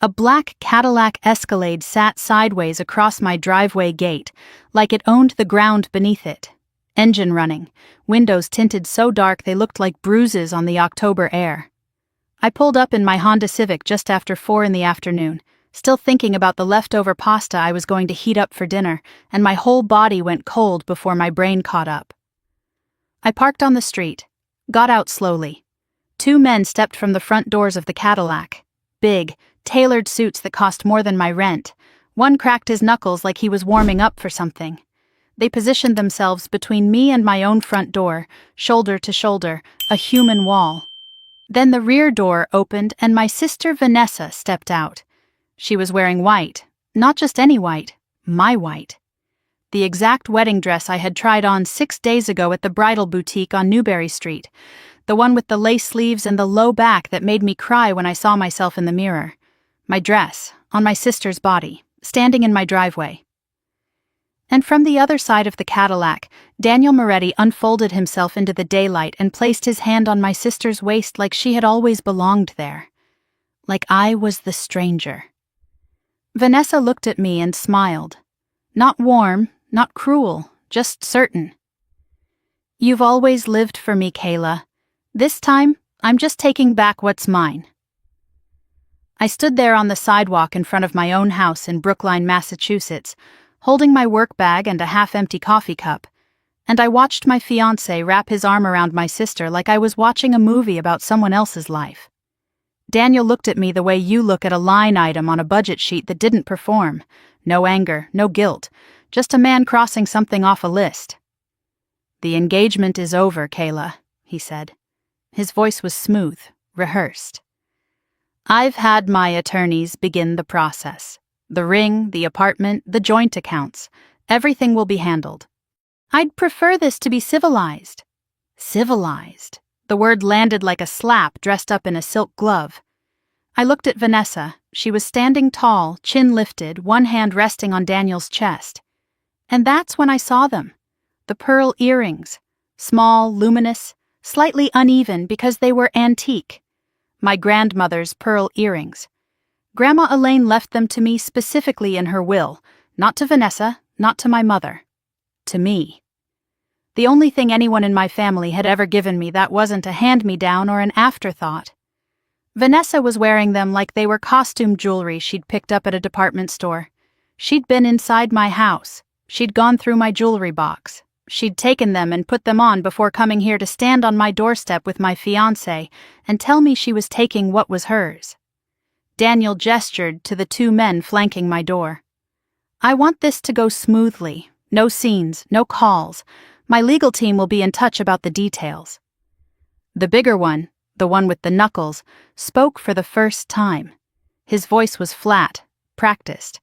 A black Cadillac Escalade sat sideways across my driveway gate, like it owned the ground beneath it. Engine running, windows tinted so dark they looked like bruises on the October air. I pulled up in my Honda Civic just after 4 in the afternoon, still thinking about the leftover pasta I was going to heat up for dinner, and my whole body went cold before my brain caught up. I parked on the street, got out slowly. 2 men stepped from the front doors of the Cadillac. Big, tailored suits that cost more than my rent. One cracked his knuckles like he was warming up for something. They positioned themselves between me and my own front door, shoulder to shoulder, a human wall. Then the rear door opened and my sister Vanessa stepped out. She was wearing white, not just any white, my white. The exact wedding dress I had tried on 6 days ago at the bridal boutique on Newberry Street, the one with the lace sleeves and the low back that made me cry when I saw myself in the mirror. My dress, on my sister's body, standing in my driveway. And from the other side of the Cadillac, Daniel Moretti unfolded himself into the daylight and placed his hand on my sister's waist like she had always belonged there. Like I was the stranger. Vanessa looked at me and smiled. Not warm, not cruel, just certain. "You've always lived for me, Kayla. This time, I'm just taking back what's mine." I stood there on the sidewalk in front of my own house in Brookline, Massachusetts, holding my work bag and a half-empty coffee cup, and I watched my fiancé wrap his arm around my sister like I was watching a movie about someone else's life. Daniel looked at me the way you look at a line item on a budget sheet that didn't perform. No anger, no guilt, just a man crossing something off a list. "The engagement is over, Kayla," he said. His voice was smooth, rehearsed. "I've had my attorneys begin the process. The ring, the apartment, the joint accounts. Everything will be handled. I'd prefer this to be civilized." Civilized. The word landed like a slap dressed up in a silk glove. I looked at Vanessa. She was standing tall, chin lifted, one hand resting on Daniel's chest. And that's when I saw them. The pearl earrings. Small, luminous, slightly uneven because they were antique. My grandmother's pearl earrings. Grandma Elaine left them to me specifically in her will, not to Vanessa, not to my mother. To me. The only thing anyone in my family had ever given me that wasn't a hand-me-down or an afterthought. Vanessa was wearing them like they were costume jewelry she'd picked up at a department store. She'd been inside my house. She'd gone through my jewelry box. She'd taken them and put them on before coming here to stand on my doorstep with my fiancé and tell me she was taking what was hers. Daniel gestured to the 2 men flanking my door. "I want this to go smoothly. No scenes, no calls. My legal team will be in touch about the details." The bigger one, the one with the knuckles, spoke for the first time. His voice was flat, practiced.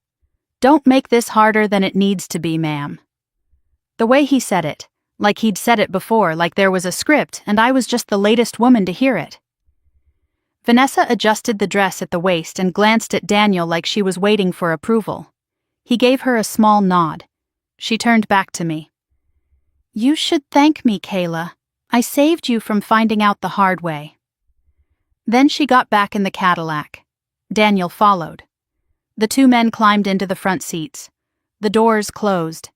"Don't make this harder than it needs to be, ma'am." The way he said it, like he'd said it before, like there was a script and I was just the latest woman to hear it. Vanessa adjusted the dress at the waist and glanced at Daniel like she was waiting for approval. He gave her a small nod. She turned back to me. "You should thank me, Kayla. I saved you from finding out the hard way." Then she got back in the Cadillac. Daniel followed. The 2 men climbed into the front seats. The doors closed.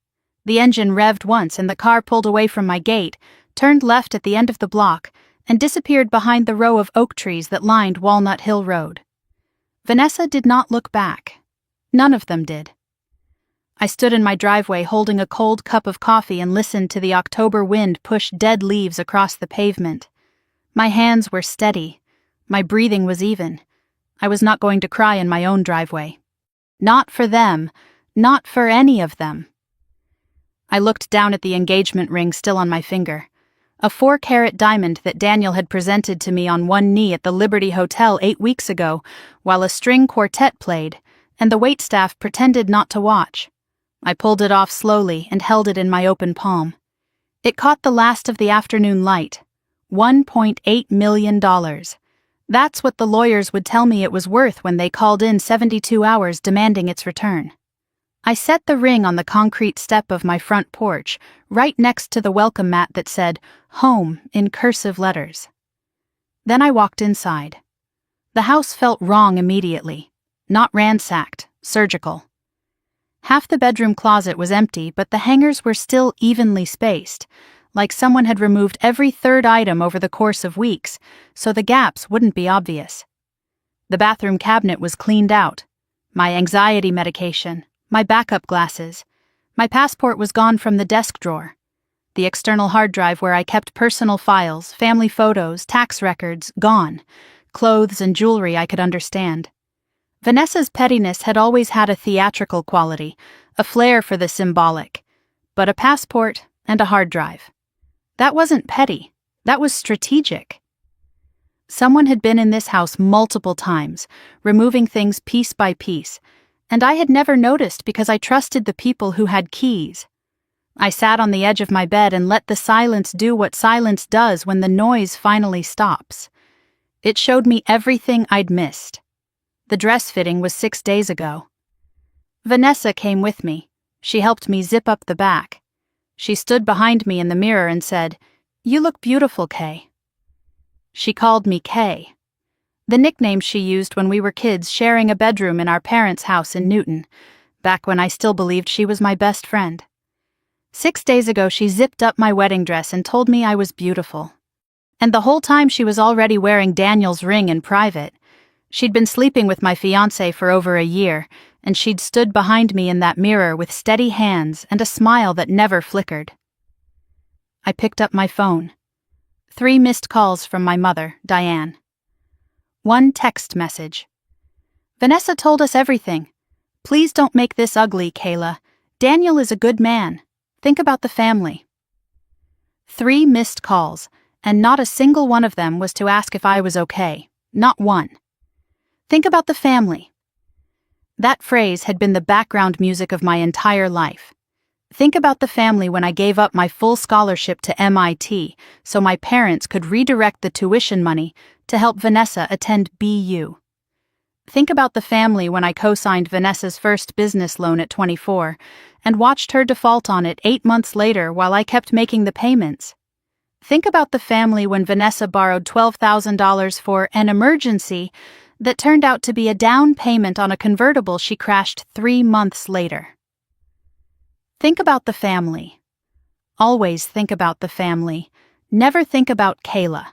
The engine revved once and the car pulled away from my gate, turned left at the end of the block, and disappeared behind the row of oak trees that lined Walnut Hill Road. Vanessa did not look back. None of them did. I stood in my driveway holding a cold cup of coffee and listened to the October wind push dead leaves across the pavement. My hands were steady. My breathing was even. I was not going to cry in my own driveway. Not for them. Not for any of them. I looked down at the engagement ring still on my finger. A 4-carat diamond that Daniel had presented to me on one knee at the Liberty Hotel 8 weeks ago, while a string quartet played, and the waitstaff pretended not to watch. I pulled it off slowly and held it in my open palm. It caught the last of the afternoon light. $1.8 million. That's what the lawyers would tell me it was worth when they called in 72 hours demanding its return. I set the ring on the concrete step of my front porch, right next to the welcome mat that said, "Home," in cursive letters. Then I walked inside. The house felt wrong immediately. Not ransacked, surgical. Half the bedroom closet was empty, but the hangers were still evenly spaced, like someone had removed every third item over the course of weeks, so the gaps wouldn't be obvious. The bathroom cabinet was cleaned out. My anxiety medication, my backup glasses. My passport was gone from the desk drawer. The external hard drive where I kept personal files, family photos, tax records, gone. Clothes and jewelry I could understand. Vanessa's pettiness had always had a theatrical quality, a flair for the symbolic. But a passport and a hard drive. That wasn't petty. That was strategic. Someone had been in this house multiple times, removing things piece by piece, and I had never noticed because I trusted the people who had keys. I sat on the edge of my bed and let the silence do what silence does when the noise finally stops. It showed me everything I'd missed. The dress fitting was 6 days ago. Vanessa came with me. She helped me zip up the back. She stood behind me in the mirror and said, "You look beautiful, Kay." She called me Kay, the nickname she used when we were kids sharing a bedroom in our parents' house in Newton, back when I still believed she was my best friend. 6 days ago she zipped up my wedding dress and told me I was beautiful. And the whole time she was already wearing Daniel's ring in private. She'd been sleeping with my fiancé for over a year, and she'd stood behind me in that mirror with steady hands and a smile that never flickered. I picked up my phone. 3 missed calls from my mother, Diane. 1 text message. "Vanessa told us everything. Please don't make this ugly, Kayla. Daniel is a good man. Think about the family." 3 missed calls, and not a single one of them was to ask if I was okay. Not one. Think about the family. That phrase had been the background music of my entire life. Think about the family when I gave up my full scholarship to MIT so my parents could redirect the tuition money to help Vanessa attend BU. Think about the family when I co-signed Vanessa's first business loan at 24 and watched her default on it 8 months later while I kept making the payments. Think about the family when Vanessa borrowed $12,000 for an emergency that turned out to be a down payment on a convertible she crashed 3 months later. Think about the family. Always think about the family. Never think about Kayla.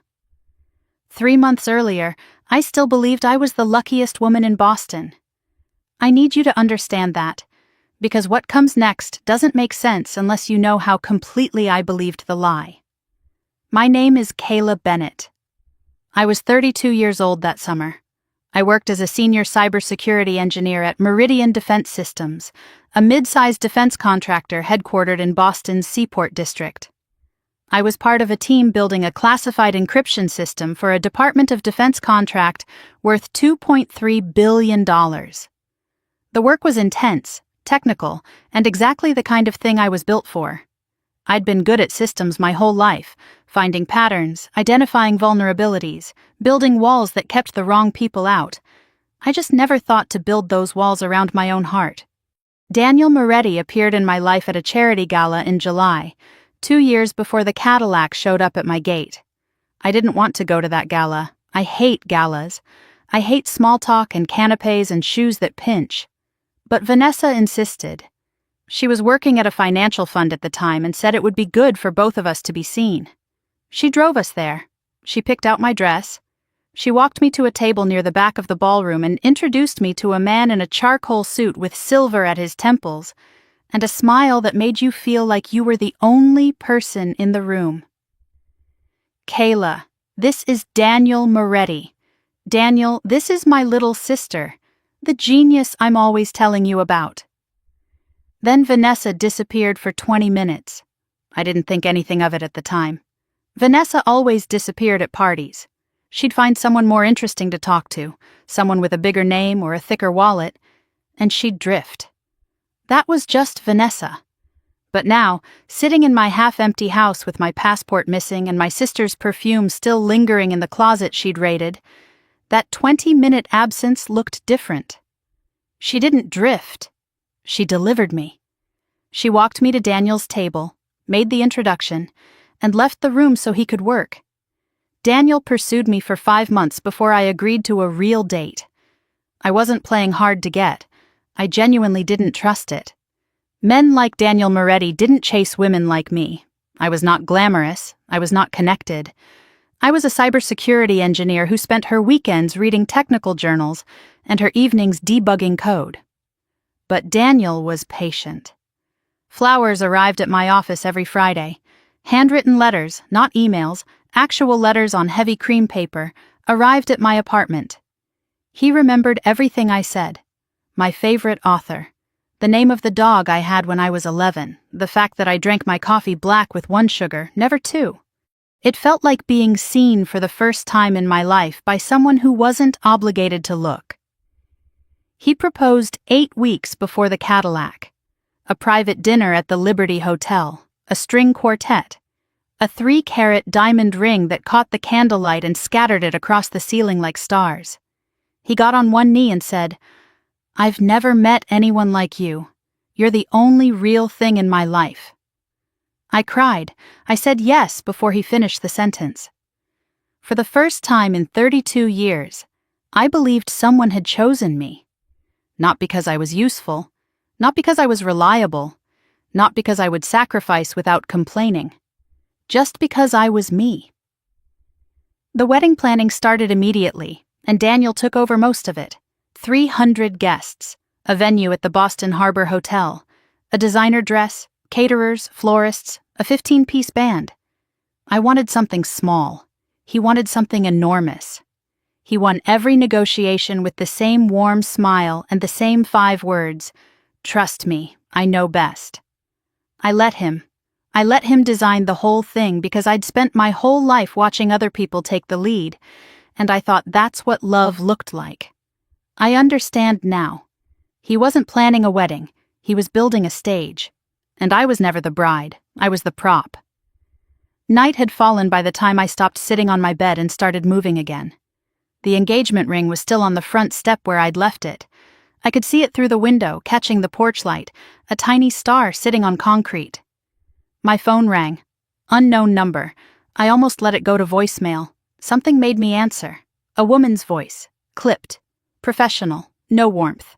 3 months earlier, I still believed I was the luckiest woman in Boston. I need you to understand that, because what comes next doesn't make sense unless you know how completely I believed the lie. My name is Kayla Bennett. I was 32 years old that summer. I worked as a senior cybersecurity engineer at Meridian Defense Systems, a mid-sized defense contractor headquartered in Boston's Seaport District. I was part of a team building a classified encryption system for a Department of Defense contract worth $2.3 billion. The work was intense, technical, and exactly the kind of thing I was built for. I'd been good at systems my whole life, finding patterns, identifying vulnerabilities, building walls that kept the wrong people out. I just never thought to build those walls around my own heart. Daniel Moretti appeared in my life at a charity gala in July, 2 years before the Cadillac showed up at my gate. I didn't want to go to that gala. I hate galas. I hate small talk and canapes and shoes that pinch. But Vanessa insisted. She was working at a financial fund at the time and said it would be good for both of us to be seen. She drove us there. She picked out my dress. She walked me to a table near the back of the ballroom and introduced me to a man in a charcoal suit with silver at his temples and a smile that made you feel like you were the only person in the room. "Kayla, this is Daniel Moretti. Daniel, this is my little sister, the genius I'm always telling you about." Then Vanessa disappeared for 20 minutes. I didn't think anything of it at the time. Vanessa always disappeared at parties. She'd find someone more interesting to talk to, someone with a bigger name or a thicker wallet, and she'd drift. That was just Vanessa. But now, sitting in my half-empty house with my passport missing and my sister's perfume still lingering in the closet she'd raided, that 20-minute absence looked different. She didn't drift. She delivered me. She walked me to Daniel's table, made the introduction, and left the room so he could work. Daniel pursued me for 5 months before I agreed to a real date. I wasn't playing hard to get. I genuinely didn't trust it. Men like Daniel Moretti didn't chase women like me. I was not glamorous. I was not connected. I was a cybersecurity engineer who spent her weekends reading technical journals and her evenings debugging code. But Daniel was patient. Flowers arrived at my office every Friday. Handwritten letters, not emails, actual letters on heavy cream paper, arrived at my apartment. He remembered everything I said. My favorite author. The name of the dog I had when I was 11. The fact that I drank my coffee black with 1 sugar, never 2. It felt like being seen for the first time in my life by someone who wasn't obligated to look. He proposed 8 weeks before the Cadillac. A private dinner at the Liberty Hotel. A string quartet. A 3-carat diamond ring that caught the candlelight and scattered it across the ceiling like stars. He got on one knee and said, "I've never met anyone like you. You're the only real thing in my life." I cried. I said yes before he finished the sentence. For the first time in 32 years, I believed someone had chosen me. Not because I was useful, not because I was reliable, not because I would sacrifice without complaining, just because I was me. The wedding planning started immediately, and Daniel took over most of it. 300 guests, a venue at the Boston Harbor Hotel, a designer dress, caterers, florists, a 15-piece band. I wanted something small. He wanted something enormous. He won every negotiation with the same warm smile and the same 5 words, "Trust me, I know best." I let him design the whole thing because I'd spent my whole life watching other people take the lead, and I thought that's what love looked like. I understand now. He wasn't planning a wedding, he was building a stage. And I was never the bride, I was the prop. Night had fallen by the time I stopped sitting on my bed and started moving again. The engagement ring was still on the front step where I'd left it. I could see it through the window, catching the porch light, a tiny star sitting on concrete. My phone rang. Unknown number. I almost let it go to voicemail. Something made me answer. A woman's voice. Clipped. Professional. No warmth.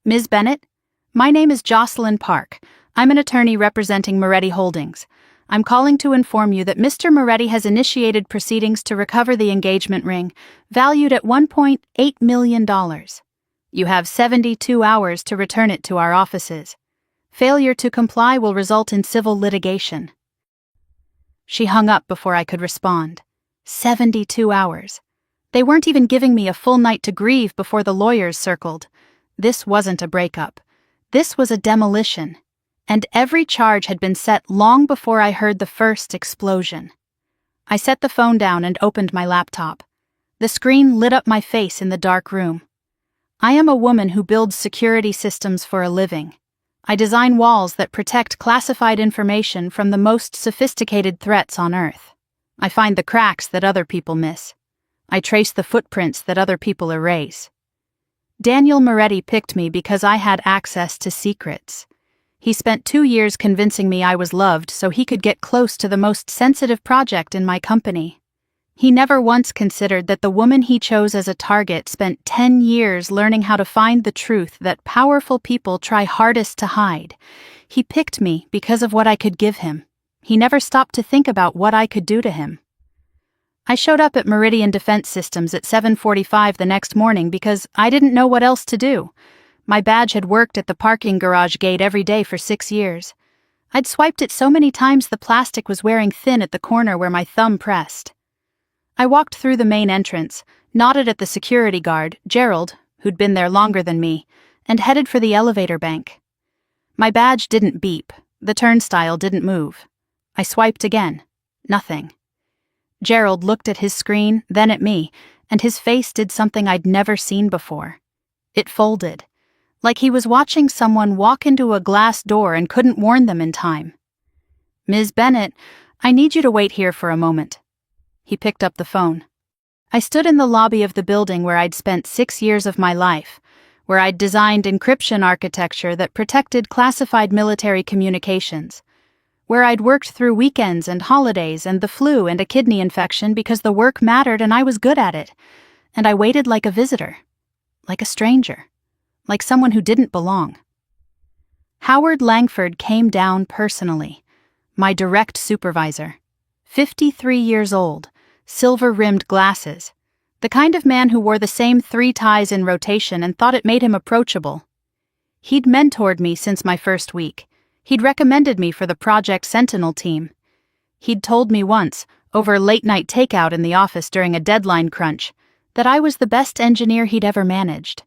"Ms. Bennett? My name is Jocelyn Park. I'm an attorney representing Moretti Holdings. I'm calling to inform you that Mr. Moretti has initiated proceedings to recover the engagement ring, valued at $1.8 million. You have 72 hours to return it to our offices. Failure to comply will result in civil litigation." She hung up before I could respond. 72 hours. They weren't even giving me a full night to grieve before the lawyers circled. This wasn't a breakup. This was a demolition. And every charge had been set long before I heard the first explosion. I set the phone down and opened my laptop. The screen lit up my face in the dark room. I am a woman who builds security systems for a living. I design walls that protect classified information from the most sophisticated threats on Earth. I find the cracks that other people miss. I trace the footprints that other people erase. Daniel Moretti picked me because I had access to secrets. He spent 2 years convincing me I was loved so he could get close to the most sensitive project in my company. He never once considered that the woman he chose as a target spent 10 years learning how to find the truth that powerful people try hardest to hide. He picked me because of what I could give him. He never stopped to think about what I could do to him. I showed up at Meridian Defense Systems at 7:45 the next morning because I didn't know what else to do. My badge had worked at the parking garage gate every day for 6 years. I'd swiped it so many times the plastic was wearing thin at the corner where my thumb pressed. I walked through the main entrance, nodded at the security guard, Gerald, who'd been there longer than me, and headed for the elevator bank. My badge didn't beep. The turnstile didn't move. I swiped again. Nothing. Gerald looked at his screen, then at me, and his face did something I'd never seen before. It folded, like he was watching someone walk into a glass door and couldn't warn them in time. "Ms. Bennett, I need you to wait here for a moment." He picked up the phone. I stood in the lobby of the building where I'd spent 6 years of my life, where I'd designed encryption architecture that protected classified military communications, where I'd worked through weekends and holidays and the flu and a kidney infection because the work mattered and I was good at it, and I waited like a visitor. like a stranger, like someone who didn't belong. Howard Langford came down personally, my direct supervisor. 53 years old, silver-rimmed glasses, the kind of man who wore the same 3 ties in rotation and thought it made him approachable. He'd mentored me since my first week. He'd recommended me for the Project Sentinel team. He'd told me once, over late-night takeout in the office during a deadline crunch, that I was the best engineer he'd ever managed.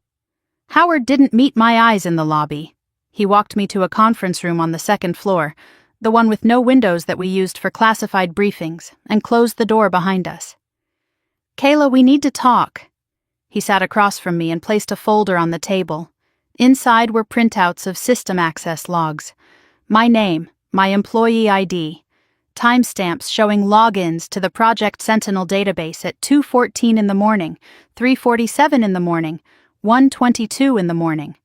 Howard didn't meet my eyes in the lobby. He walked me to a conference room on the 2nd floor, the one with no windows that we used for classified briefings, and closed the door behind us. "Kayla, we need to talk." He sat across from me and placed a folder on the table. Inside were printouts of system access logs. My name, my employee ID, timestamps showing logins to the Project Sentinel database at 2:14 in the morning, 3:47 in the morning, 1:22 in the morning,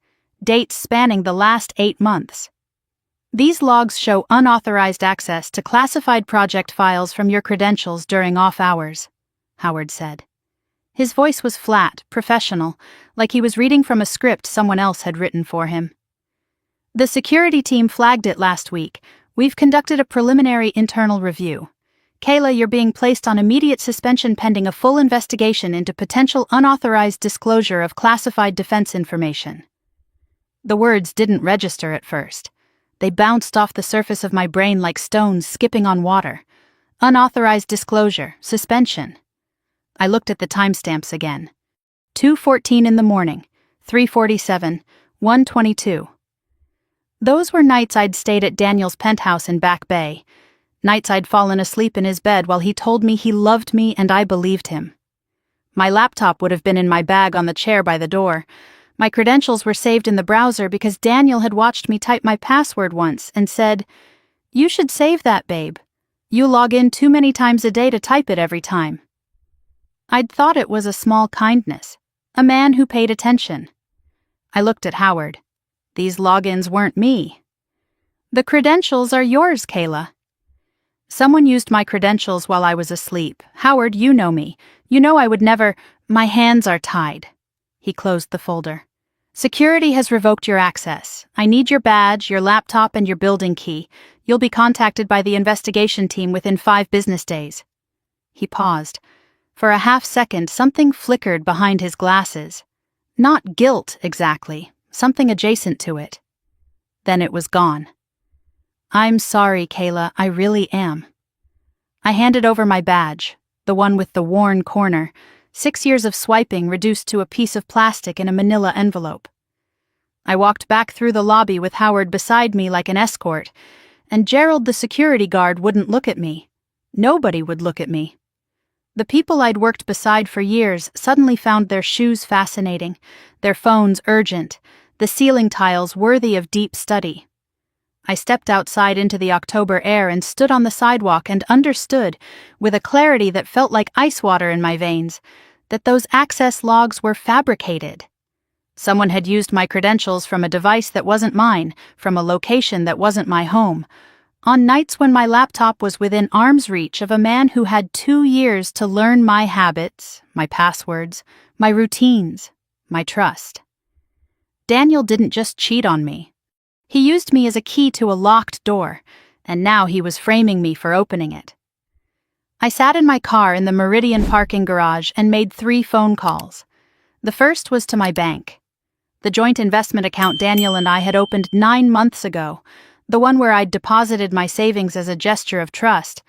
dates spanning the last 8 months. These logs show unauthorized access to classified project files from your credentials during off hours, Howard said. His voice was flat, professional, like he was reading from a script someone else had written for him. "The security team flagged it last week. We've conducted a preliminary internal review. Kayla, you're being placed on immediate suspension pending a full investigation into potential unauthorized disclosure of classified defense information." The words didn't register at first. They bounced off the surface of my brain like stones skipping on water. Unauthorized disclosure, suspension. I looked at the timestamps again. 2:14 in the morning, 3:47, 1:22. Those were nights I'd stayed at Daniel's penthouse in Back Bay. Nights I'd fallen asleep in his bed while he told me he loved me and I believed him. My laptop would have been in my bag on the chair by the door. My credentials were saved in the browser because Daniel had watched me type my password once and said, "You should save that, babe. You log in too many times a day to type it every time." I'd thought it was a small kindness, a man who paid attention. I looked at Howard. These logins weren't me. "The credentials are yours, Kayla." "Someone used my credentials while I was asleep. Howard, you know me. You know I would never—" "My hands are tied." He closed the folder. "Security has revoked your access. I need your badge, your laptop, and your building key. You'll be contacted by the investigation team within 5 business days." He paused. For a half-second, something flickered behind his glasses. Not guilt, exactly. Something adjacent to it. Then it was gone. "I'm sorry, Kayla, I really am." I handed over my badge, the one with the worn corner, 6 years of swiping reduced to a piece of plastic in a manila envelope. I walked back through the lobby with Howard beside me like an escort, and Gerald the security guard wouldn't look at me. Nobody would look at me. The people I'd worked beside for years suddenly found their shoes fascinating, their phones urgent, the ceiling tiles worthy of deep study. I stepped outside into the October air and stood on the sidewalk and understood, with a clarity that felt like ice water in my veins, that those access logs were fabricated. Someone had used my credentials from a device that wasn't mine, from a location that wasn't my home, on nights when my laptop was within arm's reach of a man who had 2 years to learn my habits, my passwords, my routines, my trust. Daniel didn't just cheat on me. He used me as a key to a locked door, and now he was framing me for opening it. I sat in my car in the Meridian parking garage and made 3 phone calls. The first was to my bank. The joint investment account Daniel and I had opened 9 months ago, the one where I'd deposited my savings as a gesture of trust,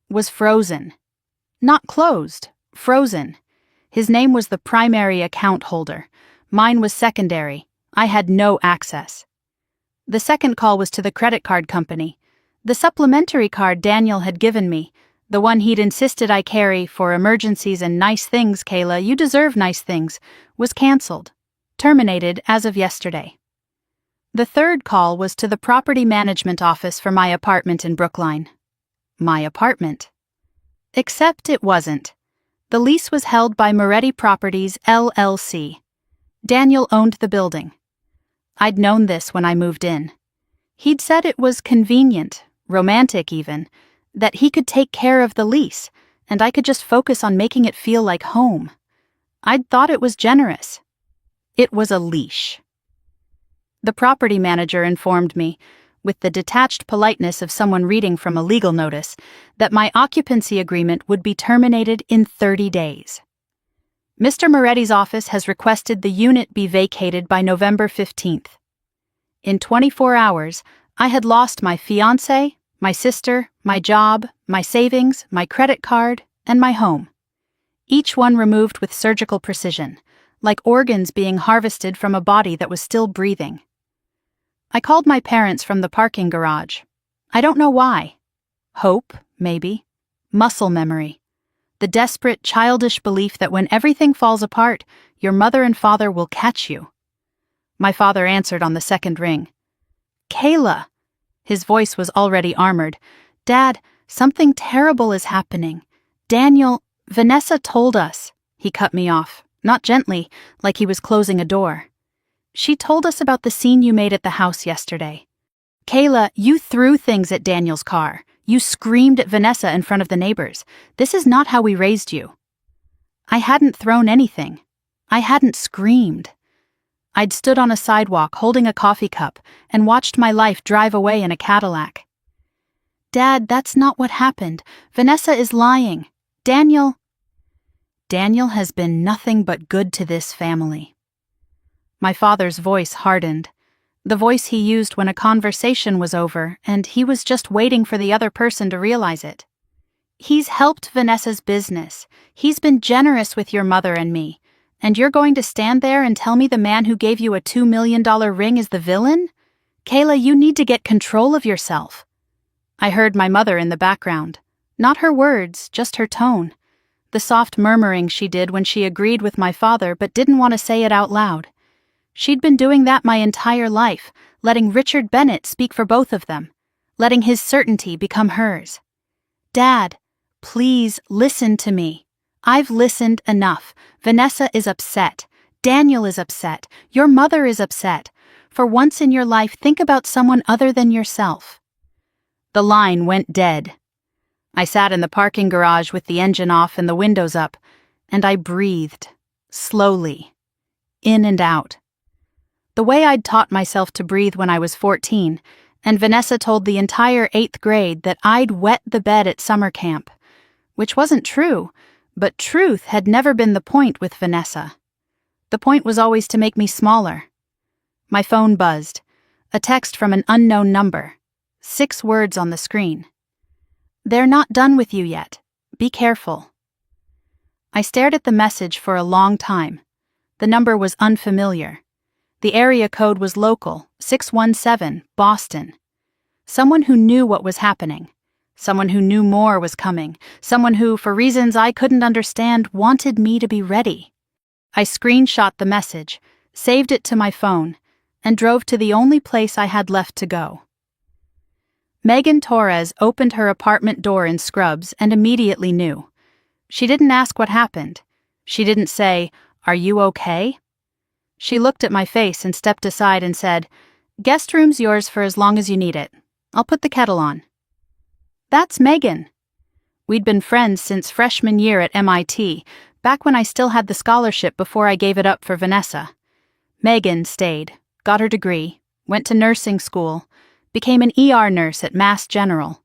was frozen. Not closed, frozen. His name was the primary account holder. Mine was secondary. I had no access. The second call was to the credit card company. The supplementary card Daniel had given me, the one he'd insisted I carry for emergencies and nice things, Kayla, you deserve nice things, was canceled, terminated as of yesterday. The third call was to the property management office for my apartment in Brookline. My apartment. Except it wasn't. The lease was held by Moretti Properties, LLC. Daniel owned the building. I'd known this when I moved in. He'd said it was convenient, romantic even, that he could take care of the lease, and I could just focus on making it feel like home. I'd thought it was generous. It was a leash. The property manager informed me, with the detached politeness of someone reading from a legal notice, that my occupancy agreement would be terminated in 30 days. Mr. Moretti's office has requested the unit be vacated by November 15th. In 24 hours, I had lost my fiancé, my sister, my job, my savings, my credit card, and my home. Each one removed with surgical precision, like organs being harvested from a body that was still breathing. I called my parents from the parking garage. I don't know why. Hope, maybe. Muscle memory. The desperate, childish belief that when everything falls apart, your mother and father will catch you. My father answered on the second ring. "Kayla." His voice was already armored. "Dad, something terrible is happening. Daniel, Vanessa told us." He cut me off, not gently, like he was closing a door. "She told us about the scene you made at the house yesterday. Kayla, you threw things at Daniel's car. You screamed at Vanessa in front of the neighbors. This is not how we raised you." I hadn't thrown anything. I hadn't screamed. I'd stood on a sidewalk holding a coffee cup and watched my life drive away in a Cadillac. "Dad, that's not what happened. Vanessa is lying. Daniel has been nothing but good to this family." My father's voice hardened, the voice he used when a conversation was over and he was just waiting for the other person to realize it. "He's helped Vanessa's business. He's been generous with your mother and me. And you're going to stand there and tell me the man who gave you a $2 million ring is the villain? Kayla, you need to get control of yourself." I heard my mother in the background. Not her words, just her tone. The soft murmuring she did when she agreed with my father but didn't want to say it out loud. She'd been doing that my entire life, letting Richard Bennett speak for both of them, letting his certainty become hers. "Dad, please listen to me. I've listened enough. Vanessa is upset. Daniel is upset. Your mother is upset. For once in your life, think about someone other than yourself." The line went dead. I sat in the parking garage with the engine off and the windows up, and I breathed, slowly, in and out. The way I'd taught myself to breathe when I was 14, and Vanessa told the entire 8th grade that I'd wet the bed at summer camp, which wasn't true, but truth had never been the point with Vanessa. The point was always to make me smaller. My phone buzzed, a text from an unknown number, 6 words on the screen. "They're not done with you yet. Be careful." I stared at the message for a long time. The number was unfamiliar. The area code was local, 617, Boston. Someone who knew what was happening. Someone who knew more was coming. Someone who, for reasons I couldn't understand, wanted me to be ready. I screenshot the message, saved it to my phone, and drove to the only place I had left to go. Megan Torres opened her apartment door in Scrubs and immediately knew. She didn't ask what happened. She didn't say, "Are you okay?" She looked at my face and stepped aside and said, "Guest room's yours for as long as you need it. I'll put the kettle on." That's Megan. We'd been friends since freshman year at MIT, back when I still had the scholarship before I gave it up for Vanessa. Megan stayed, got her degree, went to nursing school, became an ER nurse at Mass General.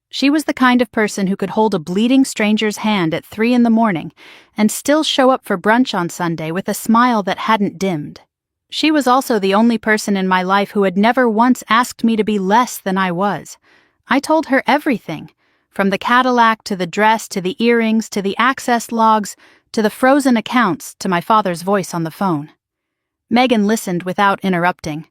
She was the kind of person who could hold a bleeding stranger's hand at 3 a.m. and still show up for brunch on Sunday with a smile that hadn't dimmed. She was also the only person in my life who had never once asked me to be less than I was. I told her everything, from the Cadillac to the dress to the earrings to the access logs to the frozen accounts to my father's voice on the phone. Megan listened without interrupting.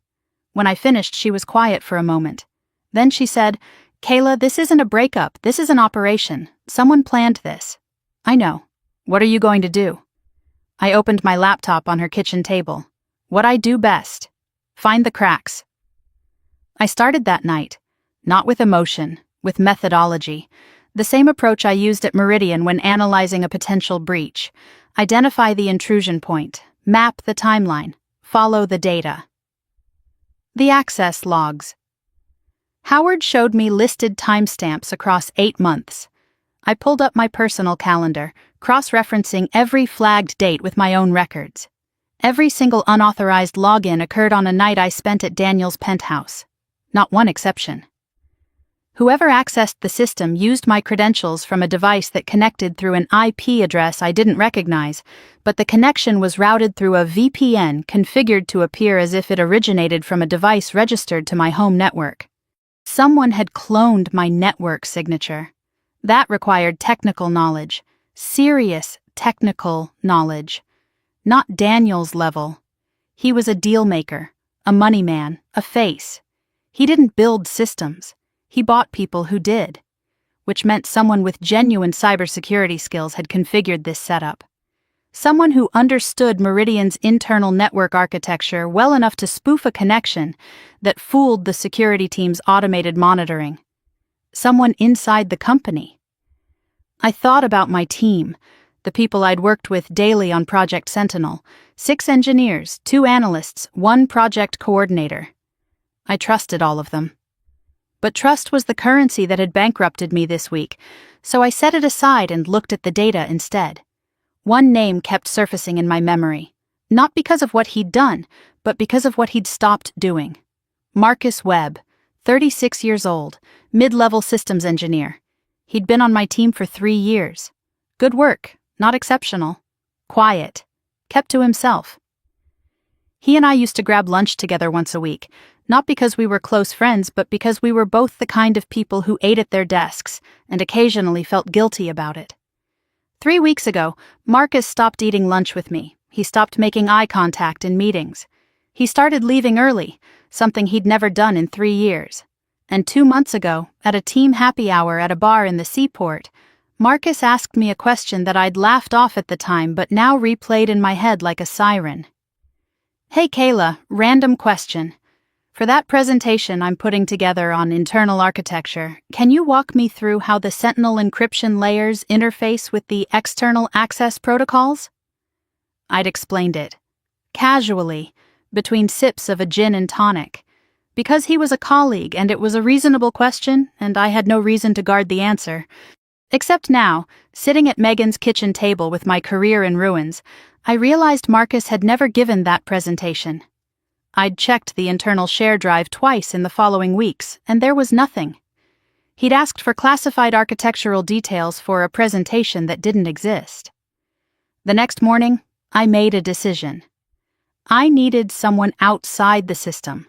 When I finished, she was quiet for a moment. Then she said, "Kayla, this isn't a breakup. This is an operation. Someone planned this." "I know. What are you going to do?" I opened my laptop on her kitchen table. What I do best. Find the cracks. I started that night, not with emotion, with methodology. The same approach I used at Meridian when analyzing a potential breach. Identify the intrusion point, map the timeline, follow the data. The access logs. Howard showed me listed timestamps across 8 months. I pulled up my personal calendar, cross-referencing every flagged date with my own records. Every single unauthorized login occurred on a night I spent at Daniel's penthouse. Not one exception. Whoever accessed the system used my credentials from a device that connected through an IP address I didn't recognize, but the connection was routed through a VPN configured to appear as if it originated from a device registered to my home network. Someone had cloned my network signature. That required technical knowledge, serious technical knowledge. Not Daniel's level. He was a deal maker, a money man, a face. He didn't build systems. He bought people who did, which meant someone with genuine cybersecurity skills had configured this setup. Someone who understood Meridian's internal network architecture well enough to spoof a connection that fooled the security team's automated monitoring. Someone inside the company. I thought about my team, the people I'd worked with daily on Project Sentinel, 6 engineers, 2 analysts, 1 project coordinator. I trusted all of them. But trust was the currency that had bankrupted me this week, so I set it aside and looked at the data instead. One name kept surfacing in my memory, not because of what he'd done, but because of what he'd stopped doing. Marcus Webb, 36 years old, mid-level systems engineer. He'd been on my team for 3 years. Good work, not exceptional. Quiet, kept to himself. He and I used to grab lunch together once a week, not because we were close friends, but because we were both the kind of people who ate at their desks and occasionally felt guilty about it. 3 weeks ago, Marcus stopped eating lunch with me. He stopped making eye contact in meetings. He started leaving early, something he'd never done in 3 years. And 2 months ago, at a team happy hour at a bar in the Seaport, Marcus asked me a question that I'd laughed off at the time but now replayed in my head like a siren. "Hey Kayla, random question. For that presentation I'm putting together on internal architecture, can you walk me through how the Sentinel encryption layers interface with the external access protocols?" I'd explained it, casually, between sips of a gin and tonic, because he was a colleague and it was a reasonable question and I had no reason to guard the answer. Except now, sitting at Megan's kitchen table with my career in ruins, I realized Marcus had never given that presentation. I'd checked the internal share drive twice in the following weeks, and there was nothing. He'd asked for classified architectural details for a presentation that didn't exist. The next morning, I made a decision. I needed someone outside the system.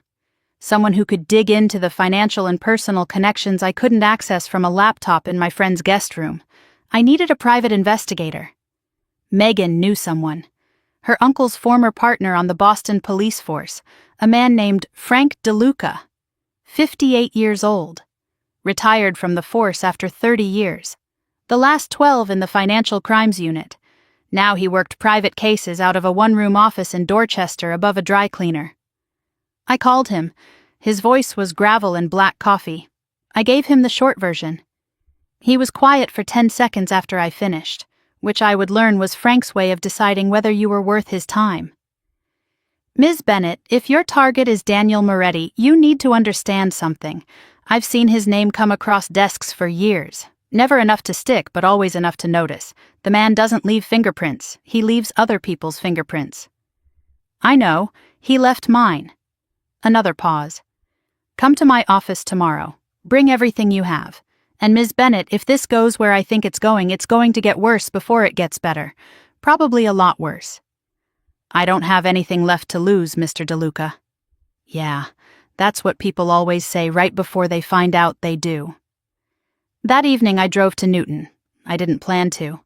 Someone who could dig into the financial and personal connections I couldn't access from a laptop in my friend's guest room. I needed a private investigator. Megan knew someone. Her uncle's former partner on the Boston police force, a man named Frank DeLuca, 58 years old, retired from the force after 30 years, the last 12 in the financial crimes unit. Now he worked private cases out of a one-room office in Dorchester above a dry cleaner. I called him. His voice was gravel and black coffee. I gave him the short version. He was quiet for 10 seconds after I finished, which I would learn was Frank's way of deciding whether you were worth his time. "Ms. Bennett, if your target is Daniel Moretti, you need to understand something. I've seen his name come across desks for years. Never enough to stick, but always enough to notice. The man doesn't leave fingerprints. He leaves other people's fingerprints." "I know. He left mine." Another pause. "Come to my office tomorrow. Bring everything you have. And Ms. Bennett, if this goes where I think it's going to get worse before it gets better. Probably a lot worse." "I don't have anything left to lose, Mr. DeLuca." Yeah, that's what people always say right before they find out they do. That evening I drove to Newton. I didn't plan to.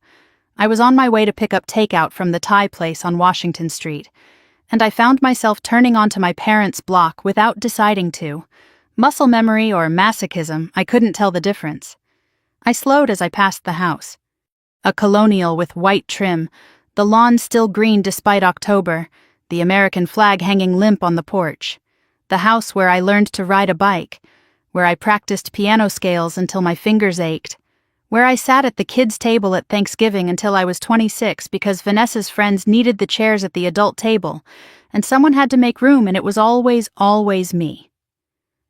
I was on my way to pick up takeout from the Thai place on Washington Street, and I found myself turning onto my parents' block without deciding to. Muscle memory or masochism, I couldn't tell the difference. I slowed as I passed the house. A colonial with white trim, the lawn still green despite October, the American flag hanging limp on the porch. The house where I learned to ride a bike, where I practiced piano scales until my fingers ached, where I sat at the kids' table at Thanksgiving until I was 26 because Vanessa's friends needed the chairs at the adult table, and someone had to make room, and it was always me.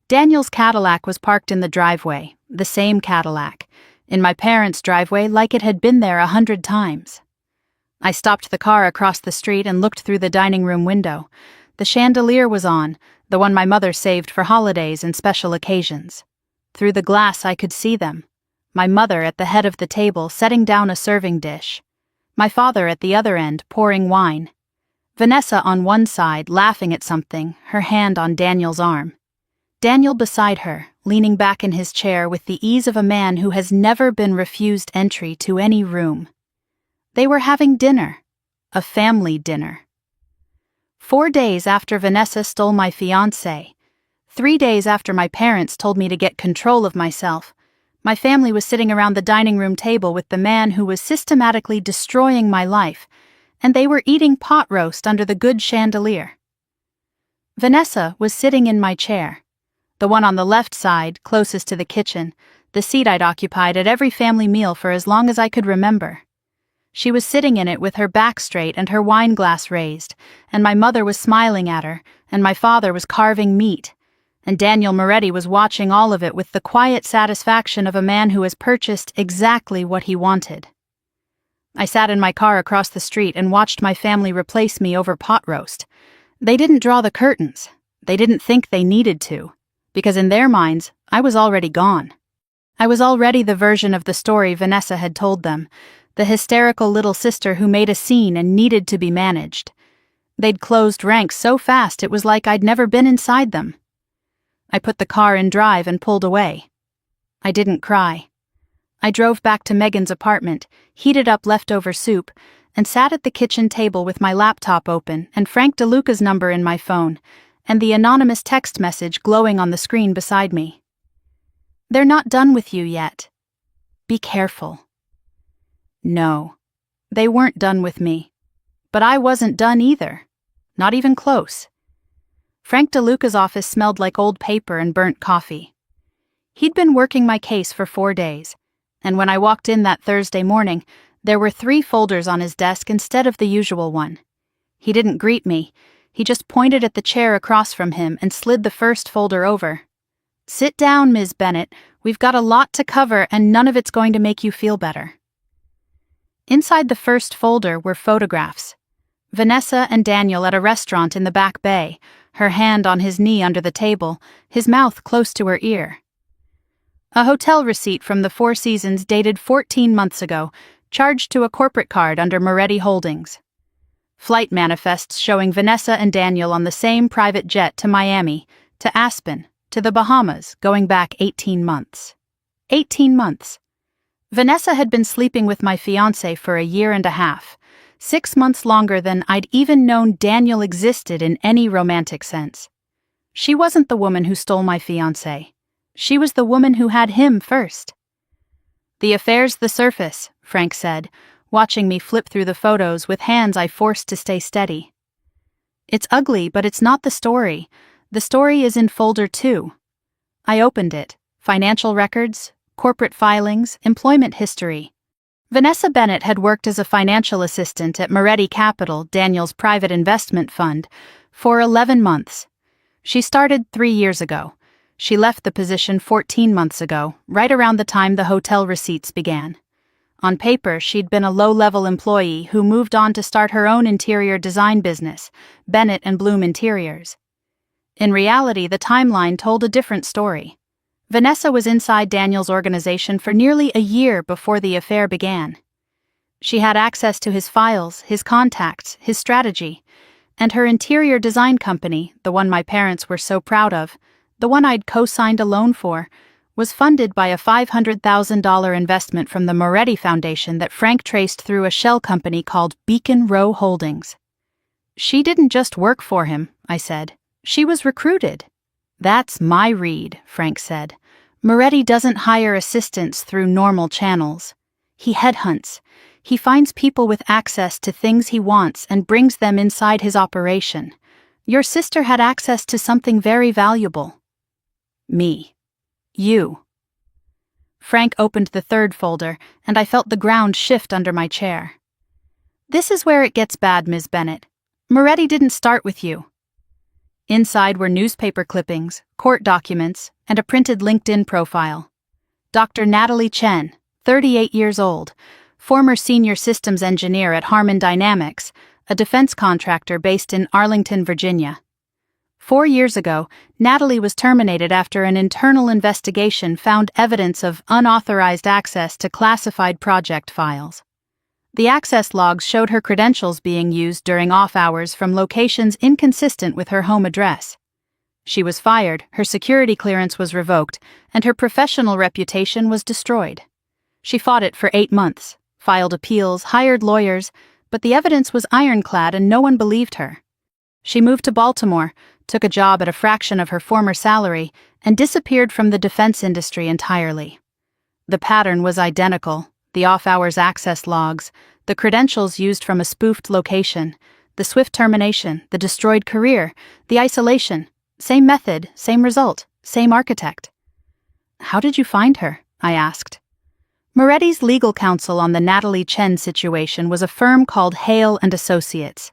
Daniel's Cadillac was parked in the driveway, the same Cadillac, in my parents' driveway like it had been there 100 times. I stopped the car across the street and looked through the dining room window. The chandelier was on, the one my mother saved for holidays and special occasions. Through the glass I could see them. My mother at the head of the table setting down a serving dish. My father at the other end pouring wine. Vanessa on one side laughing at something, her hand on Daniel's arm. Daniel beside her, leaning back in his chair with the ease of a man who has never been refused entry to any room. They were having dinner. A family dinner. 4 days after Vanessa stole my fiancé, 3 days after my parents told me to get control of myself, my family was sitting around the dining room table with the man who was systematically destroying my life, and they were eating pot roast under the good chandelier. Vanessa was sitting in my chair, the one on the left side, closest to the kitchen, the seat I'd occupied at every family meal for as long as I could remember. She was sitting in it with her back straight and her wine glass raised, and my mother was smiling at her, and my father was carving meat, and Daniel Moretti was watching all of it with the quiet satisfaction of a man who has purchased exactly what he wanted. I sat in my car across the street and watched my family replace me over pot roast. They didn't draw the curtains. They didn't think they needed to, because in their minds, I was already gone. I was already the version of the story Vanessa had told them, the hysterical little sister who made a scene and needed to be managed. They'd closed ranks so fast it was like I'd never been inside them. I put the car in drive and pulled away. I didn't cry. I drove back to Megan's apartment, heated up leftover soup, and sat at the kitchen table with my laptop open and Frank DeLuca's number in my phone, and the anonymous text message glowing on the screen beside me. "They're not done with you yet. Be careful." No, they weren't done with me. But I wasn't done either. Not even close. Frank DeLuca's office smelled like old paper and burnt coffee. He'd been working my case for 4 days, and when I walked in that Thursday morning, there were 3 folders on his desk instead of the usual one. He didn't greet me. He just pointed at the chair across from him and slid the first folder over. "Sit down, Ms. Bennett. We've got a lot to cover and none of it's going to make you feel better." Inside the first folder were photographs. Vanessa and Daniel at a restaurant in the Back Bay, her hand on his knee under the table, his mouth close to her ear. A hotel receipt from the Four Seasons dated 14 months ago, charged to a corporate card under Moretti Holdings. Flight manifests showing Vanessa and Daniel on the same private jet to Miami, to Aspen, to the Bahamas, going back 18 months. 18 months. Vanessa had been sleeping with my fiancé for a year and a half, 6 months longer than I'd even known Daniel existed in any romantic sense. She wasn't the woman who stole my fiancé. She was the woman who had him first. "The affair's the surface," Frank said, watching me flip through the photos with hands I forced to stay steady. "It's ugly, but it's not the story. The story is in folder 2. I opened it. Financial records, corporate filings, employment history. Vanessa Bennett had worked as a financial assistant at Moretti Capital, Daniel's private investment fund, for 11 months. She started 3 years ago. She left the position 14 months ago, right around the time the hotel receipts began. On paper, she'd been a low-level employee who moved on to start her own interior design business, Bennett and Bloom Interiors. In reality, the timeline told a different story. Vanessa was inside Daniel's organization for nearly a year before the affair began. She had access to his files, his contacts, his strategy, and her interior design company, the one my parents were so proud of, the one I'd co-signed a loan for, was funded by a $500,000 investment from the Moretti Foundation that Frank traced through a shell company called Beacon Row Holdings. "She didn't just work for him," I said. "She was recruited." "That's my read," Frank said. "Moretti doesn't hire assistants through normal channels. He headhunts. He finds people with access to things he wants and brings them inside his operation. Your sister had access to something very valuable." "Me. You." Frank opened the third folder, and I felt the ground shift under my chair. "This is where it gets bad, Ms. Bennett. Moretti didn't start with you." Inside were newspaper clippings, court documents, and a printed LinkedIn profile. Dr. Natalie Chen, 38 years old, former senior systems engineer at Harman Dynamics, a defense contractor based in Arlington, Virginia. 4 years ago, Natalie was terminated after an internal investigation found evidence of unauthorized access to classified project files. The access logs showed her credentials being used during off hours from locations inconsistent with her home address. She was fired, her security clearance was revoked, and her professional reputation was destroyed. She fought it for 8 months, filed appeals, hired lawyers, but the evidence was ironclad and no one believed her. She moved to Baltimore, took a job at a fraction of her former salary, and disappeared from the defense industry entirely. The pattern was identical: the off-hours access logs, the credentials used from a spoofed location, the swift termination, the destroyed career, the isolation. Same method, same result, same architect. "How did you find her?" I asked. Moretti's legal counsel on the Natalie Chen situation was a firm called Hale & Associates.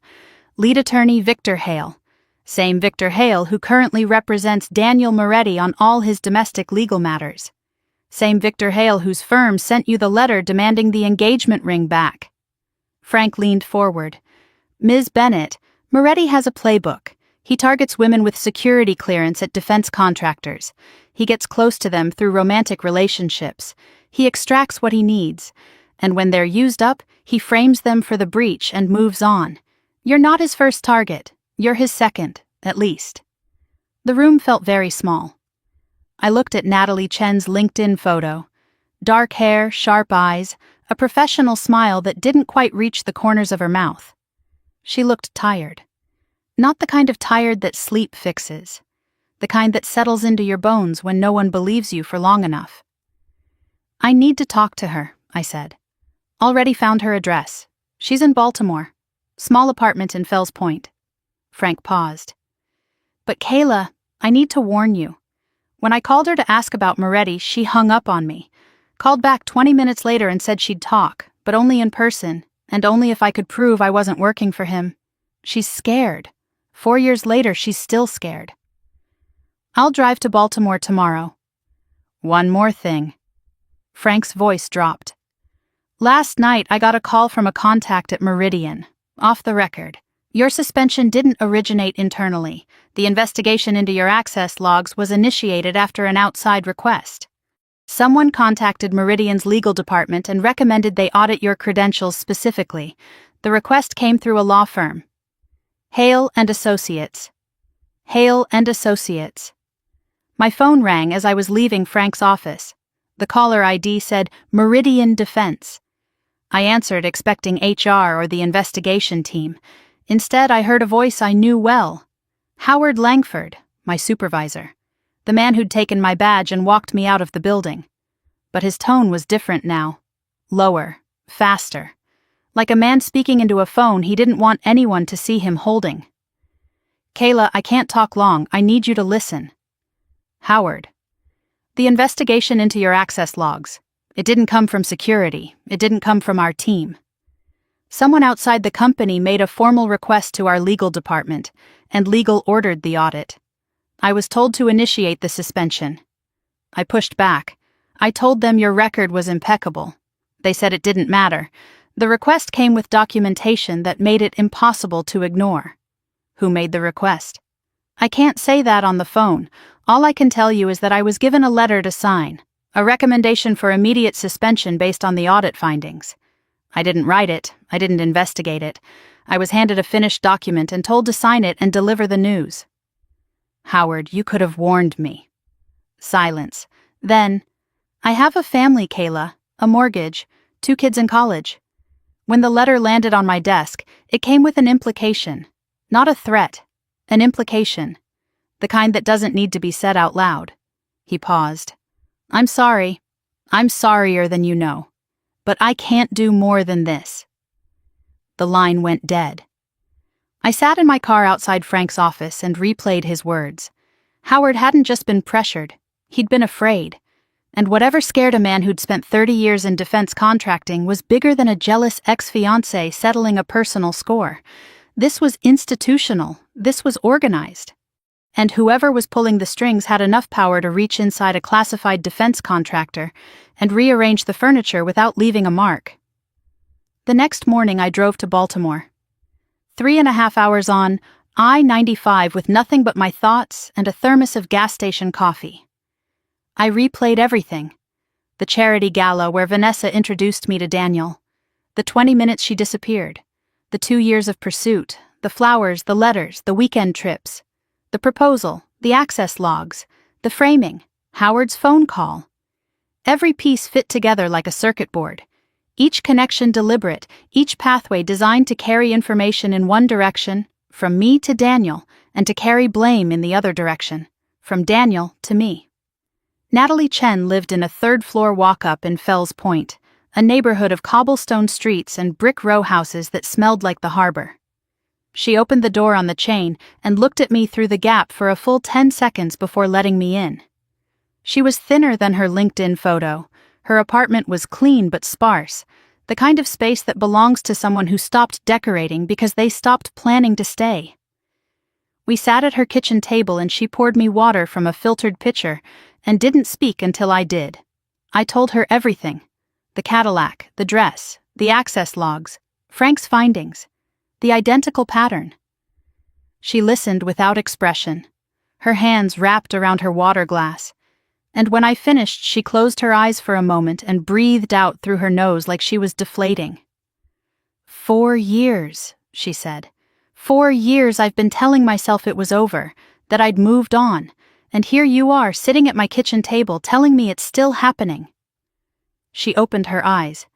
Lead attorney Victor Hale. Same Victor Hale who currently represents Daniel Moretti on all his domestic legal matters. Same Victor Hale whose firm sent you the letter demanding the engagement ring back. Frank leaned forward. "Ms. Bennett, Moretti has a playbook. He targets women with security clearance at defense contractors. He gets close to them through romantic relationships. He extracts what he needs. And when they're used up, he frames them for the breach and moves on. You're not his first target. You're his second, at least." The room felt very small. I looked at Natalie Chen's LinkedIn photo. Dark hair, sharp eyes, a professional smile that didn't quite reach the corners of her mouth. She looked tired. Not the kind of tired that sleep fixes. The kind that settles into your bones when no one believes you for long enough. "I need to talk to her," I said. "Already found her address. She's in Baltimore. Small apartment in Fells Point." Frank paused. "But Kayla, I need to warn you. When I called her to ask about Moretti, she hung up on me. Called back 20 minutes later and said she'd talk, but only in person, and only if I could prove I wasn't working for him. She's scared. 4 years later, she's still scared." "I'll drive to Baltimore tomorrow." "One more thing." Frank's voice dropped. "Last night, I got a call from a contact at Meridian. Off the record. Your suspension didn't originate internally. The investigation into your access logs was initiated after an outside request. Someone contacted Meridian's legal department and recommended they audit your credentials specifically. The request came through a law firm. Hale & Associates. Hale & Associates. My phone rang as I was leaving Frank's office. The caller ID said Meridian Defense. I answered expecting HR or the investigation team. Instead, I heard a voice I knew well. Howard Langford, my supervisor. The man who'd taken my badge and walked me out of the building. But his tone was different now. Lower, faster. Like a man speaking into a phone he didn't want anyone to see him holding. "Kayla, I can't talk long. I need you to listen." "Howard, the investigation into your access logs. It didn't come from security. It didn't come from our team. Someone outside the company made a formal request to our legal department, and legal ordered the audit. I was told to initiate the suspension. I pushed back. I told them your record was impeccable. They said it didn't matter. The request came with documentation that made it impossible to ignore." "Who made the request?" "I can't say that on the phone. All I can tell you is that I was given a letter to sign, a recommendation for immediate suspension based on the audit findings. I didn't write it. I didn't investigate it. I was handed a finished document and told to sign it and deliver the news." "Howard, you could have warned me." Silence. Then, "I have a family, Kayla, a mortgage, 2 kids in college." When the letter landed on my desk, it came with an implication. Not a threat, an implication. The kind that doesn't need to be said out loud. He paused. "I'm sorry. I'm sorrier than you know. But I can't do more than this." The line went dead. I sat in my car outside Frank's office and replayed his words. Howard hadn't just been pressured. He'd been afraid. And whatever scared a man who'd spent 30 years in defense contracting was bigger than a jealous ex-fiancé settling a personal score. This was institutional. This was organized. And whoever was pulling the strings had enough power to reach inside a classified defense contractor and rearrange the furniture without leaving a mark. The next morning I drove to Baltimore. 3.5 hours on I-95 with nothing but my thoughts and a thermos of gas station coffee. I replayed everything. The charity gala where Vanessa introduced me to Daniel. The 20 minutes she disappeared. The 2 years of pursuit. The flowers, the letters, the weekend trips. The proposal, the access logs, the framing, Howard's phone call. Every piece fit together like a circuit board. Each connection deliberate, each pathway designed to carry information in one direction, from me to Daniel, and to carry blame in the other direction, from Daniel to me. Natalie Chen lived in a third-floor walk-up in Fells Point, a neighborhood of cobblestone streets and brick row houses that smelled like the harbor. She opened the door on the chain and looked at me through the gap for a full 10 seconds before letting me in. She was thinner than her LinkedIn photo. Her apartment was clean but sparse, the kind of space that belongs to someone who stopped decorating because they stopped planning to stay. We sat at her kitchen table and she poured me water from a filtered pitcher and didn't speak until I did. I told her everything. The Cadillac, the dress, the access logs, Frank's findings, the identical pattern. She listened without expression, her hands wrapped around her water glass, and when I finished she closed her eyes for a moment and breathed out through her nose like she was deflating. 4 years, she said. 4 years I've been telling myself it was over, that I'd moved on, and here you are sitting at my kitchen table telling me it's still happening. She opened her eyes.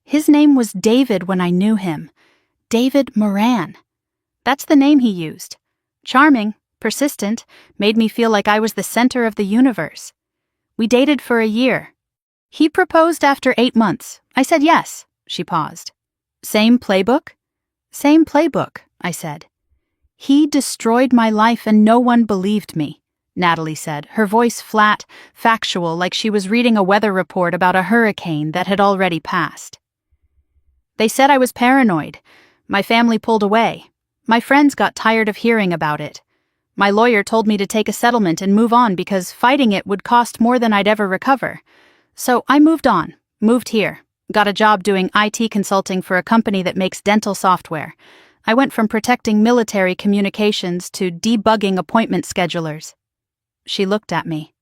His name was David when I knew him. David Moran. That's the name he used. Charming, persistent, made me feel like I was the center of the universe. We dated for a year. He proposed after 8 months. I said yes. She paused. Same playbook? Same playbook, I said. He destroyed my life and no one believed me, Natalie said, her voice flat, factual, like she was reading a weather report about a hurricane that had already passed. They said I was paranoid. My family pulled away. My friends got tired of hearing about it. My lawyer told me to take a settlement and move on because fighting it would cost more than I'd ever recover. So I moved on, moved here, got a job doing IT consulting for a company that makes dental software. I went from protecting military communications to debugging appointment schedulers. She looked at me.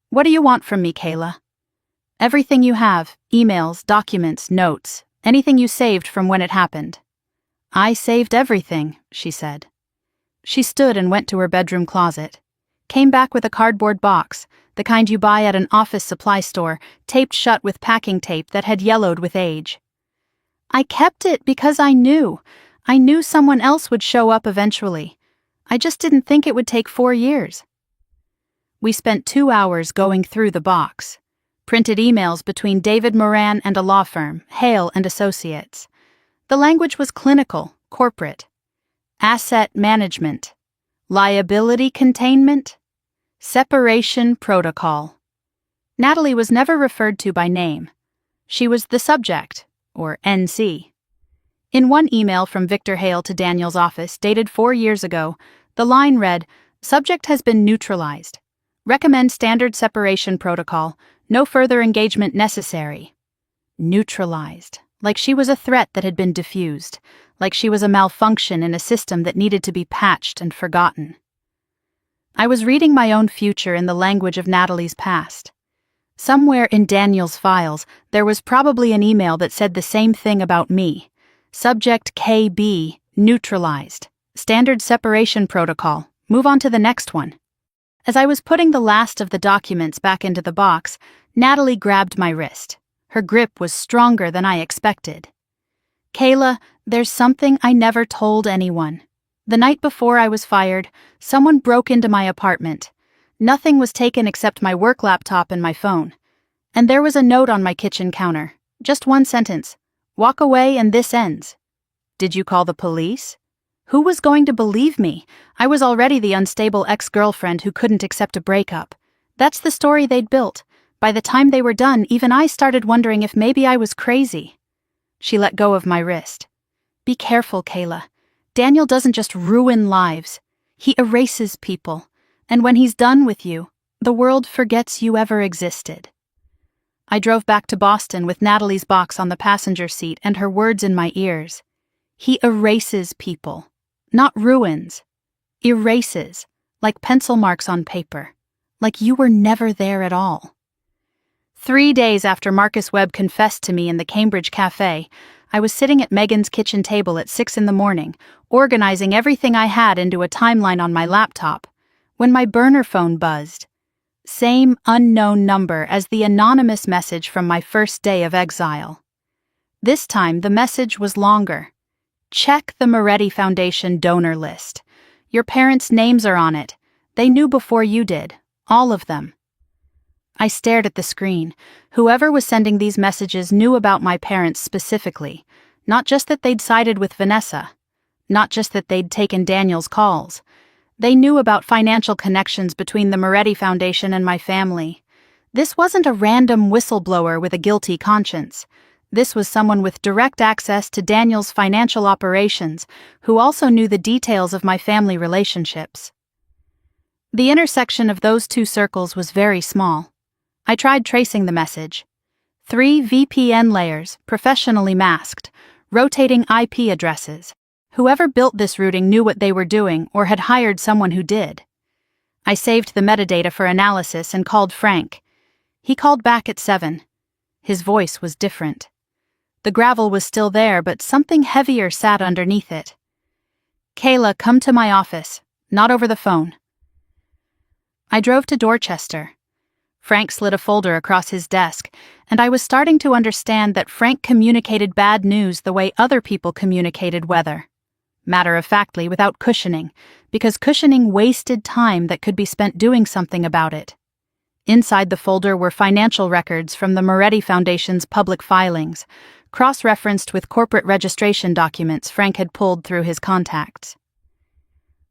What do you want from me, Kayla? Everything you have, emails, documents, notes, anything you saved from when it happened. I saved everything, she said. She stood and went to her bedroom closet, came back with a cardboard box, the kind you buy at an office supply store, taped shut with packing tape that had yellowed with age. I kept it because I knew someone else would show up eventually. I just didn't think it would take 4 years. We spent 2 hours going through the box. Printed emails between David Moran and a law firm, Hale and Associates. The language was clinical, corporate. Asset management, liability containment, separation protocol. Natalie was never referred to by name. She was the subject, or NC. In one email from Victor Hale to Daniel's office, dated 4 years ago, the line read, "Subject has been neutralized. Recommend standard separation protocol. No further engagement necessary." Neutralized. Like she was a threat that had been diffused, like she was a malfunction in a system that needed to be patched and forgotten. I was reading my own future in the language of Natalie's past. Somewhere in Daniel's files, there was probably an email that said the same thing about me. Subject KB, neutralized. Standard separation protocol. Move on to the next one. As I was putting the last of the documents back into the box, Natalie grabbed my wrist. Her grip was stronger than I expected. Kayla, there's something I never told anyone. The night before I was fired, someone broke into my apartment. Nothing was taken except my work laptop and my phone. And there was a note on my kitchen counter. Just one sentence. Walk away and this ends. Did you call the police? Who was going to believe me? I was already the unstable ex-girlfriend who couldn't accept a breakup. That's the story they'd built. By the time they were done, even I started wondering if maybe I was crazy. She let go of my wrist. Be careful, Kayla. Daniel doesn't just ruin lives. He erases people. And when he's done with you, the world forgets you ever existed. I drove back to Boston with Natalie's box on the passenger seat and her words in my ears. He erases people, not ruins. Erases, like pencil marks on paper, like you were never there at all. 3 days after Marcus Webb confessed to me in the Cambridge Cafe, I was sitting at Megan's kitchen table at 6 in the morning, organizing everything I had into a timeline on my laptop, when my burner phone buzzed. Same unknown number as the anonymous message from my first day of exile. This time the message was longer. Check the Moretti Foundation donor list. Your parents' names are on it. They knew before you did, all of them. I stared at the screen. Whoever was sending these messages knew about my parents specifically, not just that they'd sided with Vanessa, not just that they'd taken Daniel's calls. They knew about financial connections between the Moretti Foundation and my family. This wasn't a random whistleblower with a guilty conscience. This was someone with direct access to Daniel's financial operations, who also knew the details of my family relationships. The intersection of those two circles was very small. I tried tracing the message. 3 VPN layers, professionally masked, rotating IP addresses. Whoever built this routing knew what they were doing or had hired someone who did. I saved the metadata for analysis and called Frank. He called back at 7. His voice was different. The gravel was still there, but something heavier sat underneath it. Kayla, come to my office, not over the phone. I drove to Dorchester. Frank slid a folder across his desk, and I was starting to understand that Frank communicated bad news the way other people communicated weather. Matter-of-factly, without cushioning, because cushioning wasted time that could be spent doing something about it. Inside the folder were financial records from the Moretti Foundation's public filings, cross-referenced with corporate registration documents Frank had pulled through his contacts.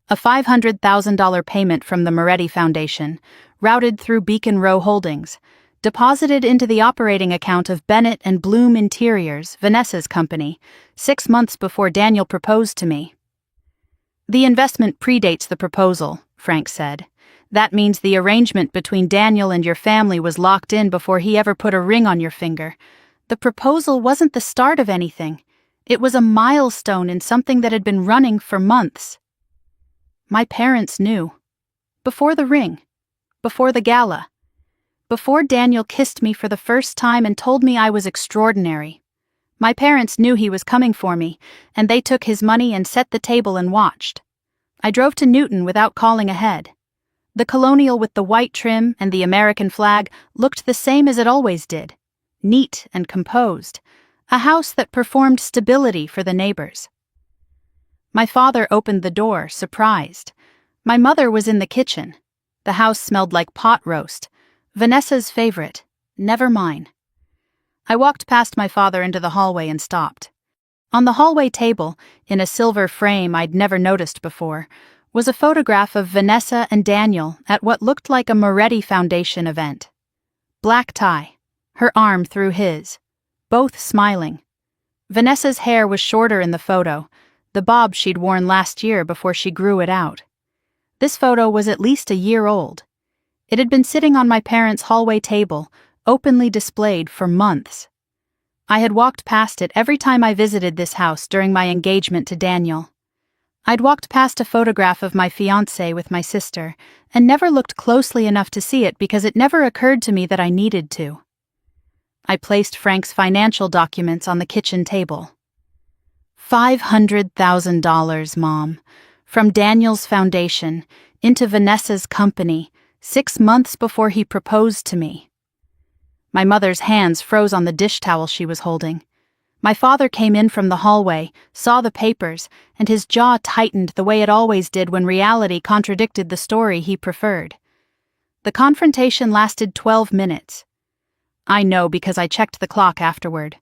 A $500,000 payment from the Moretti Foundation, routed through Beacon Row Holdings, deposited into the operating account of Bennett and Bloom Interiors, Vanessa's company, 6 months before Daniel proposed to me. The investment predates the proposal, Frank said. That means the arrangement between Daniel and your family was locked in before he ever put a ring on your finger. The proposal wasn't the start of anything. It was a milestone in something that had been running for months. My parents knew. Before the ring. Before the gala. Before Daniel kissed me for the first time and told me I was extraordinary. My parents knew he was coming for me, and they took his money and set the table and watched. I drove to Newton without calling ahead. The colonial with the white trim and the American flag looked the same as it always did. Neat and composed, a house that performed stability for the neighbors. My father opened the door, surprised. My mother was in the kitchen. The house smelled like pot roast, Vanessa's favorite, never mine. I walked past my father into the hallway and stopped. On the hallway table, in a silver frame I'd never noticed before, was a photograph of Vanessa and Daniel at what looked like a Moretti Foundation event. Black tie, her arm through his, both smiling. Vanessa's hair was shorter in the photo, the bob she'd worn last year before she grew it out. This photo was at least a year old. It had been sitting on my parents' hallway table, openly displayed for months. I had walked past it every time I visited this house during my engagement to Daniel. I'd walked past a photograph of my fiancé with my sister, and never looked closely enough to see it because it never occurred to me that I needed to. I placed Frank's financial documents on the kitchen table. $500,000, Mom, from Daniel's foundation into Vanessa's company, 6 months before he proposed to me. My mother's hands froze on the dish towel she was holding. My father came in from the hallway, saw the papers, and his jaw tightened the way it always did when reality contradicted the story he preferred. The confrontation lasted 12 minutes. I know because I checked the clock afterward.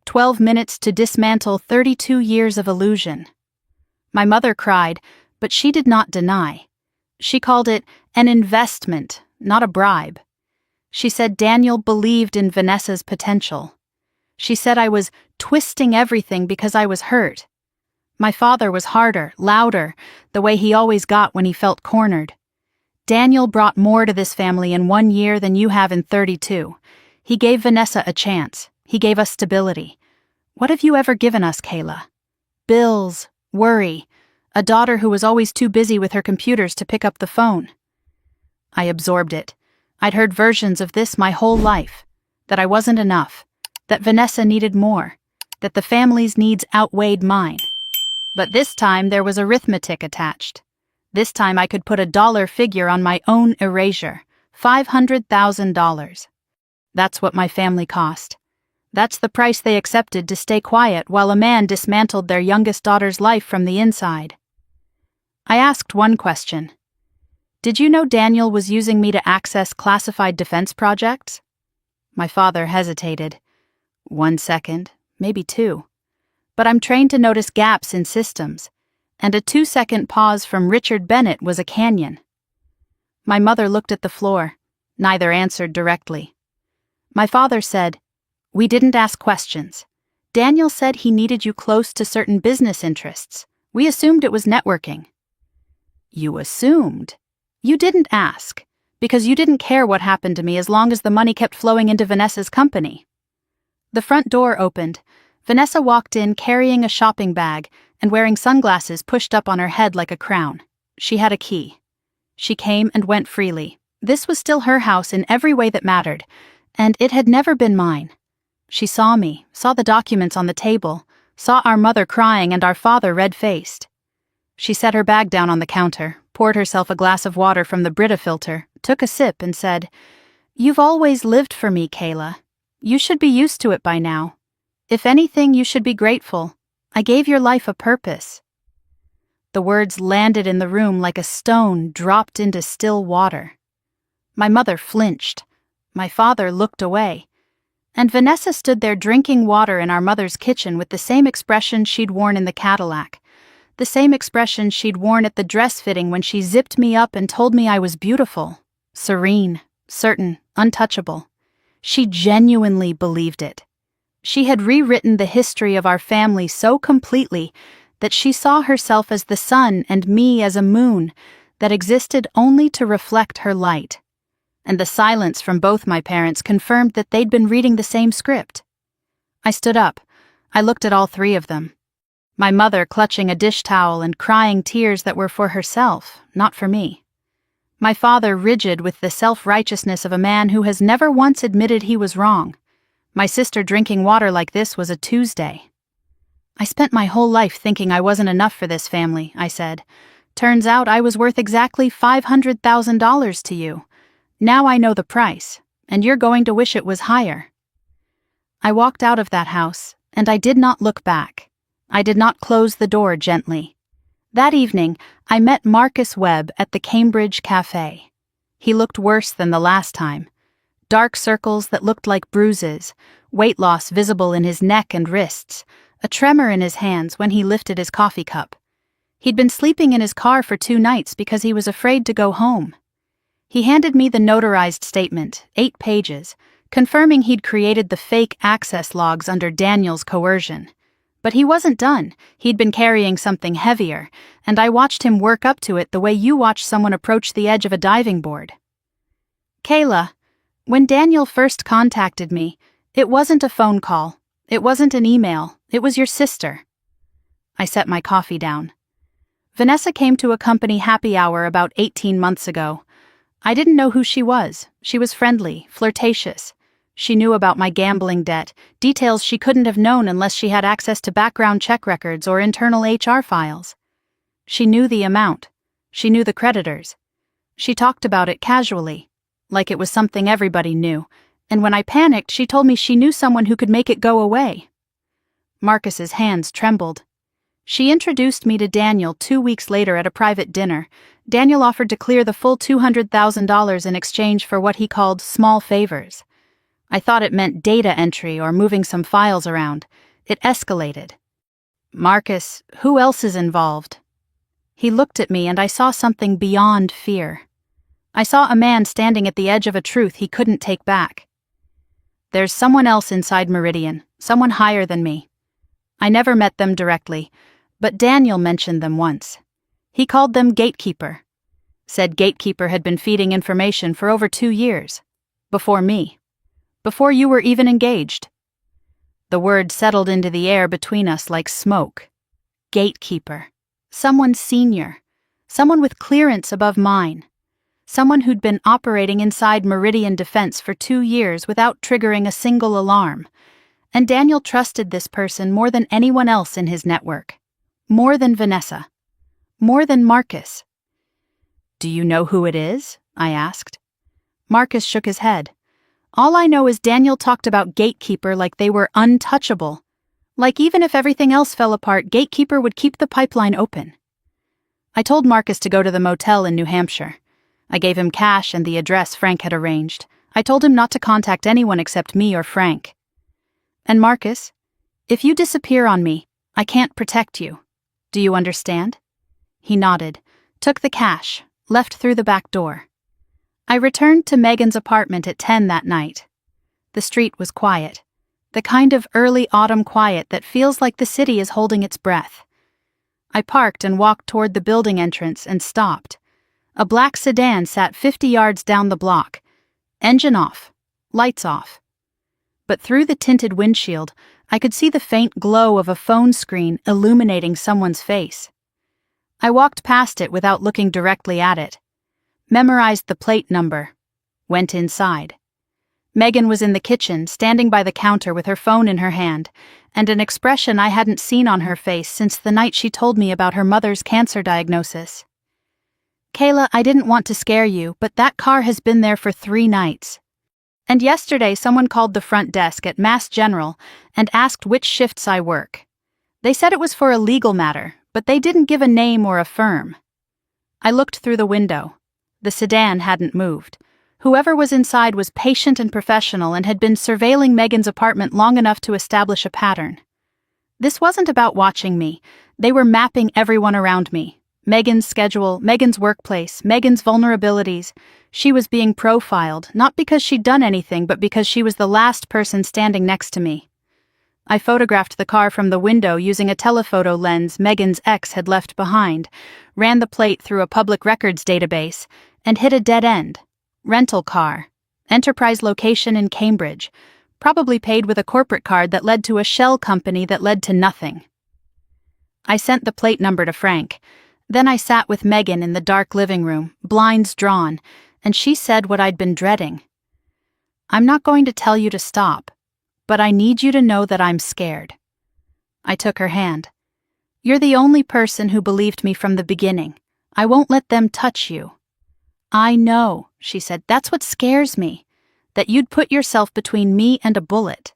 12 minutes to dismantle 32 years of illusion. My mother cried, but she did not deny. She called it an investment, not a bribe. She said Daniel believed in Vanessa's potential. She said I was twisting everything because I was hurt. My father was harder, louder, the way he always got when he felt cornered. Daniel brought more to this family in 1 year than you have in 32. He gave Vanessa a chance. He gave us stability. What have you ever given us, Kayla? Bills, worry, a daughter who was always too busy with her computers to pick up the phone. I absorbed it. I'd heard versions of this my whole life. That I wasn't enough. That Vanessa needed more. That the family's needs outweighed mine. But this time there was arithmetic attached. This time I could put a dollar figure on my own erasure. $500,000. That's what my family cost. That's the price they accepted to stay quiet while a man dismantled their youngest daughter's life from the inside. I asked one question. Did you know Daniel was using me to access classified defense projects? My father hesitated. 1 second, maybe 2. But I'm trained to notice gaps in systems, and a 2-second pause from Richard Bennett was a canyon. My mother looked at the floor. Neither answered directly. My father said, "We didn't ask questions. Daniel said he needed you close to certain business interests. We assumed it was networking." You assumed? You didn't ask, because you didn't care what happened to me as long as the money kept flowing into Vanessa's company. The front door opened. Vanessa walked in carrying a shopping bag and wearing sunglasses pushed up on her head like a crown. She had a key. She came and went freely. This was still her house in every way that mattered, and it had never been mine. She saw me, saw the documents on the table, saw our mother crying and our father red-faced. She set her bag down on the counter, poured herself a glass of water from the Brita filter, took a sip and said, "You've always lived for me, Kayla. You should be used to it by now. If anything, you should be grateful. I gave your life a purpose." The words landed in the room like a stone dropped into still water. My mother flinched. My father looked away. And Vanessa stood there drinking water in our mother's kitchen with the same expression she'd worn in the Cadillac. The same expression she'd worn at the dress fitting when she zipped me up and told me I was beautiful. Serene, certain, untouchable. She genuinely believed it. She had rewritten the history of our family so completely that she saw herself as the sun and me as a moon that existed only to reflect her light. And the silence from both my parents confirmed that they'd been reading the same script. I stood up. I looked at all three of them. My mother clutching a dish towel and crying tears that were for herself, not for me. My father rigid with the self-righteousness of a man who has never once admitted he was wrong. My sister drinking water like this was a Tuesday. "I spent my whole life thinking I wasn't enough for this family," I said. "Turns out I was worth exactly $500,000 to you. Now I know the price, and you're going to wish it was higher." I walked out of that house, and I did not look back. I did not close the door gently. That evening, I met Marcus Webb at the Cambridge Cafe. He looked worse than the last time. Dark circles that looked like bruises, weight loss visible in his neck and wrists, a tremor in his hands when he lifted his coffee cup. He'd been sleeping in his car for 2 nights because he was afraid to go home. He handed me the notarized statement, 8 pages, confirming he'd created the fake access logs under Daniel's coercion. But he wasn't done. He'd been carrying something heavier, and I watched him work up to it the way you watch someone approach the edge of a diving board. "Kayla, when Daniel first contacted me, it wasn't a phone call. It wasn't an email. It was your sister." I set my coffee down. Vanessa came to a company happy hour about 18 months ago. I didn't know who she was. She was friendly, flirtatious. She knew about my gambling debt, details she couldn't have known unless she had access to background check records or internal HR files. She knew the amount. She knew the creditors. She talked about it casually, like it was something everybody knew, and when I panicked, she told me she knew someone who could make it go away. Marcus's hands trembled. She introduced me to Daniel 2 weeks later at a private dinner. Daniel offered to clear the full $200,000 in exchange for what he called small favors. I thought it meant data entry or moving some files around. It escalated. "Marcus, who else is involved?" He looked at me and I saw something beyond fear. I saw a man standing at the edge of a truth he couldn't take back. "There's someone else inside Meridian, someone higher than me. I never met them directly, but Daniel mentioned them once. He called them Gatekeeper. Said Gatekeeper had been feeding information for over 2 years. Before me. before you were even engaged." The word settled into the air between us like smoke. Gatekeeper. Someone senior. Someone with clearance above mine. Someone who'd been operating inside Meridian Defense for 2 years without triggering a single alarm. And Daniel trusted this person more than anyone else in his network. More than Vanessa. More than Marcus. "Do you know who it is?" I asked. Marcus shook his head. "All I know is Daniel talked about Gatekeeper like they were untouchable. Like even if everything else fell apart, Gatekeeper would keep the pipeline open." I told Marcus to go to the motel in New Hampshire. I gave him cash and the address Frank had arranged. I told him not to contact anyone except me or Frank. "And Marcus, if you disappear on me, I can't protect you. Do you understand?" He nodded, took the cash, left through the back door. I returned to Megan's apartment at 10 that night. The street was quiet. The kind of early autumn quiet that feels like the city is holding its breath. I parked and walked toward the building entrance and stopped. A black sedan sat 50 yards down the block. Engine off. Lights off. But through the tinted windshield, I could see the faint glow of a phone screen illuminating someone's face. I walked past it without looking directly at it. Memorized the plate number. Went inside. Megan was in the kitchen, standing by the counter with her phone in her hand, and an expression I hadn't seen on her face since the night she told me about her mother's cancer diagnosis. "Kayla, I didn't want to scare you, but that car has been there for 3 nights. And yesterday someone called the front desk at Mass General and asked which shifts I work. They said it was for a legal matter, but they didn't give a name or a firm." I looked through the window. The sedan hadn't moved. Whoever was inside was patient and professional and had been surveilling Megan's apartment long enough to establish a pattern. This wasn't about watching me. They were mapping everyone around me. Megan's schedule, Megan's workplace, Megan's vulnerabilities. She was being profiled, not because she'd done anything, but because she was the last person standing next to me. I photographed the car from the window using a telephoto lens Megan's ex had left behind, ran the plate through a public records database, and hit a dead end. Rental car. Enterprise location in Cambridge. Probably paid with a corporate card that led to a shell company that led to nothing. I sent the plate number to Frank. Then I sat with Megan in the dark living room, blinds drawn, and she said what I'd been dreading. "I'm not going to tell you to stop, but I need you to know that I'm scared." I took her hand. "You're the only person who believed me from the beginning. I won't let them touch you." "I know," she said, "that's what scares me, that you'd put yourself between me and a bullet."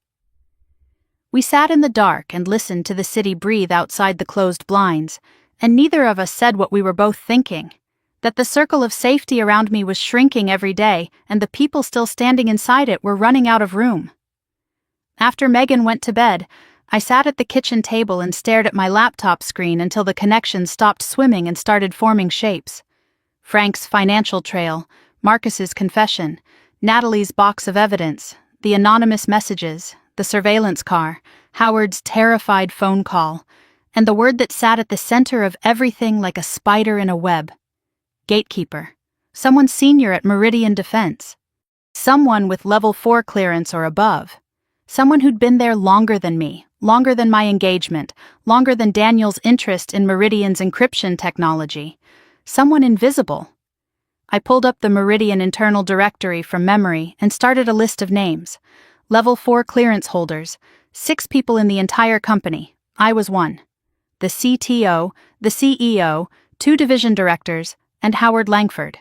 We sat in the dark and listened to the city breathe outside the closed blinds, and neither of us said what we were both thinking, that the circle of safety around me was shrinking every day and the people still standing inside it were running out of room. After Megan went to bed, I sat at the kitchen table and stared at my laptop screen until the connection stopped swimming and started forming shapes. Frank's financial trail, Marcus's confession, Natalie's box of evidence, the anonymous messages, the surveillance car, Howard's terrified phone call, and the word that sat at the center of everything like a spider in a web. Gatekeeper. Someone senior at Meridian Defense. Someone with level 4 clearance or above. Someone who'd been there longer than me, longer than my engagement, longer than Daniel's interest in Meridian's encryption technology. Someone invisible. I pulled up the Meridian internal directory from memory and started a list of names. Level 4 clearance holders, 6 people in the entire company. I was one. The CTO, the CEO, 2 division directors, and Howard Langford.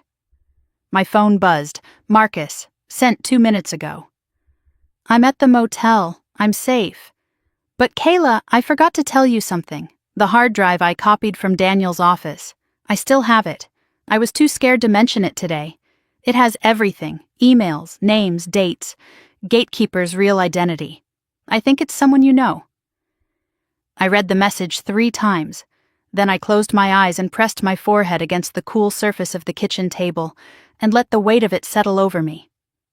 My phone buzzed. "Marcus, sent 2 minutes ago." "I'm at the motel. I'm safe." "But Kayla, I forgot to tell you something. The hard drive I copied from Daniel's office. I still have it. I was too scared to mention it today. It has everything. Emails, names, dates. Gatekeeper's real identity. I think it's someone you know." I read the message 3 times. Then I closed my eyes and pressed my forehead against the cool surface of the kitchen table and let the weight of it settle over me.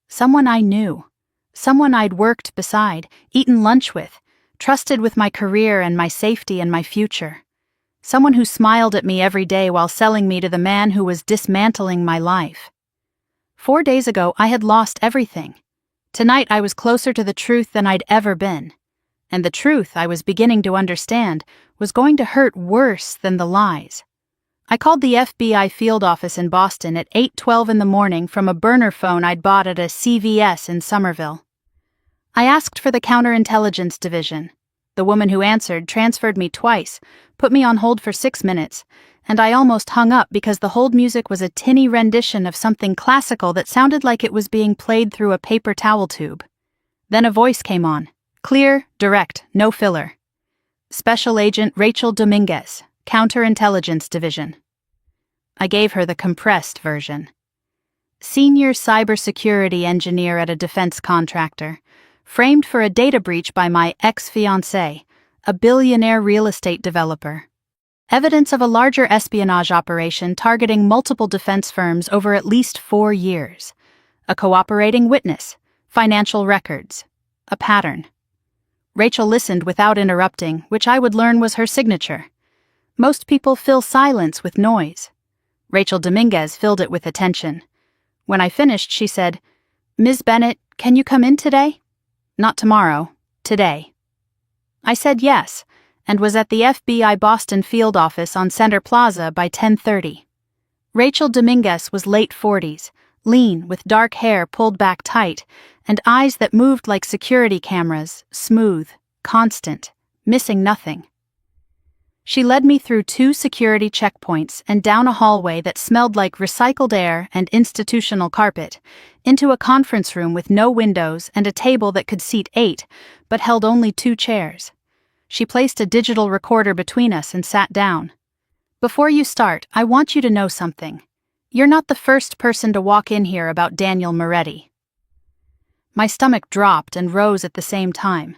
Someone I knew. Someone I'd worked beside, eaten lunch with, trusted with my career and my safety and my future. Someone who smiled at me every day while selling me to the man who was dismantling my life. 4 days ago, I had lost everything. Tonight I was closer to the truth than I'd ever been. And the truth I was beginning to understand was going to hurt worse than the lies. I called the FBI field office in Boston at 8:12 in the morning from a burner phone I'd bought at a CVS in Somerville. I asked for the counterintelligence division. The woman who answered transferred me twice, put me on hold for 6 minutes, and I almost hung up because the hold music was a tinny rendition of something classical that sounded like it was being played through a paper towel tube. Then a voice came on. Clear, direct, no filler. Special Agent Rachel Dominguez, Counterintelligence Division. I gave her the compressed version. Senior cybersecurity engineer at a defense contractor, framed for a data breach by my ex-fiancé, a billionaire real estate developer. Evidence of a larger espionage operation targeting multiple defense firms over at least 4 years. A cooperating witness, financial records, a pattern. Rachel listened without interrupting, which I would learn was her signature. Most people fill silence with noise. Rachel Dominguez filled it with attention. When I finished, she said, "Ms. Bennett, can you come in today?" "Not tomorrow, today." I said yes, and was at the FBI Boston field office on Center Plaza by 10:30. Rachel Dominguez was late 40s, lean, with dark hair pulled back tight, and eyes that moved like security cameras, smooth, constant, missing nothing. She led me through 2 security checkpoints and down a hallway that smelled like recycled air and institutional carpet, into a conference room with no windows and a table that could seat 8, but held only 2 chairs. She placed a digital recorder between us and sat down. "Before you start, I want you to know something. You're not the first person to walk in here about Daniel Moretti." My stomach dropped and rose at the same time.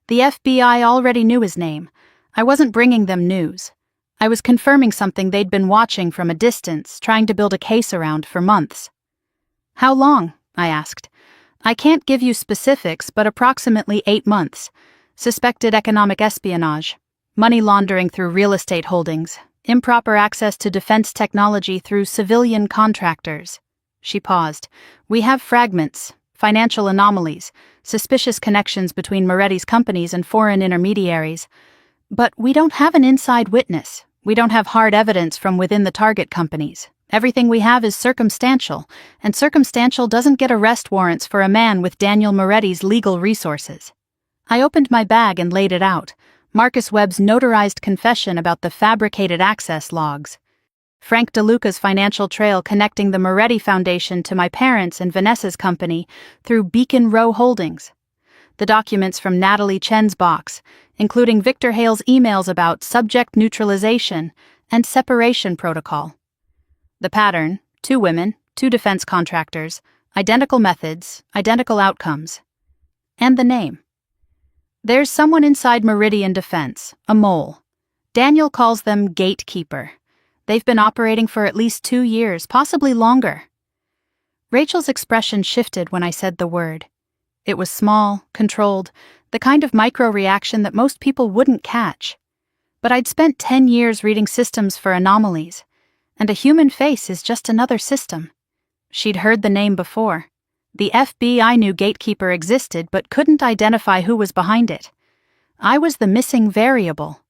The FBI already knew his name. I wasn't bringing them news. I was confirming something they'd been watching from a distance, trying to build a case around for months. "How long?" I asked. "I can't give you specifics, but approximately 8 months. Suspected economic espionage, money laundering through real estate holdings, improper access to defense technology through civilian contractors." She paused. "We have fragments, financial anomalies, suspicious connections between Moretti's companies and foreign intermediaries. But we don't have an inside witness. We don't have hard evidence from within the target companies. Everything we have is circumstantial, and circumstantial doesn't get arrest warrants for a man with Daniel Moretti's legal resources." I opened my bag and laid it out. Marcus Webb's notarized confession about the fabricated access logs. Frank DeLuca's financial trail connecting the Moretti Foundation to my parents and Vanessa's company through Beacon Row Holdings. The documents from Natalie Chen's box, including Victor Hale's emails about subject neutralization and separation protocol. The pattern, 2 women, 2 defense contractors, identical methods, identical outcomes. And the name. There's someone inside Meridian Defense, a mole. Daniel calls them Gatekeeper. They've been operating for at least 2 years, possibly longer. Rachel's expression shifted when I said the word. It was small, controlled, the kind of micro-reaction that most people wouldn't catch. But I'd spent 10 years reading systems for anomalies, and a human face is just another system. She'd heard the name before. The FBI knew Gatekeeper existed but couldn't identify who was behind it. I was the missing variable.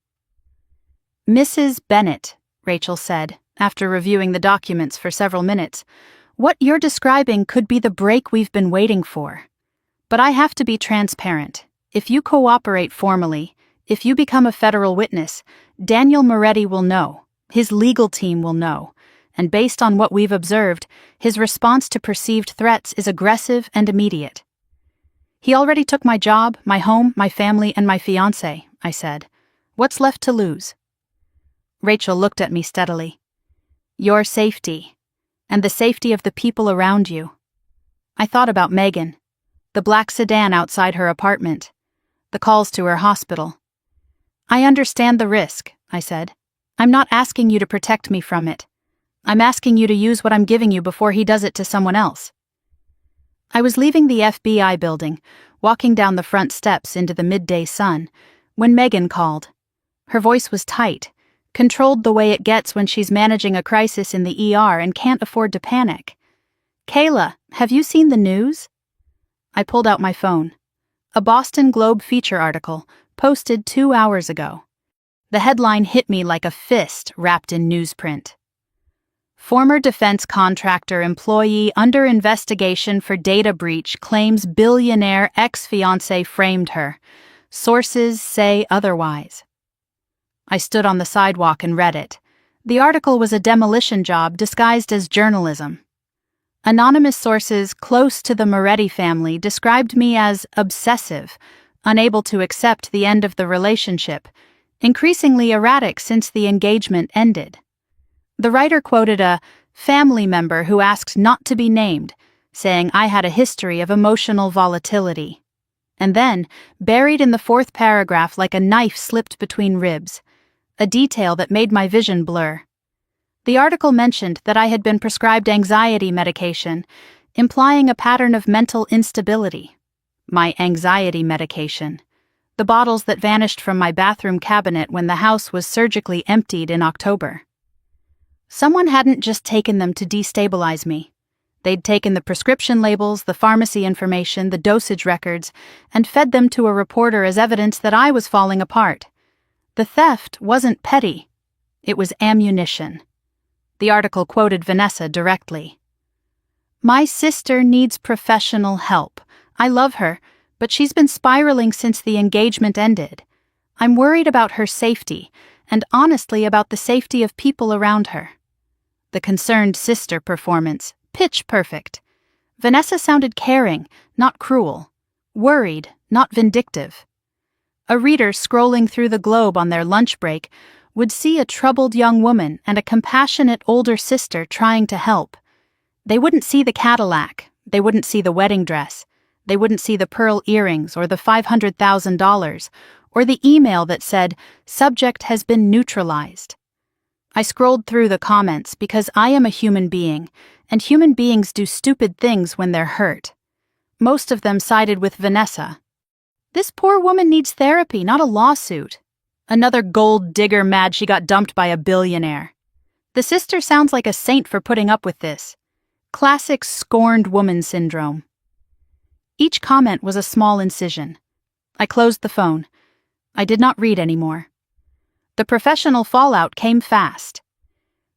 "Mrs. Bennett," Rachel said, after reviewing the documents for several minutes, "what you're describing could be the break we've been waiting for. But I have to be transparent. If you cooperate formally, if you become a federal witness, Daniel Moretti will know, his legal team will know, and based on what we've observed, his response to perceived threats is aggressive and immediate." "He already took my job, my home, my family, and my fiancé," I said. "What's left to lose?" Rachel looked at me steadily. "Your safety, and the safety of the people around you." I thought about Megan, the black sedan outside her apartment, the calls to her hospital. "I understand the risk," I said. "I'm not asking you to protect me from it. I'm asking you to use what I'm giving you before he does it to someone else." I was leaving the FBI building, walking down the front steps into the midday sun, when Megan called. Her voice was tight, controlled the way it gets when she's managing a crisis in the ER and can't afford to panic. "Kayla, have you seen the news?" I pulled out my phone. A Boston Globe feature article, posted 2 hours ago. The headline hit me like a fist wrapped in newsprint. Former defense contractor employee under investigation for data breach claims billionaire ex-fiancé framed her. Sources say otherwise. I stood on the sidewalk and read it. The article was a demolition job disguised as journalism. Anonymous sources close to the Moretti family described me as obsessive, unable to accept the end of the relationship, increasingly erratic since the engagement ended. The writer quoted a family member who asked not to be named, saying I had a history of emotional volatility. And then, buried in the fourth paragraph like a knife slipped between ribs, a detail that made my vision blur. The article mentioned that I had been prescribed anxiety medication, implying a pattern of mental instability. My anxiety medication. The bottles that vanished from my bathroom cabinet when the house was surgically emptied in October. Someone hadn't just taken them to destabilize me. They'd taken the prescription labels, the pharmacy information, the dosage records, and fed them to a reporter as evidence that I was falling apart. The theft wasn't petty. It was ammunition. The article quoted Vanessa directly. My sister needs professional help. I love her, but she's been spiraling since the engagement ended. I'm worried about her safety, and honestly about the safety of people around her. The concerned sister performance, pitch perfect. Vanessa sounded caring, not cruel. Worried, not vindictive. A reader scrolling through the Globe on their lunch break would see a troubled young woman and a compassionate older sister trying to help. They wouldn't see the Cadillac, they wouldn't see the wedding dress, they wouldn't see the pearl earrings or the $500,000, or the email that said, "Subject has been neutralized." I scrolled through the comments because I am a human being, and human beings do stupid things when they're hurt. Most of them sided with Vanessa. This poor woman needs therapy, not a lawsuit. Another gold digger mad she got dumped by a billionaire. The sister sounds like a saint for putting up with this. Classic scorned woman syndrome. Each comment was a small incision. I closed the phone. I did not read anymore. The professional fallout came fast.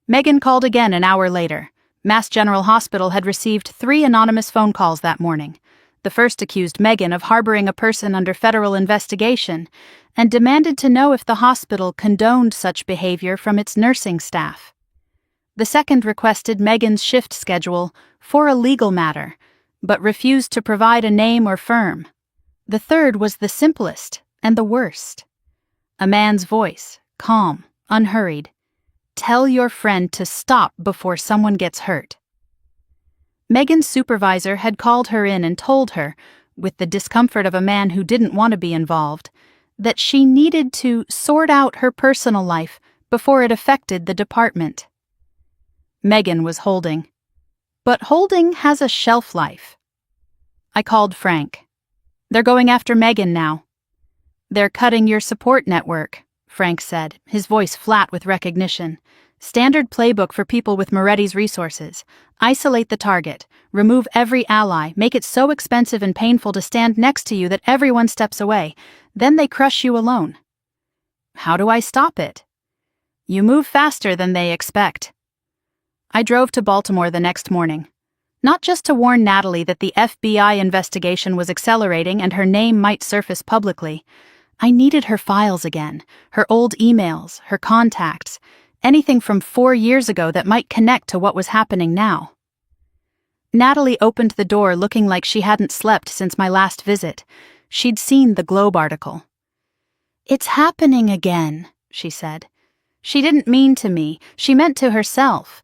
Megan called again an hour later. Mass General Hospital had received 3 anonymous phone calls that morning. The first accused Megan of harboring a person under federal investigation and demanded to know if the hospital condoned such behavior from its nursing staff. The second requested Megan's shift schedule for a legal matter, but refused to provide a name or firm. The third was the simplest and the worst. A man's voice, calm, unhurried. Tell your friend to stop before someone gets hurt. Megan's supervisor had called her in and told her, with the discomfort of a man who didn't want to be involved, that she needed to sort out her personal life before it affected the department. Megan was holding. But holding has a shelf life. I called Frank. They're going after Megan now. They're cutting your support network, Frank said, his voice flat with recognition. Standard playbook for people with Moretti's resources. Isolate the target, remove every ally, make it so expensive and painful to stand next to you that everyone steps away. Then they crush you alone. How do I stop it? You move faster than they expect. I drove to Baltimore the next morning. Not just to warn Natalie that the FBI investigation was accelerating and her name might surface publicly. I needed her files again, her old emails, her contacts, anything from 4 years ago that might connect to what was happening now. Natalie opened the door looking like she hadn't slept since my last visit. She'd seen the Globe article. "It's happening again," she said. She didn't mean to me, she meant to herself.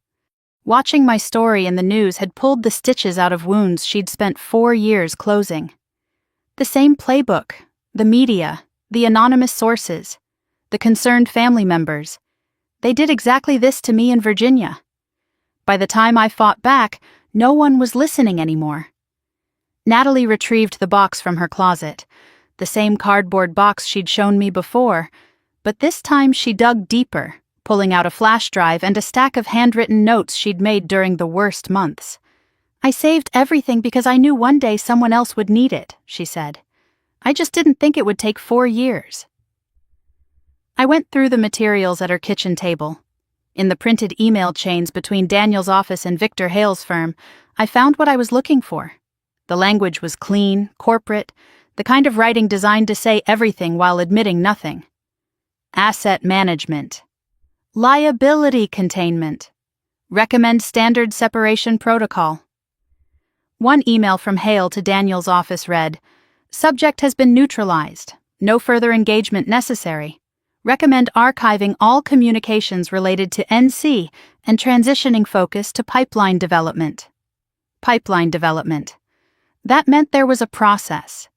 Watching my story in the news had pulled the stitches out of wounds she'd spent 4 years closing. The same playbook, the media, the anonymous sources, the concerned family members. They did exactly this to me in Virginia. By the time I fought back, no one was listening anymore. Natalie retrieved the box from her closet, the same cardboard box she'd shown me before, but this time she dug deeper, pulling out a flash drive and a stack of handwritten notes she'd made during the worst months. I saved everything because I knew one day someone else would need it, she said. I just didn't think it would take 4 years. I went through the materials at her kitchen table. In the printed email chains between Daniel's office and Victor Hale's firm, I found what I was looking for. The language was clean, corporate, the kind of writing designed to say everything while admitting nothing. Asset management. Liability containment. Recommend standard separation protocol. One email from Hale to Daniel's office read, "Subject has been neutralized. No further engagement necessary. Recommend archiving all communications related to NC and transitioning focus to pipeline development." Pipeline development. That meant there was a process,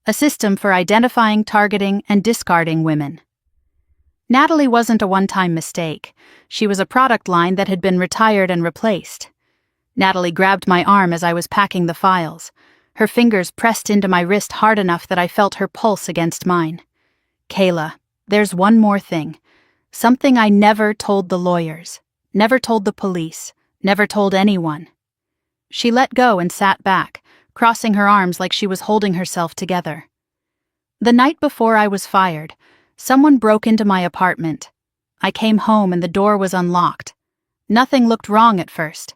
a system for identifying, targeting, and discarding women. Natalie wasn't a one-time mistake. She was a product line that had been retired and replaced. Natalie grabbed my arm as I was packing the files. Her fingers pressed into my wrist hard enough that I felt her pulse against mine. "Kayla, there's one more thing. Something I never told the lawyers, never told the police, never told anyone." She let go and sat back, crossing her arms like she was holding herself together. "The night before I was fired, someone broke into my apartment. I came home and the door was unlocked. Nothing looked wrong at first.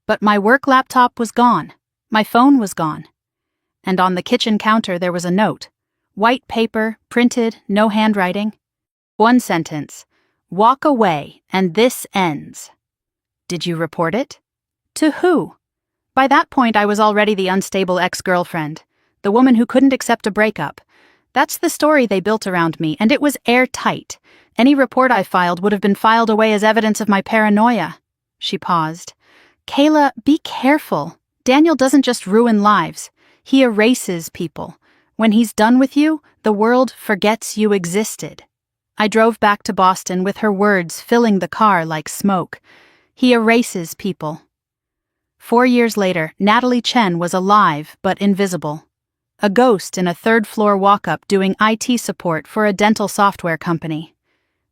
But my work laptop was gone. My phone was gone. And on the kitchen counter there was a note. White paper, printed, no handwriting. One sentence. "Walk away, and this ends." "Did you report it?" "To who?" By that point I was already the unstable ex-girlfriend, the woman who couldn't accept a breakup. That's the story they built around me, and it was airtight. Any report I filed would have been filed away as evidence of my paranoia. She paused. "Kayla, be careful. Daniel doesn't just ruin lives. He erases people. When he's done with you, the world forgets you existed." I drove back to Boston with her words filling the car like smoke. He erases people. 4 years later, Natalie Chen was alive but invisible. A ghost in a third-floor walk-up doing IT support for a dental software company.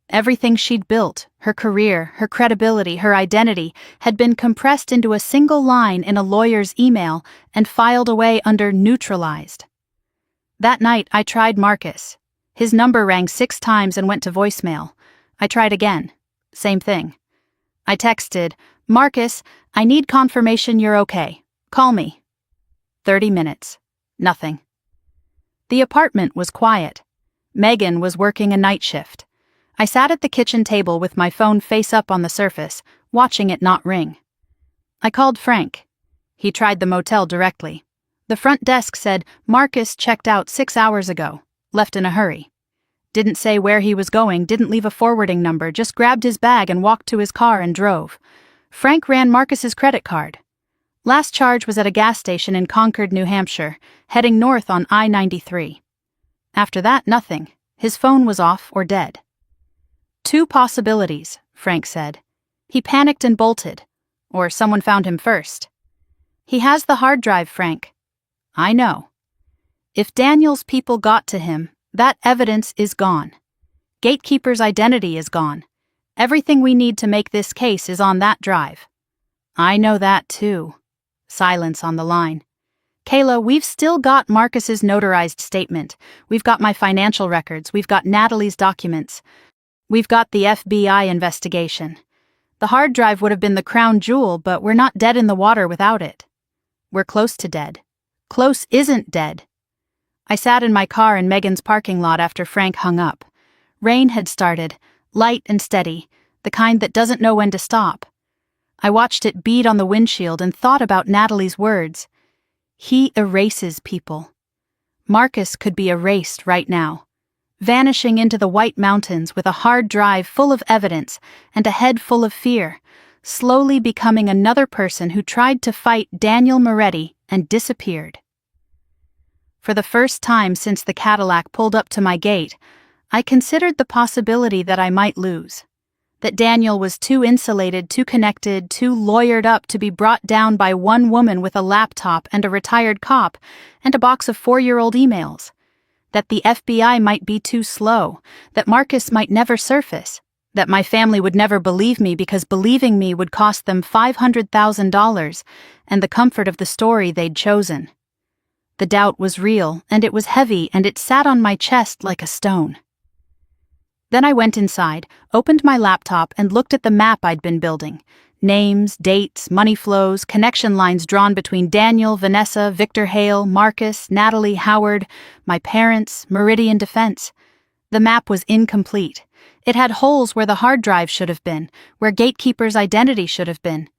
Everything she'd built, her career, her credibility, her identity, had been compressed into a single line in a lawyer's email and filed away under neutralized. That night, I tried Marcus. His number rang 6 times and went to voicemail. I tried again. Same thing. I texted, "Marcus, I need confirmation you're okay. Call me." 30 minutes. Nothing. The apartment was quiet. Megan was working a night shift. I sat at the kitchen table with my phone face up on the surface, watching it not ring. I called Frank. He tried the motel directly. The front desk said Marcus checked out 6 hours ago, left in a hurry. Didn't say where he was going, didn't leave a forwarding number, just grabbed his bag and walked to his car and drove. Frank ran Marcus's credit card. Last charge was at a gas station in Concord, New Hampshire, heading north on I-93. After that, nothing. His phone was off or dead. 2 possibilities, Frank said. He panicked and bolted. Or someone found him first. He has the hard drive, Frank. I know. If Daniel's people got to him, that evidence is gone. Gatekeeper's identity is gone. Everything we need to make this case is on that drive. I know that too. Silence on the line. Kayla, we've still got Marcus's notarized statement. We've got my financial records. We've got Natalie's documents. We've got the FBI investigation. The hard drive would have been the crown jewel, but we're not dead in the water without it. We're close to dead. Close isn't dead. I sat in my car in Megan's parking lot after Frank hung up. Rain had started, light and steady, the kind that doesn't know when to stop. I watched it bead on the windshield and thought about Natalie's words. He erases people. Marcus could be erased right now, vanishing into the White Mountains with a hard drive full of evidence and a head full of fear, slowly becoming another person who tried to fight Daniel Moretti and disappeared. For the first time since the Cadillac pulled up to my gate, I considered the possibility that I might lose. That Daniel was too insulated, too connected, too lawyered up to be brought down by one woman with a laptop and a retired cop and a box of 4-year-old emails. That the FBI might be too slow, that Marcus might never surface, that my family would never believe me because believing me would cost them $500,000, and the comfort of the story they'd chosen. The doubt was real, and it was heavy, and it sat on my chest like a stone. Then I went inside, opened my laptop, and looked at the map I'd been building. Names, dates, money flows, connection lines drawn between Daniel, Vanessa, Victor Hale, Marcus, Natalie, Howard, my parents, Meridian Defense. The map was incomplete. It had holes where the hard drive should have been, where Gatekeeper's identity should have been.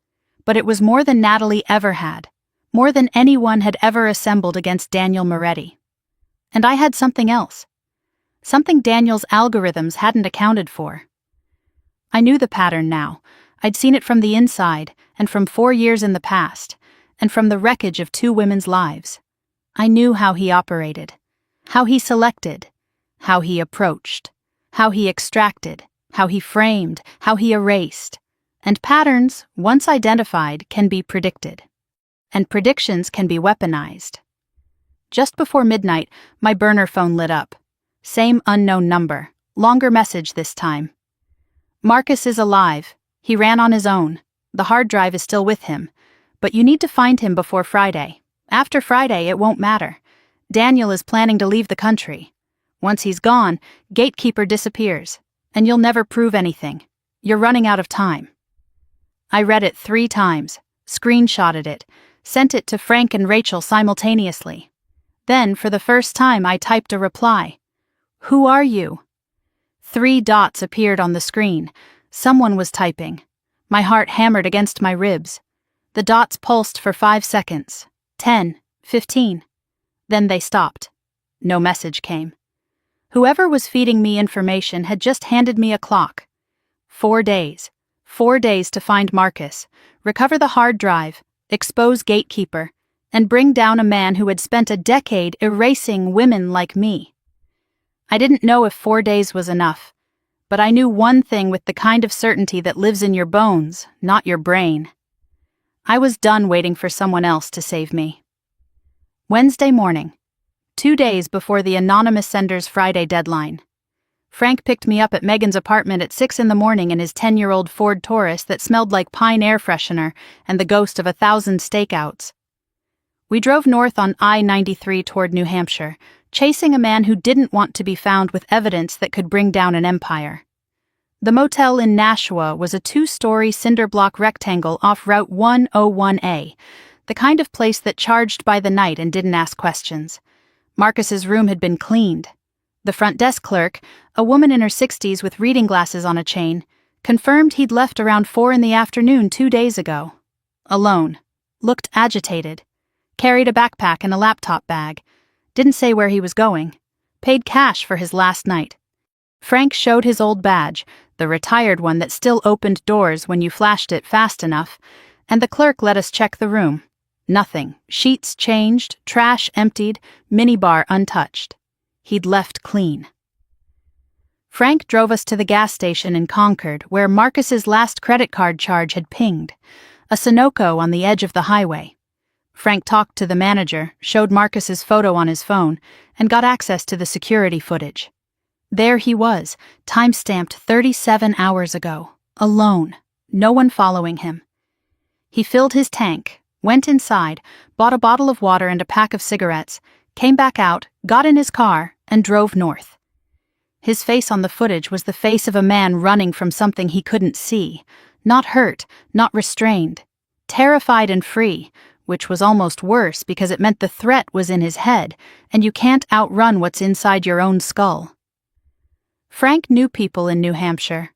But it was more than Natalie ever had, more than anyone had ever assembled against Daniel Moretti. And I had something else. Something Daniel's algorithms hadn't accounted for. I knew the pattern now. I'd seen it from the inside, and from 4 years in the past, and from the wreckage of 2 women's lives. I knew how he operated, how he selected, how he approached, how he extracted, how he framed, how he erased. And patterns, once identified, can be predicted. And predictions can be weaponized. Just before midnight, my burner phone lit up. Same unknown number, longer message this time. Marcus is alive. He ran on his own. The hard drive is still with him. But you need to find him before Friday. After Friday, it won't matter. Daniel is planning to leave the country. Once he's gone, Gatekeeper disappears, and you'll never prove anything. You're running out of time. I read it 3 times, screenshotted it, sent it to Frank and Rachel simultaneously. Then, for the first time, I typed a reply. Who are you? 3 dots appeared on the screen. Someone was typing. My heart hammered against my ribs. The dots pulsed for 5 seconds. 10, 15. Then they stopped. No message came. Whoever was feeding me information had just handed me a clock. 4 days. 4 days to find Marcus, recover the hard drive, expose Gatekeeper, and bring down a man who had spent a decade erasing women like me. I didn't know if 4 days was enough. But I knew one thing with the kind of certainty that lives in your bones, not your brain. I was done waiting for someone else to save me. Wednesday morning, 2 days before the anonymous sender's Friday deadline. Frank picked me up at Megan's apartment at 6 in the morning in his 10-year-old Ford Taurus that smelled like pine air freshener and the ghost of 1,000 stakeouts. We drove north on I-93 toward New Hampshire, chasing a man who didn't want to be found with evidence that could bring down an empire. The motel in Nashua was a 2-story cinder block rectangle off Route 101A, the kind of place that charged by the night and didn't ask questions. Marcus's room had been cleaned. The front desk clerk, a woman in her 60s with reading glasses on a chain, confirmed he'd left around 4 in the afternoon 2 days ago. Alone. Looked agitated. Carried a backpack and a laptop bag. Didn't say where he was going. Paid cash for his last night. Frank showed his old badge, the retired one that still opened doors when you flashed it fast enough, and the clerk let us check the room. Nothing. Sheets changed, trash emptied, minibar untouched. He'd left clean. Frank drove us to the gas station in Concord, where Marcus's last credit card charge had pinged, a Sunoco on the edge of the highway. Frank talked to the manager, showed Marcus's photo on his phone, and got access to the security footage. There he was, time-stamped 37 hours ago, alone, no one following him. He filled his tank, went inside, bought a bottle of water and a pack of cigarettes, came back out, got in his car, and drove north. His face on the footage was the face of a man running from something he couldn't see, not hurt, not restrained, terrified and free, which was almost worse because it meant the threat was in his head, and you can't outrun what's inside your own skull. Frank knew people in New Hampshire,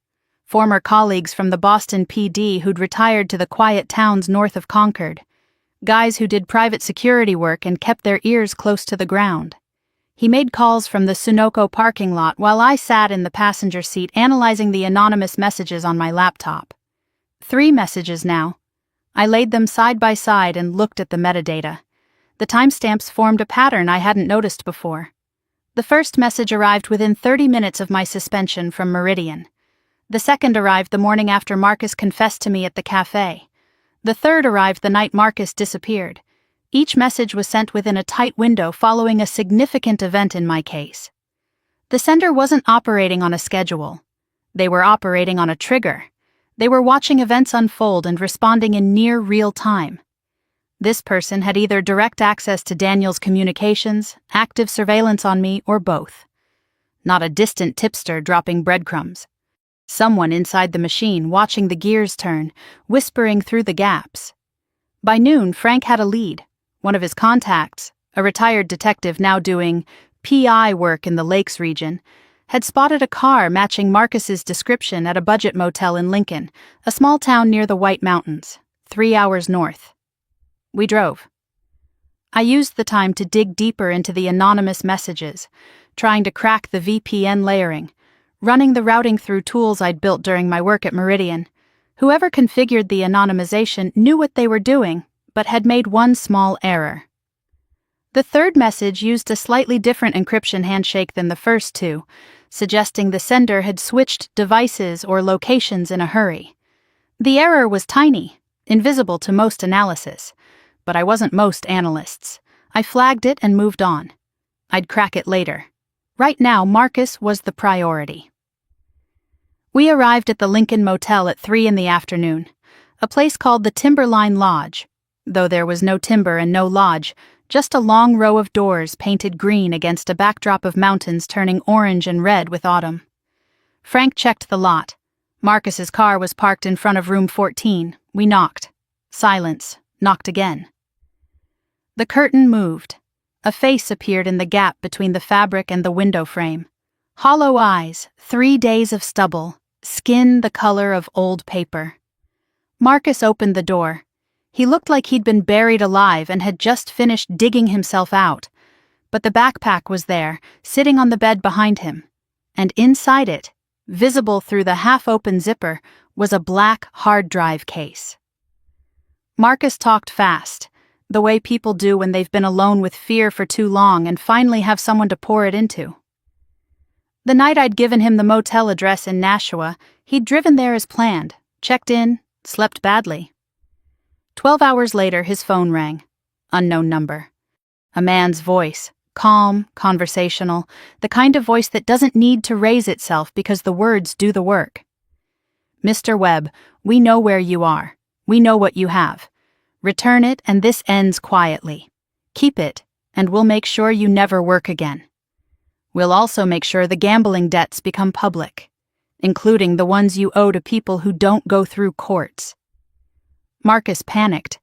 former colleagues from the Boston PD who'd retired to the quiet towns north of Concord, guys who did private security work and kept their ears close to the ground. He made calls from the Sunoco parking lot while I sat in the passenger seat analyzing the anonymous messages on my laptop. 3 messages now. I laid them side by side and looked at the metadata. The timestamps formed a pattern I hadn't noticed before. The first message arrived within 30 minutes of my suspension from Meridian. The second arrived the morning after Marcus confessed to me at the cafe. The third arrived the night Marcus disappeared. Each message was sent within a tight window following a significant event in my case. The sender wasn't operating on a schedule. They were operating on a trigger. They were watching events unfold and responding in near real time. This person had either direct access to Daniel's communications, active surveillance on me, or both. Not a distant tipster dropping breadcrumbs. Someone inside the machine watching the gears turn, whispering through the gaps. By noon, Frank had a lead. One of his contacts, a retired detective now doing PI work in the Lakes region, had spotted a car matching Marcus's description at a budget motel in Lincoln, a small town near the White Mountains, 3 hours north. We drove. I used the time to dig deeper into the anonymous messages, trying to crack the VPN layering, running the routing through tools I'd built during my work at Meridian. Whoever configured the anonymization knew what they were doing, but had made one small error. The third message used a slightly different encryption handshake than the first two, suggesting the sender had switched devices or locations in a hurry. The error was tiny, invisible to most analysis, but I wasn't most analysts. I flagged it and moved on. I'd crack it later. Right now, Marcus was the priority. We arrived at the Lincoln Motel at 3 in the afternoon, a place called the Timberline Lodge, though there was no timber and no lodge, just a long row of doors painted green against a backdrop of mountains turning orange and red with autumn. Frank checked the lot. Marcus's car was parked in front of room 14. We knocked. Silence. Knocked again. The curtain moved. A face appeared in the gap between the fabric and the window frame. Hollow eyes, 3 days of stubble, skin the color of old paper. Marcus opened the door. He looked like he'd been buried alive and had just finished digging himself out. But the backpack was there, sitting on the bed behind him. And inside it, visible through the half-open zipper, was a black hard drive case. Marcus talked fast, the way people do when they've been alone with fear for too long and finally have someone to pour it into. The night I'd given him the motel address in Nashua, he'd driven there as planned, checked in, slept badly. 12 hours later, his phone rang. Unknown number. A man's voice, calm, conversational, the kind of voice that doesn't need to raise itself because the words do the work. Mr. Webb, we know where you are. We know what you have. Return it and this ends quietly. Keep it, and we'll make sure you never work again. We'll also make sure the gambling debts become public, including the ones you owe to people who don't go through courts. Marcus panicked,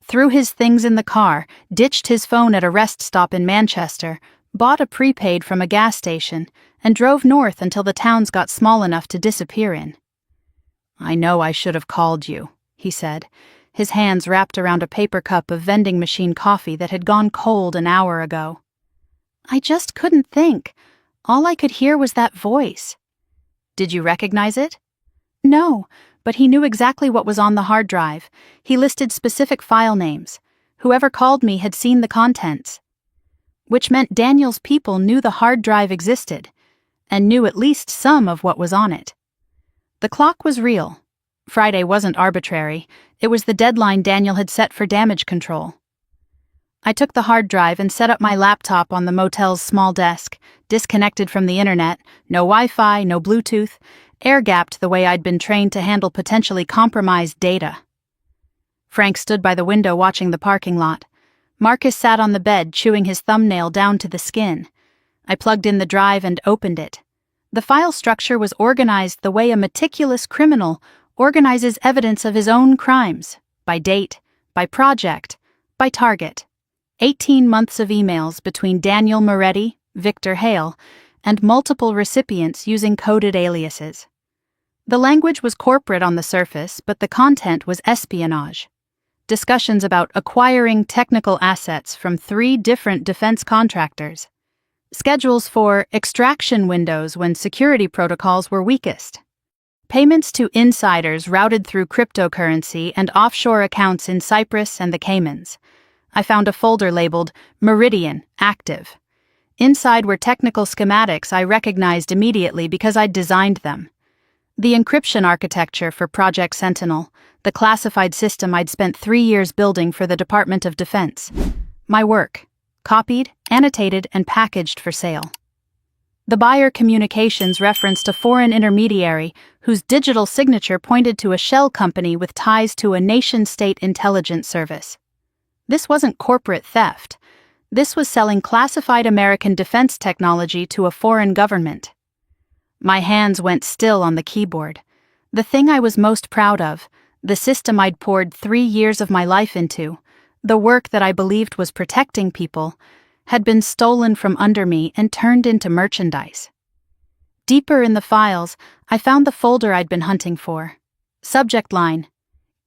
threw his things in the car, ditched his phone at a rest stop in Manchester, bought a prepaid from a gas station, and drove north until the towns got small enough to disappear in. I know I should have called you, he said, his hands wrapped around a paper cup of vending machine coffee that had gone cold an hour ago. I just couldn't think. All I could hear was that voice. Did you recognize it? No, but he knew exactly what was on the hard drive. He listed specific file names. Whoever called me had seen the contents. Which meant Daniel's people knew the hard drive existed, and knew at least some of what was on it. The clock was real. Friday wasn't arbitrary. It was the deadline Daniel had set for damage control. I took the hard drive and set up my laptop on the motel's small desk, disconnected from the internet, no Wi-Fi, no Bluetooth, air-gapped the way I'd been trained to handle potentially compromised data. Frank stood by the window watching the parking lot. Marcus sat on the bed, chewing his thumbnail down to the skin. I plugged in the drive and opened it. The file structure was organized the way a meticulous criminal organizes evidence of his own crimes, by date, by project, by target. 18 months of emails between Daniel Moretti, Victor Hale, and multiple recipients using coded aliases. The language was corporate on the surface, but the content was espionage. Discussions about acquiring technical assets from 3 different defense contractors. Schedules for extraction windows when security protocols were weakest. Payments to insiders routed through cryptocurrency and offshore accounts in Cyprus and the Caymans. I found a folder labeled Meridian Active. Inside were technical schematics I recognized immediately because I'd designed them. The encryption architecture for Project Sentinel, the classified system I'd spent 3 years building for the Department of Defense. My work, copied, annotated, and packaged for sale. The buyer communications referenced a foreign intermediary whose digital signature pointed to a shell company with ties to a nation-state intelligence service. This wasn't corporate theft. This was selling classified American defense technology to a foreign government. My hands went still on the keyboard. The thing I was most proud of, the system I'd poured 3 years of my life into, the work that I believed was protecting people, had been stolen from under me and turned into merchandise. Deeper in the files, I found the folder I'd been hunting for. Subject line: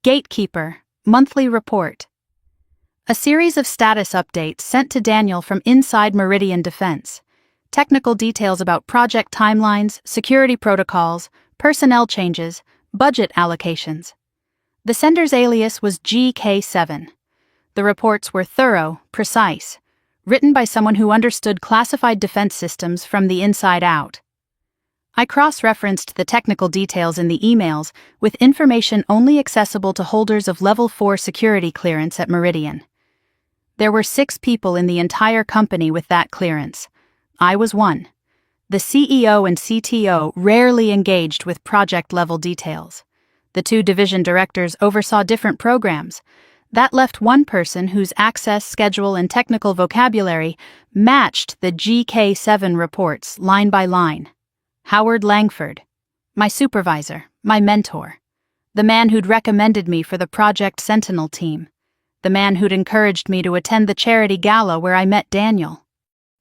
Gatekeeper, Monthly Report. A series of status updates sent to Daniel from inside Meridian Defense. Technical details about project timelines, security protocols, personnel changes, budget allocations. The sender's alias was GK7. The reports were thorough, precise, written by someone who understood classified defense systems from the inside out. I cross-referenced the technical details in the emails with information only accessible to holders of Level 4 security clearance at Meridian. There were 6 people in the entire company with that clearance. I was one. The CEO and CTO rarely engaged with project-level details. The 2 division directors oversaw different programs. That left one person whose access, schedule, and technical vocabulary matched the GK7 reports line by line. Howard Langford, my supervisor, my mentor, the man who'd recommended me for the Project Sentinel team, the man who'd encouraged me to attend the charity gala where I met Daniel,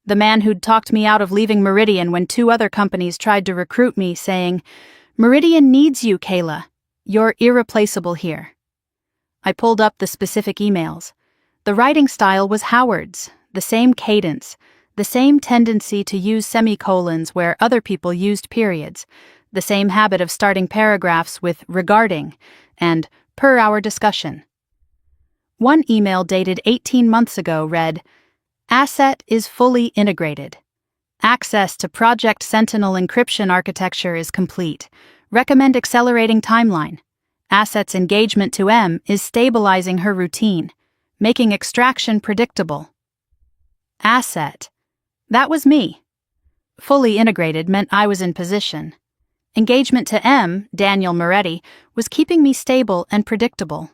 the man who'd talked me out of leaving Meridian when 2 other companies tried to recruit me, saying, "Meridian needs you, Kayla. You're irreplaceable here." I pulled up the specific emails. The writing style was Howard's, the same cadence, the same tendency to use semicolons where other people used periods, the same habit of starting paragraphs with regarding and per our discussion. One email dated 18 months ago read, "Asset is fully integrated. Access to Project Sentinel encryption architecture is complete. Recommend accelerating timeline. Asset's engagement to M is stabilizing her routine, making extraction predictable." Asset. That was me. Fully integrated meant I was in position. Engagement to M, Daniel Moretti, was keeping me stable and predictable,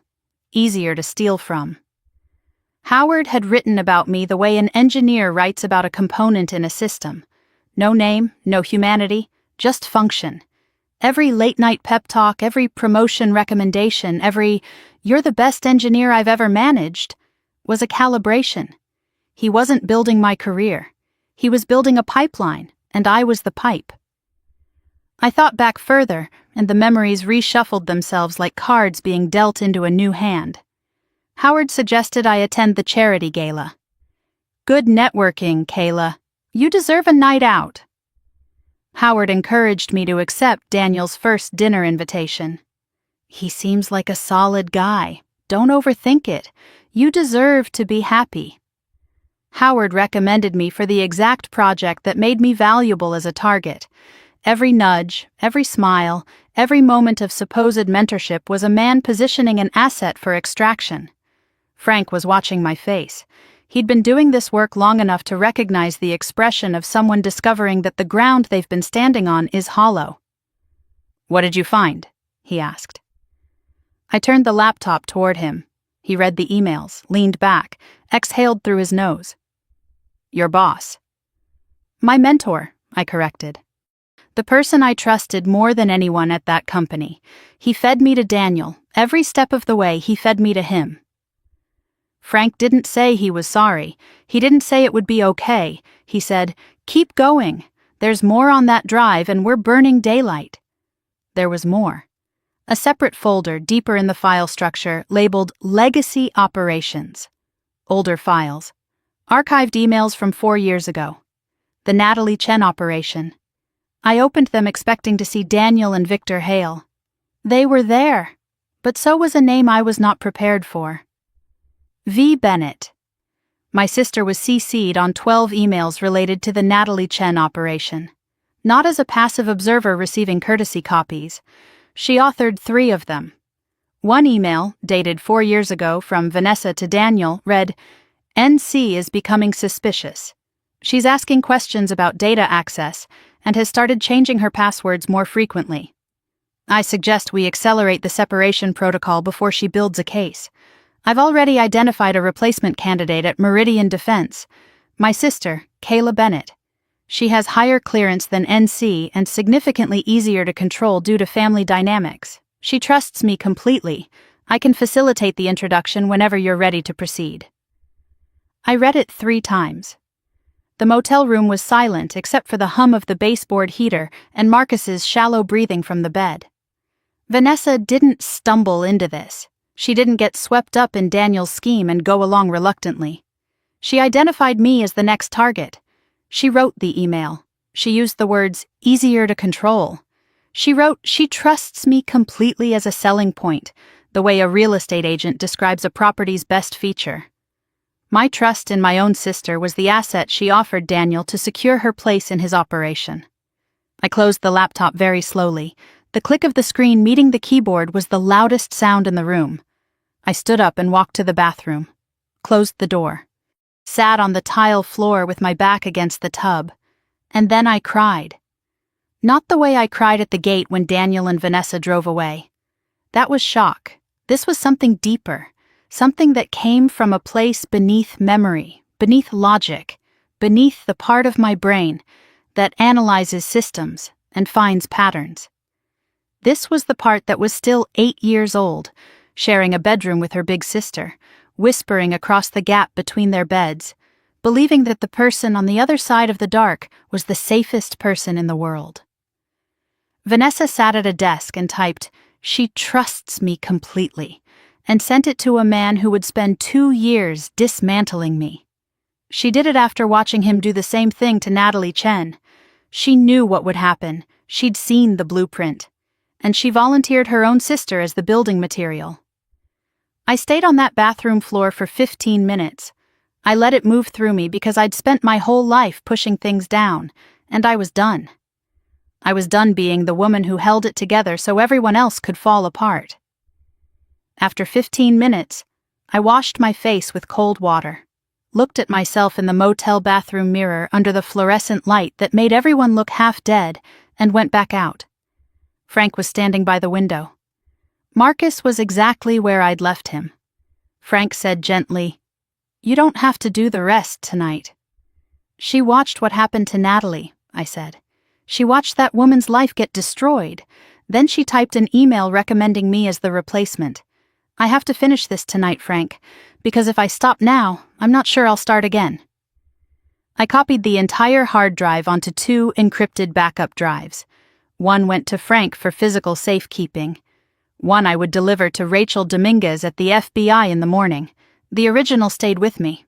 easier to steal from. Howard had written about me the way an engineer writes about a component in a system. No name, no humanity, just function. Every late-night pep talk, every promotion recommendation, every "you're the best engineer I've ever managed" was a calibration. He wasn't building my career. He was building a pipeline, and I was the pipe. I thought back further, and the memories reshuffled themselves like cards being dealt into a new hand. Howard suggested I attend the charity gala. "Good networking, Kayla. You deserve a night out." Howard encouraged me to accept Daniel's first dinner invitation. "He seems like a solid guy. Don't overthink it. You deserve to be happy." Howard recommended me for the exact project that made me valuable as a target. Every nudge, every smile, every moment of supposed mentorship was a man positioning an asset for extraction. Frank was watching my face. He'd been doing this work long enough to recognize the expression of someone discovering that the ground they've been standing on is hollow. "What did you find?" he asked. I turned the laptop toward him. He read the emails, leaned back, exhaled through his nose. "Your boss." "My mentor," I corrected. The person I trusted more than anyone at that company. He fed me to Daniel. Every step of the way, he fed me to him. Frank didn't say he was sorry. He didn't say it would be okay. He said, "Keep going. There's more on that drive and we're burning daylight." There was more. A separate folder deeper in the file structure labeled Legacy Operations. Older files. Archived emails from 4 years ago. The Natalie Chen operation. I opened them expecting to see Daniel and Victor Hale. They were there, but so was a name I was not prepared for. V. Bennett. My sister was CC'd on 12 emails related to the Natalie Chen operation. Not as a passive observer receiving courtesy copies. She authored 3 of them. One email, dated 4 years ago from Vanessa to Daniel, read, "NC is becoming suspicious. She's asking questions about data access and has started changing her passwords more frequently. I suggest we accelerate the separation protocol before she builds a case. I've already identified a replacement candidate at Meridian Defense. My sister, Kayla Bennett. She has higher clearance than NC and significantly easier to control due to family dynamics. She trusts me completely. I can facilitate the introduction whenever you're ready to proceed. I read it 3 times. The motel room was silent except for the hum of the baseboard heater and Marcus's shallow breathing from the bed. Vanessa didn't stumble into this. She didn't get swept up in Daniel's scheme and go along reluctantly. She identified me as the next target. She wrote the email. She used the words, easier to control. She wrote, she trusts me completely as a selling point, the way a real estate agent describes a property's best feature. My trust in my own sister was the asset she offered Daniel to secure her place in his operation. I closed the laptop very slowly. The click of the screen meeting the keyboard was the loudest sound in the room. I stood up and walked to the bathroom, closed the door, sat on the tile floor with my back against the tub, and then I cried. Not the way I cried at the gate when Daniel and Vanessa drove away. That was shock. This was something deeper, something that came from a place beneath memory, beneath logic, beneath the part of my brain that analyzes systems and finds patterns. This was the part that was still 8 years old, sharing a bedroom with her big sister, whispering across the gap between their beds, believing that the person on the other side of the dark was the safest person in the world. Vanessa sat at a desk and typed, "She trusts me completely," and sent it to a man who would spend 2 years dismantling me. She did it after watching him do the same thing to Natalie Chen. She knew what would happen. She'd seen the blueprint. And she volunteered her own sister as the building material. I stayed on that bathroom floor for 15 minutes. I let it move through me because I'd spent my whole life pushing things down, and I was done. I was done being the woman who held it together so everyone else could fall apart. After 15 minutes, I washed my face with cold water, looked at myself in the motel bathroom mirror under the fluorescent light that made everyone look half dead, and went back out. Frank was standing by the window. Marcus was exactly where I'd left him. Frank said gently, "You don't have to do the rest tonight." "She watched what happened to Natalie," I said. "She watched that woman's life get destroyed. Then she typed an email recommending me as the replacement. I have to finish this tonight, Frank, because if I stop now, I'm not sure I'll start again." I copied the entire hard drive onto 2 encrypted backup drives. One went to Frank for physical safekeeping. One I would deliver to Rachel Dominguez at the FBI in the morning. The original stayed with me.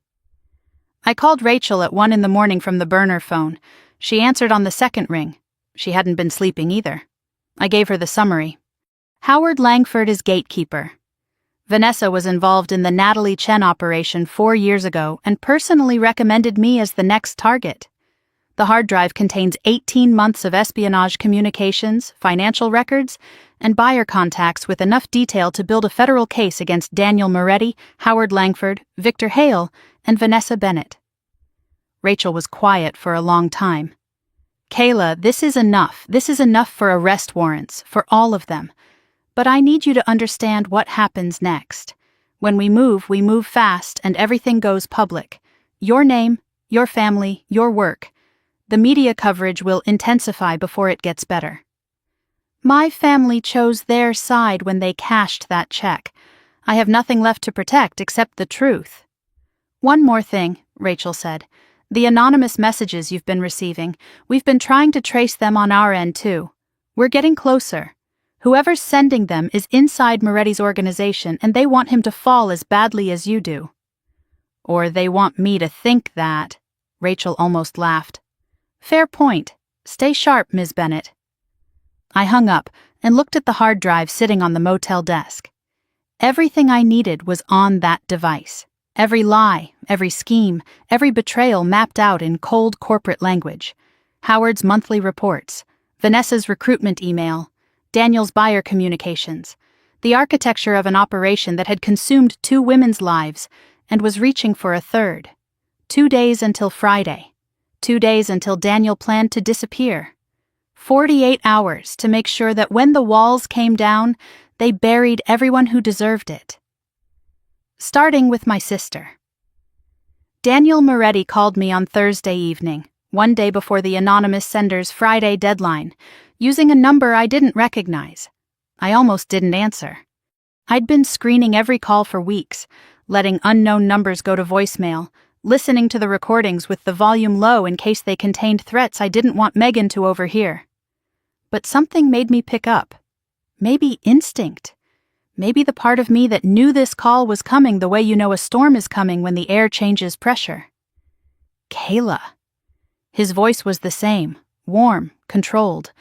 I called Rachel at 1 a.m. from the burner phone. She answered on the second ring. She hadn't been sleeping either. I gave her the summary. Howard Langford is gatekeeper. Vanessa was involved in the Natalie Chen operation 4 years ago and personally recommended me as the next target. The hard drive contains 18 months of espionage communications, financial records, and buyer contacts with enough detail to build a federal case against Daniel Moretti, Howard Langford, Victor Hale, and Vanessa Bennett. Rachel was quiet for a long time. "Kayla, this is enough. This is enough for arrest warrants, for all of them. But I need you to understand what happens next. When we move fast, and everything goes public. Your name, your family, your work. The media coverage will intensify before it gets better. My family chose their side when they cashed that check. I have nothing left to protect except the truth." "One more thing," Rachel said. "The anonymous messages you've been receiving, we've been trying to trace them on our end too. We're getting closer. Whoever's sending them is inside Moretti's organization and they want him to fall as badly as you do." "Or they want me to think that," Rachel almost laughed. "Fair point. Stay sharp, Ms. Bennett." I hung up and looked at the hard drive sitting on the motel desk. Everything I needed was on that device. Every lie, every scheme, every betrayal mapped out in cold corporate language. Howard's monthly reports, Vanessa's recruitment email, Daniel's buyer communications, the architecture of an operation that had consumed 2 women's lives and was reaching for a third. 2 days until Friday. 2 days until Daniel planned to disappear. 48 hours to make sure that when the walls came down, they buried everyone who deserved it. starting with my sister. Daniel Moretti called me on Thursday evening, one day before the anonymous sender's Friday deadline, using a number I didn't recognize. I almost didn't answer. I'd been screening every call for weeks, letting unknown numbers go to voicemail, listening to the recordings with the volume low in case they contained threats I didn't want Megan to overhear. But something made me pick up. Maybe instinct. Maybe the part of me that knew this call was coming the way you know a storm is coming when the air changes pressure. Kayla. His voice was the same, warm, controlled,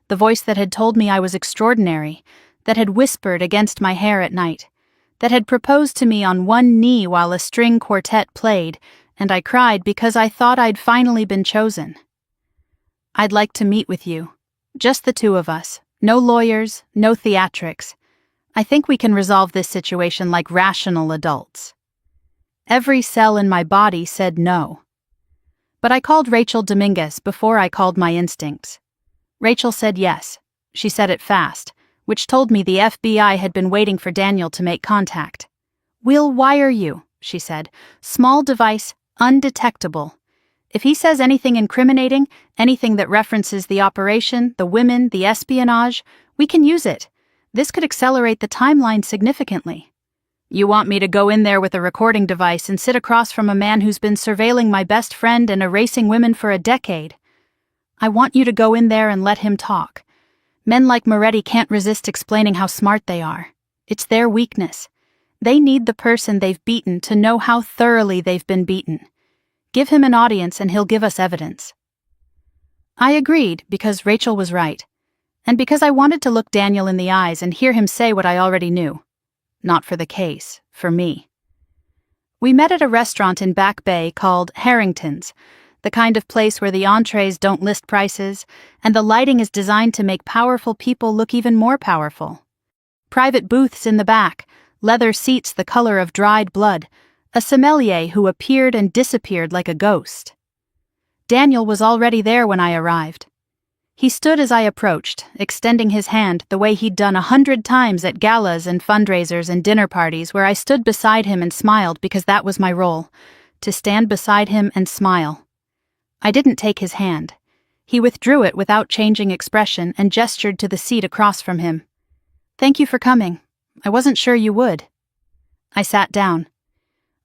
the voice that had told me I was extraordinary, that had whispered against my hair at night, that had proposed to me on one knee while a string quartet played, and I cried because I thought I'd finally been chosen. I'd like to meet with you. Just the two of us. No lawyers, no theatrics. I think we can resolve this situation like rational adults. Every cell in my body said no. But I called Rachel Dominguez before I called my instincts. Rachel said yes. She said it fast, which told me the FBI had been waiting for Daniel to make contact. "We'll wire you," she said. "Small device, undetectable. If he says anything incriminating, anything that references the operation, the women, the espionage, we can use it. This could accelerate the timeline significantly. You want me to go in there with a recording device and sit across from a man who's been surveilling my best friend and erasing women for a decade? I want you to go in there and let him talk. Men like Moretti can't resist explaining how smart they are. It's their weakness. They need the person they've beaten to know how thoroughly they've been beaten. Give him an audience and he'll give us evidence." I agreed because Rachel was right, and because I wanted to look Daniel in the eyes and hear him say what I already knew. Not for the case, for me. We met at a restaurant in Back Bay called Harrington's, the kind of place where the entrees don't list prices, and the lighting is designed to make powerful people look even more powerful. Private booths in the back, leather seats the color of dried blood, a sommelier who appeared and disappeared like a ghost. Daniel was already there when I arrived. He stood as I approached, extending his hand the way he'd done 100 times at galas and fundraisers and dinner parties where I stood beside him and smiled because that was my role, to stand beside him and smile. I didn't take his hand. He withdrew it without changing expression and gestured to the seat across from him. "Thank you for coming. I wasn't sure you would." I sat down.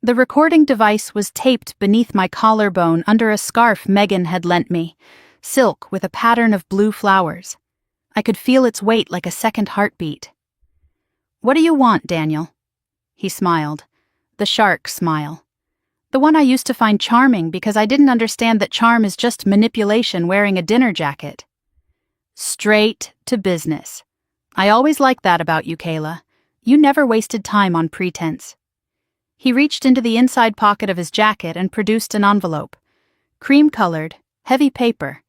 The recording device was taped beneath my collarbone under a scarf Megan had lent me, silk with a pattern of blue flowers. I could feel its weight like a second heartbeat. "What do you want, Daniel?" He smiled. The shark smile. The one I used to find charming because I didn't understand that charm is just manipulation wearing a dinner jacket. "Straight to business. I always liked that about you, Kayla. You never wasted time on pretense." He reached into the inside pocket of his jacket and produced an envelope. Cream-colored, heavy paper.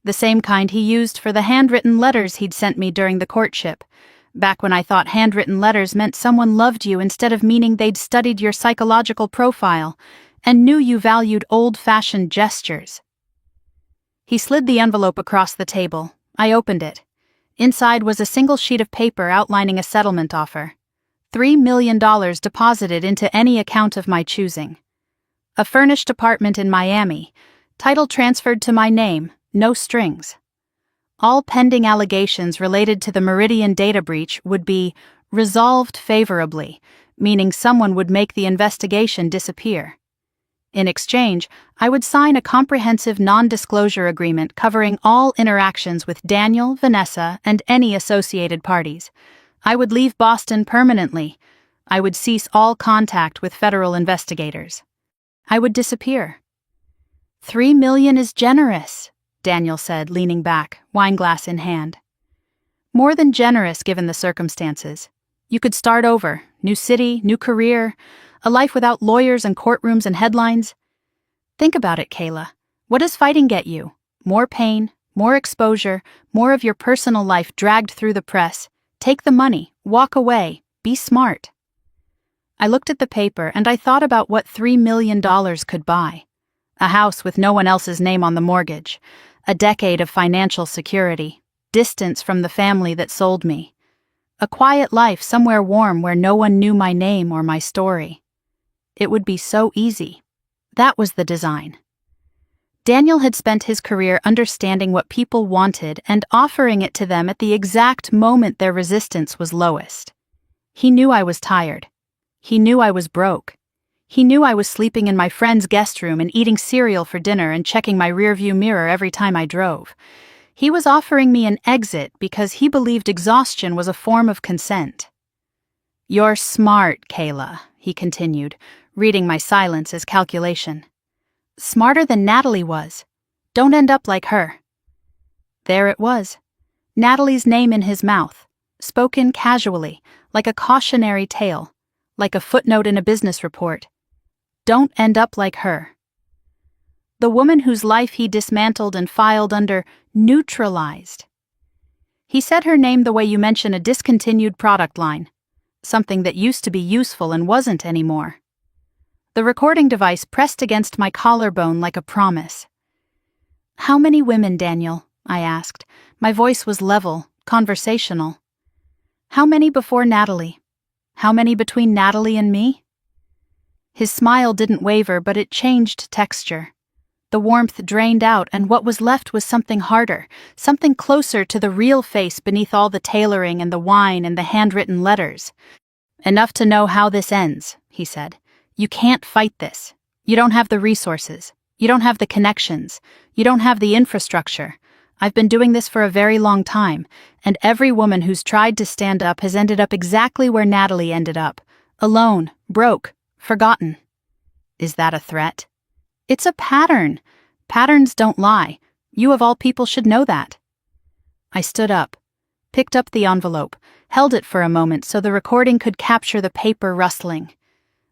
The same kind he used for the handwritten letters he'd sent me during the courtship, back when I thought handwritten letters meant someone loved you instead of meaning they'd studied your psychological profile and knew you valued old-fashioned gestures. He slid the envelope across the table. I opened it. Inside was a single sheet of paper outlining a settlement offer. $3 million deposited into any account of my choosing. A furnished apartment in Miami, title transferred to my name, no strings. All pending allegations related to the Meridian data breach would be resolved favorably, meaning someone would make the investigation disappear. In exchange, I would sign a comprehensive non-disclosure agreement covering all interactions with Daniel, Vanessa, and any associated parties. I would leave Boston permanently. I would cease all contact with federal investigators. I would disappear. $3 million is generous, Daniel said, leaning back, wineglass in hand. More than generous given the circumstances. You could start over, new city, new career, a life without lawyers and courtrooms and headlines. Think about it, Kayla. What does fighting get you? More pain, more exposure, more of your personal life dragged through the press. Take the money, walk away, be smart. I looked at the paper and I thought about what $3 million could buy. A house with no one else's name on the mortgage, a decade of financial security, distance from the family that sold me, a quiet life somewhere warm where no one knew my name or my story. It would be so easy. That was the design. Daniel had spent his career understanding what people wanted and offering it to them at the exact moment their resistance was lowest. He knew I was tired. He knew I was broke. He knew I was sleeping in my friend's guest room and eating cereal for dinner and checking my rearview mirror every time I drove. He was offering me an exit because he believed exhaustion was a form of consent. "You're smart, Kayla," he continued, reading my silence as calculation. "Smarter than Natalie was. Don't end up like her." There it was. Natalie's name in his mouth, spoken casually, like a cautionary tale, like a footnote in a business report. Don't end up like her. The woman whose life he dismantled and filed under neutralized. He said her name the way you mention a discontinued product line, something that used to be useful and wasn't anymore. The recording device pressed against my collarbone like a promise. "How many women, Daniel?" I asked. My voice was level, conversational. "How many before Natalie? How many between Natalie and me?" His smile didn't waver, but it changed texture. The warmth drained out, and what was left was something harder, something closer to the real face beneath all the tailoring and the wine and the handwritten letters. "Enough to know how this ends," he said. "You can't fight this. You don't have the resources. You don't have the connections. You don't have the infrastructure. I've been doing this for a very long time, and every woman who's tried to stand up has ended up exactly where Natalie ended up. Alone, broke, forgotten." "Is that a threat?" "It's a pattern. Patterns don't lie. You of all people should know that." I stood up, picked up the envelope, held it for a moment so the recording could capture the paper rustling.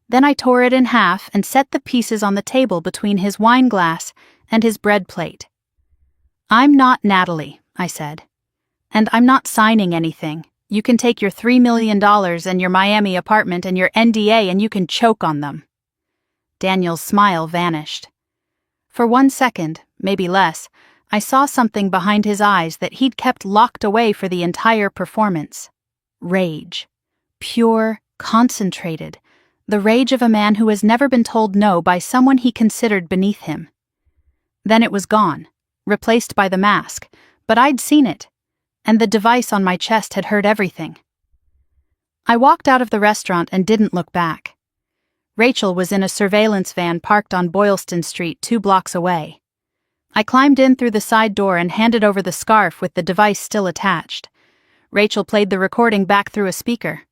Then I tore it in half and set the pieces on the table between his wine glass and his bread plate. "I'm not Natalie," I said. "And I'm not signing anything. You can take your $3 million and your Miami apartment and your NDA and you can choke on them." Daniel's smile vanished. For 1 second, maybe less, I saw something behind his eyes that he'd kept locked away for the entire performance. Rage. Pure, concentrated. The rage of a man who has never been told no by someone he considered beneath him. Then it was gone, replaced by the mask, but I'd seen it, and the device on my chest had heard everything. I walked out of the restaurant and didn't look back. Rachel was in a surveillance van parked on Boylston Street 2 blocks away. I climbed in through the side door and handed over the scarf with the device still attached. Rachel played the recording back through a speaker.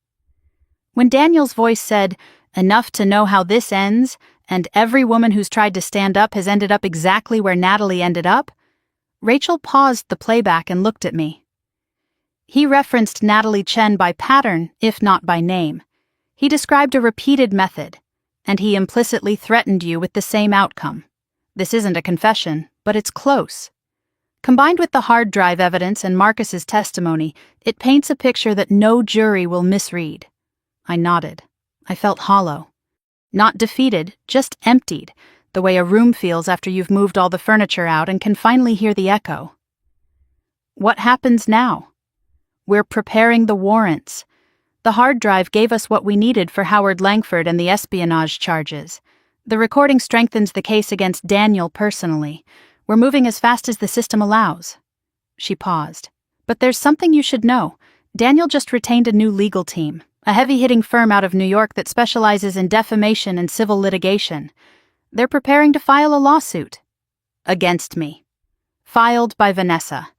When Daniel's voice said, "Enough to know how this ends, and every woman who's tried to stand up has ended up exactly where Natalie ended up," Rachel paused the playback and looked at me. He referenced Natalie Chen by pattern, if not by name. He described a repeated method, and he implicitly threatened you with the same outcome. This isn't a confession, but it's close. Combined with the hard drive evidence and Marcus's testimony, it paints a picture that no jury will misread. I nodded. I felt hollow. Not defeated, just emptied, the way a room feels after you've moved all the furniture out and can finally hear the echo. What happens now? We're preparing the warrants. The hard drive gave us what we needed for Howard Langford and the espionage charges. The recording strengthens the case against Daniel personally. We're moving as fast as the system allows." She paused. "But there's something you should know. Daniel just retained a new legal team, a heavy-hitting firm out of New York that specializes in defamation and civil litigation. They're preparing to file a lawsuit. Against me. Filed by Vanessa.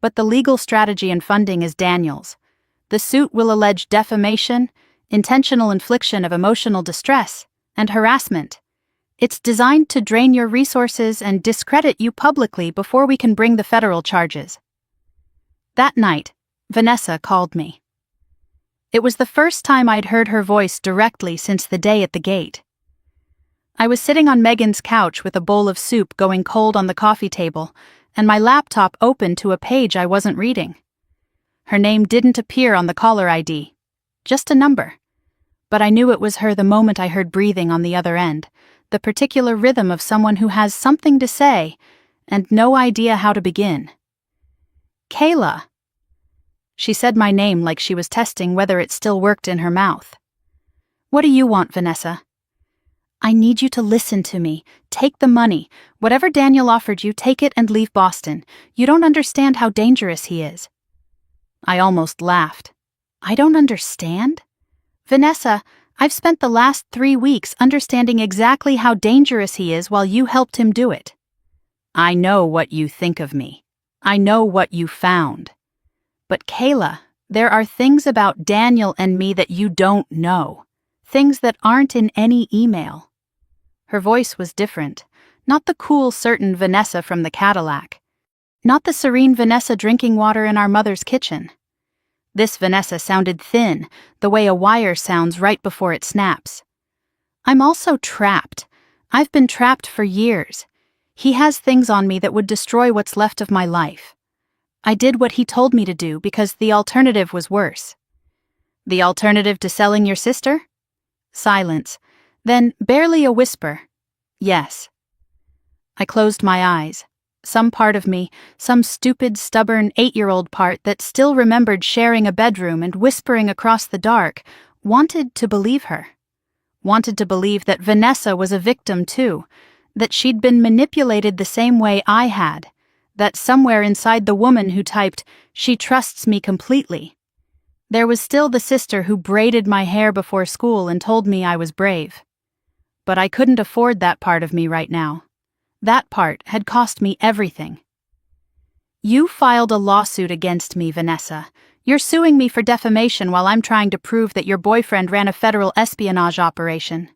But the legal strategy and funding is Daniel's. The suit will allege defamation, intentional infliction of emotional distress, and harassment. It's designed to drain your resources and discredit you publicly before we can bring the federal charges." That night, Vanessa called me. It was the first time I'd heard her voice directly since the day at the gate. I was sitting on Megan's couch with a bowl of soup going cold on the coffee table, and my laptop open to a page I wasn't reading. Her name didn't appear on the caller ID, just a number. But I knew it was her the moment I heard breathing on the other end, the particular rhythm of someone who has something to say and no idea how to begin. "Kayla." She said my name like she was testing whether it still worked in her mouth. "What do you want, Vanessa?" I need you to listen to me. Take the money. Whatever Daniel offered you, take it and leave Boston. You don't understand how dangerous he is." I almost laughed. I don't understand? Vanessa, I've spent the last 3 weeks understanding exactly how dangerous he is while you helped him do it. I know what you think of me. I know what you found. But Kayla, there are things about Daniel and me that you don't know. Things that aren't in any email. Her voice was different. Not the cool, certain Vanessa from the Cadillac. Not the serene Vanessa drinking water in our mother's kitchen. This Vanessa sounded thin, the way a wire sounds right before it snaps. I'm also trapped. I've been trapped for years. He has things on me that would destroy what's left of my life. I did what he told me to do because the alternative was worse. The alternative to selling your sister? Silence. Then, barely a whisper, "Yes." I closed my eyes. Some part of me, some stupid, stubborn 8-year-old part that still remembered sharing a bedroom and whispering across the dark, wanted to believe her. Wanted to believe that Vanessa was a victim too, that she'd been manipulated the same way I had, that somewhere inside the woman who typed, "She trusts me completely," there was still the sister who braided my hair before school and told me I was brave. But I couldn't afford that part of me right now. That part had cost me everything. You filed a lawsuit against me, Vanessa. You're suing me for defamation while I'm trying to prove that your boyfriend ran a federal espionage operation.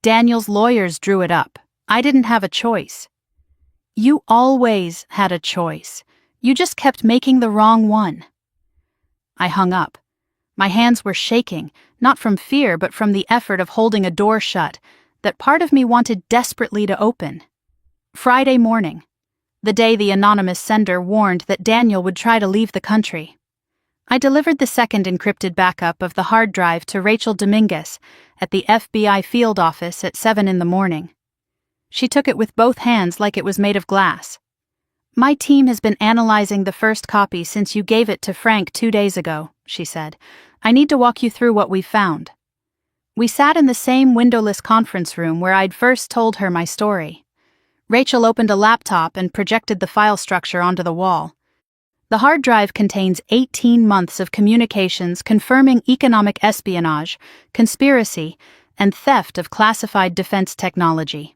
Daniel's lawyers drew it up. I didn't have a choice. You always had a choice. You just kept making the wrong one. I hung up. My hands were shaking, not from fear but from the effort of holding a door shut that part of me wanted desperately to open. Friday morning, the day the anonymous sender warned that Daniel would try to leave the country. I delivered the second encrypted backup of the hard drive to Rachel Dominguez at the FBI field office at 7 in the morning. She took it with both hands like it was made of glass. "My team has been analyzing the first copy since you gave it to Frank 2 days ago," she said. "I need to walk you through what we've found." We sat in the same windowless conference room where I'd first told her my story. Rachel opened a laptop and projected the file structure onto the wall. The hard drive contains 18 months of communications confirming economic espionage, conspiracy, and theft of classified defense technology.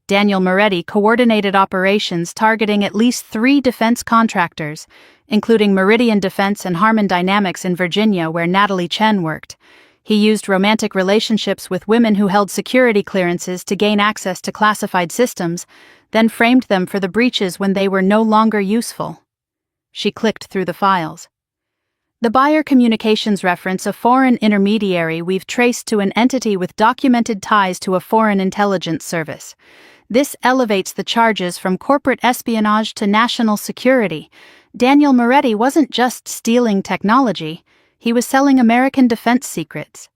Daniel Moretti coordinated operations targeting at least 3 defense contractors, including Meridian Defense and Harmon Dynamics in Virginia, where Natalie Chen worked. He used romantic relationships with women who held security clearances to gain access to classified systems, then framed them for the breaches when they were no longer useful. She clicked through the files. The buyer communications reference a foreign intermediary we've traced to an entity with documented ties to a foreign intelligence service. This elevates the charges from corporate espionage to national security. Daniel Moretti wasn't just stealing technology, he was selling American defense secrets.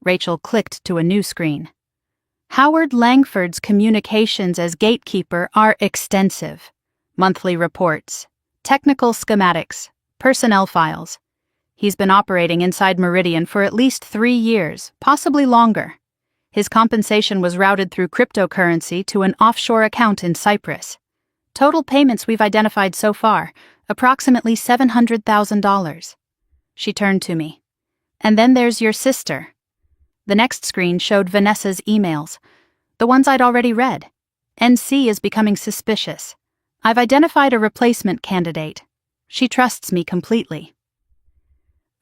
Rachel clicked to a new screen. Howard Langford's communications as gatekeeper are extensive. Monthly reports, technical schematics, personnel files. He's been operating inside Meridian for at least 3 years, possibly longer. His compensation was routed through cryptocurrency to an offshore account in Cyprus. Total payments we've identified so far, approximately $700,000. She turned to me. "And then there's your sister." The next screen showed Vanessa's emails, the ones I'd already read. "NC is becoming suspicious. I've identified a replacement candidate. She trusts me completely."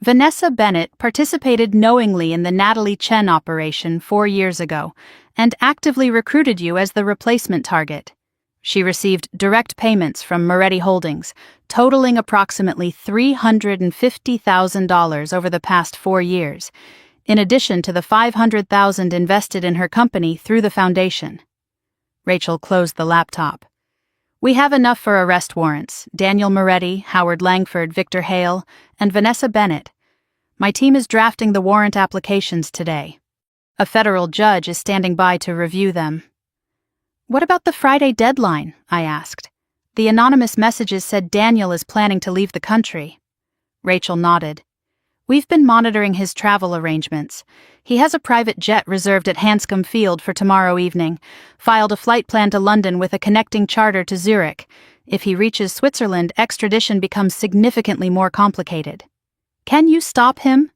Vanessa Bennett participated knowingly in the Natalie Chen operation 4 years ago and actively recruited you as the replacement target. She received direct payments from Moretti Holdings, totaling approximately $350,000 over the past 4 years, in addition to the $500,000 invested in her company through the foundation. Rachel closed the laptop. "We have enough for arrest warrants: Daniel Moretti, Howard Langford, Victor Hale, and Vanessa Bennett. My team is drafting the warrant applications today. A federal judge is standing by to review them." "What about the Friday deadline?" I asked. "The anonymous messages said Daniel is planning to leave the country." Rachel nodded. "We've been monitoring his travel arrangements. He has a private jet reserved at Hanscom Field for tomorrow evening, filed a flight plan to London with a connecting charter to Zurich. If he reaches Switzerland, extradition becomes significantly more complicated. Can you stop him?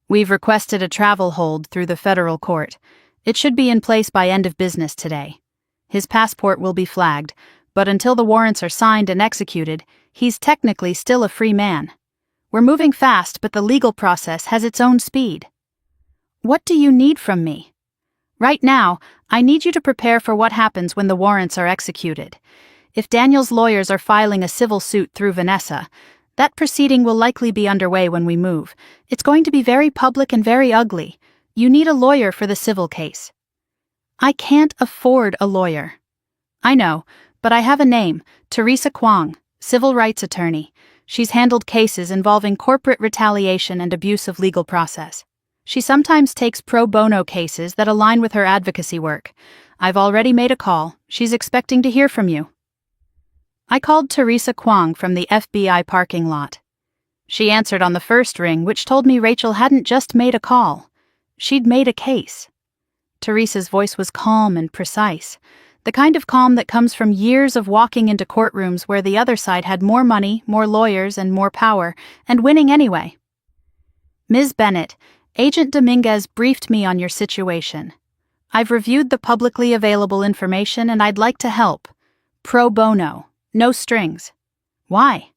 We've requested a travel hold through the federal court. It should be in place by end of business today. His passport will be flagged, but until the warrants are signed and executed, he's technically still a free man. We're moving fast, but the legal process has its own speed. What do you need from me? Right now, I need you to prepare for what happens when the warrants are executed. If Daniel's lawyers are filing a civil suit through Vanessa, that proceeding will likely be underway when we move. It's going to be very public and very ugly. You need a lawyer for the civil case. I can't afford a lawyer. I know, but I have a name, Teresa Kwong, civil rights attorney. She's handled cases involving corporate retaliation and abuse of legal process. She sometimes takes pro bono cases that align with her advocacy work. I've already made a call. She's expecting to hear from you. I called Teresa Kwong from the FBI parking lot. She answered on the first ring, which told me Rachel hadn't just made a call. She'd made a case. Teresa's voice was calm and precise, the kind of calm that comes from years of walking into courtrooms where the other side had more money, more lawyers, and more power, and winning anyway. Ms. Bennett, Agent Dominguez briefed me on your situation. I've reviewed the publicly available information and I'd like to help. Pro bono. No strings. Why?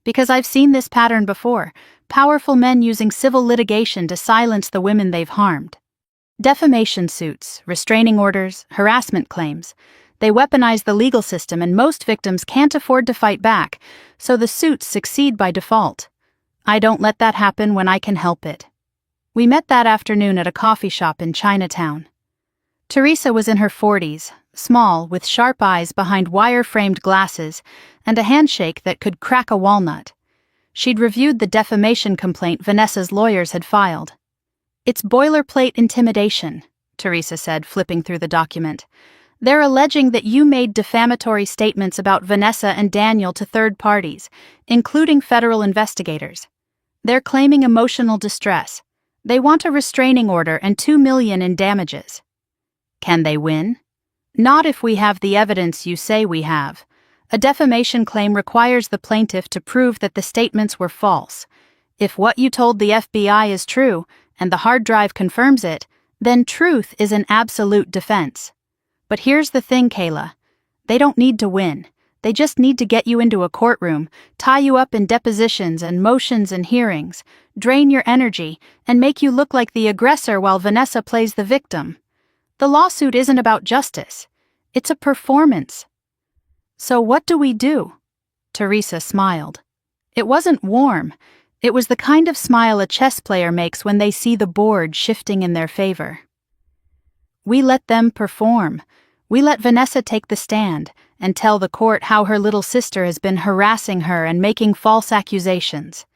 Because I've seen this pattern before, powerful men using civil litigation to silence the women they've harmed. Defamation suits, restraining orders, harassment claims. They weaponize the legal system and most victims can't afford to fight back, so the suits succeed by default. I don't let that happen when I can help it. We met that afternoon at a coffee shop in Chinatown. Teresa was in her 40s, small, with sharp eyes behind wire-framed glasses, and a handshake that could crack a walnut. She'd reviewed the defamation complaint Vanessa's lawyers had filed. It's boilerplate intimidation, Teresa said, flipping through the document. They're alleging that you made defamatory statements about Vanessa and Daniel to third parties, including federal investigators. They're claiming emotional distress. They want a restraining order and $2 million in damages. Can they win? Not if we have the evidence you say we have. A defamation claim requires the plaintiff to prove that the statements were false. If what you told the FBI is true, and the hard drive confirms it, then truth is an absolute defense. But here's the thing, Kayla. They don't need to win. They just need to get you into a courtroom, tie you up in depositions and motions and hearings, drain your energy, and make you look like the aggressor while Vanessa plays the victim. The lawsuit isn't about justice. It's a performance. So what do we do? Teresa smiled. It wasn't warm. It was the kind of smile a chess player makes when they see the board shifting in their favor. We let them perform. We let Vanessa take the stand and tell the court how her little sister has been harassing her and making false accusations.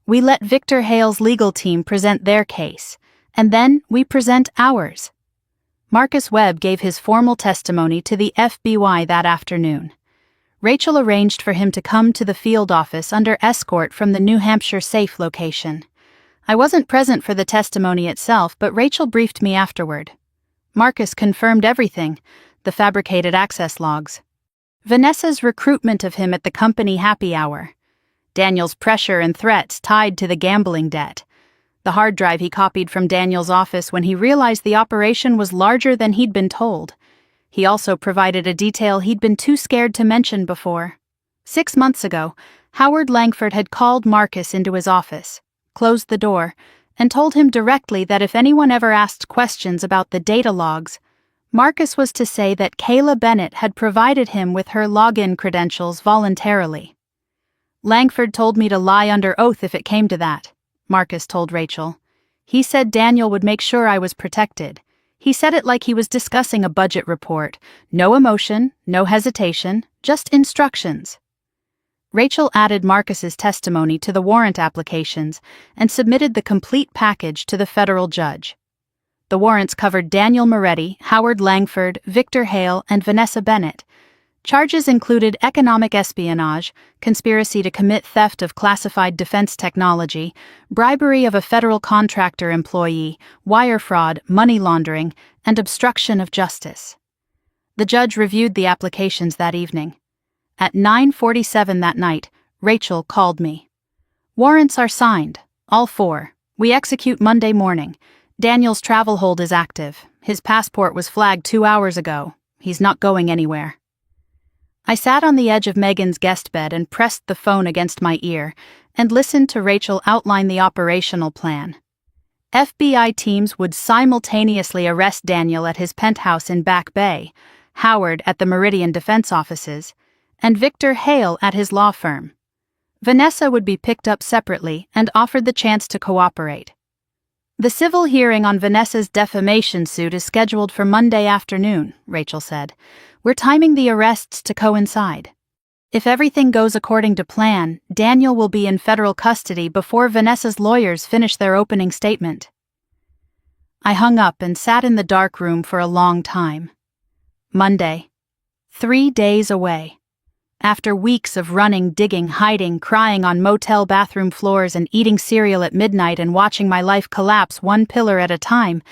We let Victor Hale's legal team present their case, and then we present ours. Marcus Webb gave his formal testimony to the FBI that afternoon. Rachel arranged for him to come to the field office under escort from the New Hampshire safe location. I wasn't present for the testimony itself, but Rachel briefed me afterward. Marcus confirmed everything, the fabricated access logs. Vanessa's recruitment of him at the company happy hour. Daniel's pressure and threats tied to the gambling debt. The hard drive he copied from Daniel's office when he realized the operation was larger than he'd been told. He also provided a detail he'd been too scared to mention before. 6 months ago, Howard Langford had called Marcus into his office, closed the door, and told him directly that if anyone ever asked questions about the data logs, Marcus was to say that Kayla Bennett had provided him with her login credentials voluntarily. Langford told me to lie under oath if it came to that, Marcus told Rachel. He said Daniel would make sure I was protected. He said it like he was discussing a budget report. No emotion, no hesitation, just instructions. Rachel added Marcus's testimony to the warrant applications and submitted the complete package to the federal judge. The warrants covered Daniel Moretti, Howard Langford, Victor Hale, and Vanessa Bennett. Charges included economic espionage, conspiracy to commit theft of classified defense technology, bribery of a federal contractor employee, wire fraud, money laundering, and obstruction of justice. The judge reviewed the applications that evening. At 9:47 that night, Rachel called me. "Warrants are signed, all 4. We execute Monday morning. Daniel's travel hold is active. His passport was flagged 2 hours ago. He's not going anywhere." I sat on the edge of Megan's guest bed and pressed the phone against my ear and listened to Rachel outline the operational plan. FBI teams would simultaneously arrest Daniel at his penthouse in Back Bay, Howard at the Meridian Defense Offices, and Victor Hale at his law firm. Vanessa would be picked up separately and offered the chance to cooperate. "The civil hearing on Vanessa's defamation suit is scheduled for Monday afternoon," Rachel said. "We're timing the arrests to coincide. If everything goes according to plan, Daniel will be in federal custody before Vanessa's lawyers finish their opening statement." I hung up and sat in the dark room for a long time. Monday. 3 days away. After weeks of running, digging, hiding, crying on motel bathroom floors and eating cereal at midnight and watching my life collapse one pillar at a time,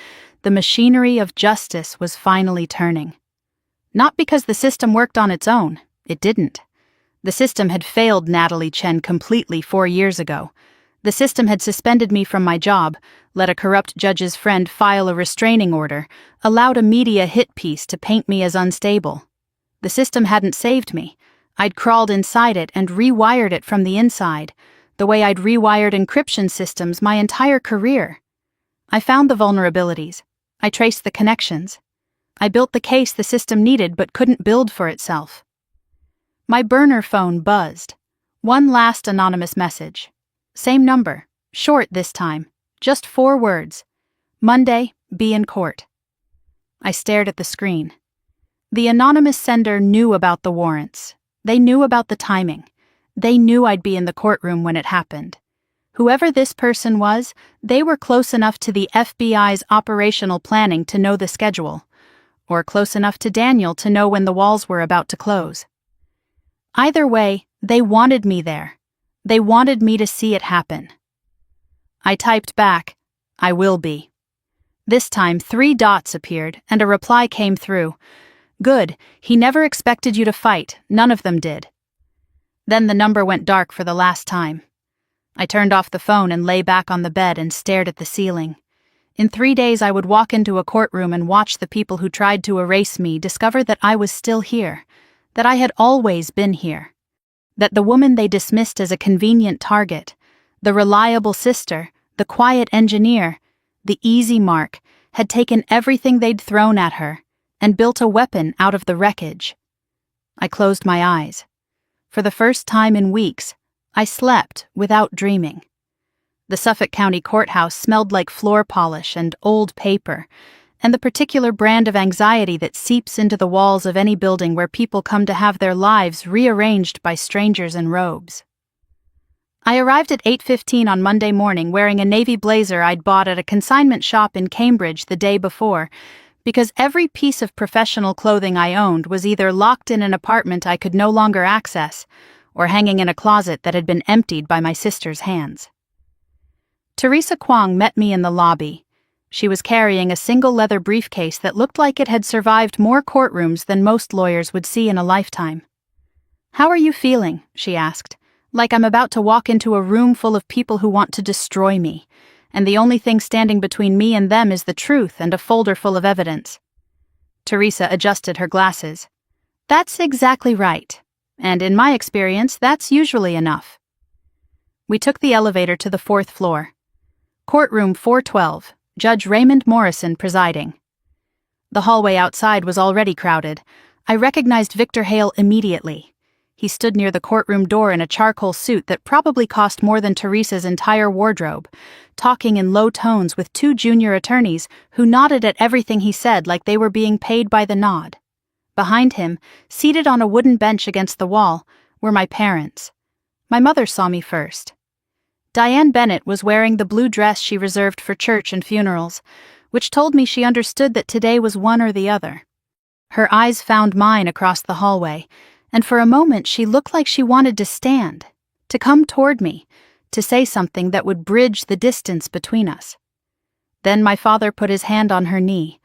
the machinery of justice was finally turning. Not because the system worked on its own. It didn't. The system had failed Natalie Chen completely 4 years ago. The system had suspended me from my job, let a corrupt judge's friend file a restraining order, allowed a media hit piece to paint me as unstable. The system hadn't saved me. I'd crawled inside it and rewired it from the inside, the way I'd rewired encryption systems my entire career. I found the vulnerabilities. I traced the connections. I built the case the system needed but couldn't build for itself. My burner phone buzzed. One last anonymous message. Same number, short this time, just 4 words. "Monday, be in court." I stared at the screen. The anonymous sender knew about the warrants. They knew about the timing. They knew I'd be in the courtroom when it happened. Whoever this person was, they were close enough to the FBI's operational planning to know the schedule, or close enough to Daniel to know when the walls were about to close. Either way, they wanted me there. They wanted me to see it happen. I typed back, "I will be." This time 3 dots appeared and a reply came through. "Good, he never expected you to fight, none of them did." Then the number went dark for the last time. I turned off the phone and lay back on the bed and stared at the ceiling. In 3 days I would walk into a courtroom and watch the people who tried to erase me discover that I was still here, that I had always been here, that the woman they dismissed as a convenient target, the reliable sister, the quiet engineer, the easy mark, had taken everything they'd thrown at her and built a weapon out of the wreckage. I closed my eyes. For the first time in weeks, I slept without dreaming. The Suffolk County Courthouse smelled like floor polish and old paper, and the particular brand of anxiety that seeps into the walls of any building where people come to have their lives rearranged by strangers in robes. I arrived at 8:15 on Monday morning wearing a navy blazer I'd bought at a consignment shop in Cambridge the day before, because every piece of professional clothing I owned was either locked in an apartment I could no longer access, or hanging in a closet that had been emptied by my sister's hands. Teresa Kwong met me in the lobby. She was carrying a single leather briefcase that looked like it had survived more courtrooms than most lawyers would see in a lifetime. "How are you feeling?" she asked. "Like I'm about to walk into a room full of people who want to destroy me, and the only thing standing between me and them is the truth and a folder full of evidence." Teresa adjusted her glasses. "That's exactly right. And in my experience, that's usually enough." We took the elevator to the 4th floor. Courtroom 412, Judge Raymond Morrison presiding. The hallway outside was already crowded. I recognized Victor Hale immediately. He stood near the courtroom door in a charcoal suit that probably cost more than Teresa's entire wardrobe, talking in low tones with 2 junior attorneys who nodded at everything he said like they were being paid by the nod. Behind him, seated on a wooden bench against the wall, were my parents. My mother saw me first. Diane Bennett was wearing the blue dress she reserved for church and funerals, which told me she understood that today was one or the other. Her eyes found mine across the hallway, and for a moment she looked like she wanted to stand, to come toward me, to say something that would bridge the distance between us. Then my father put his hand on her knee,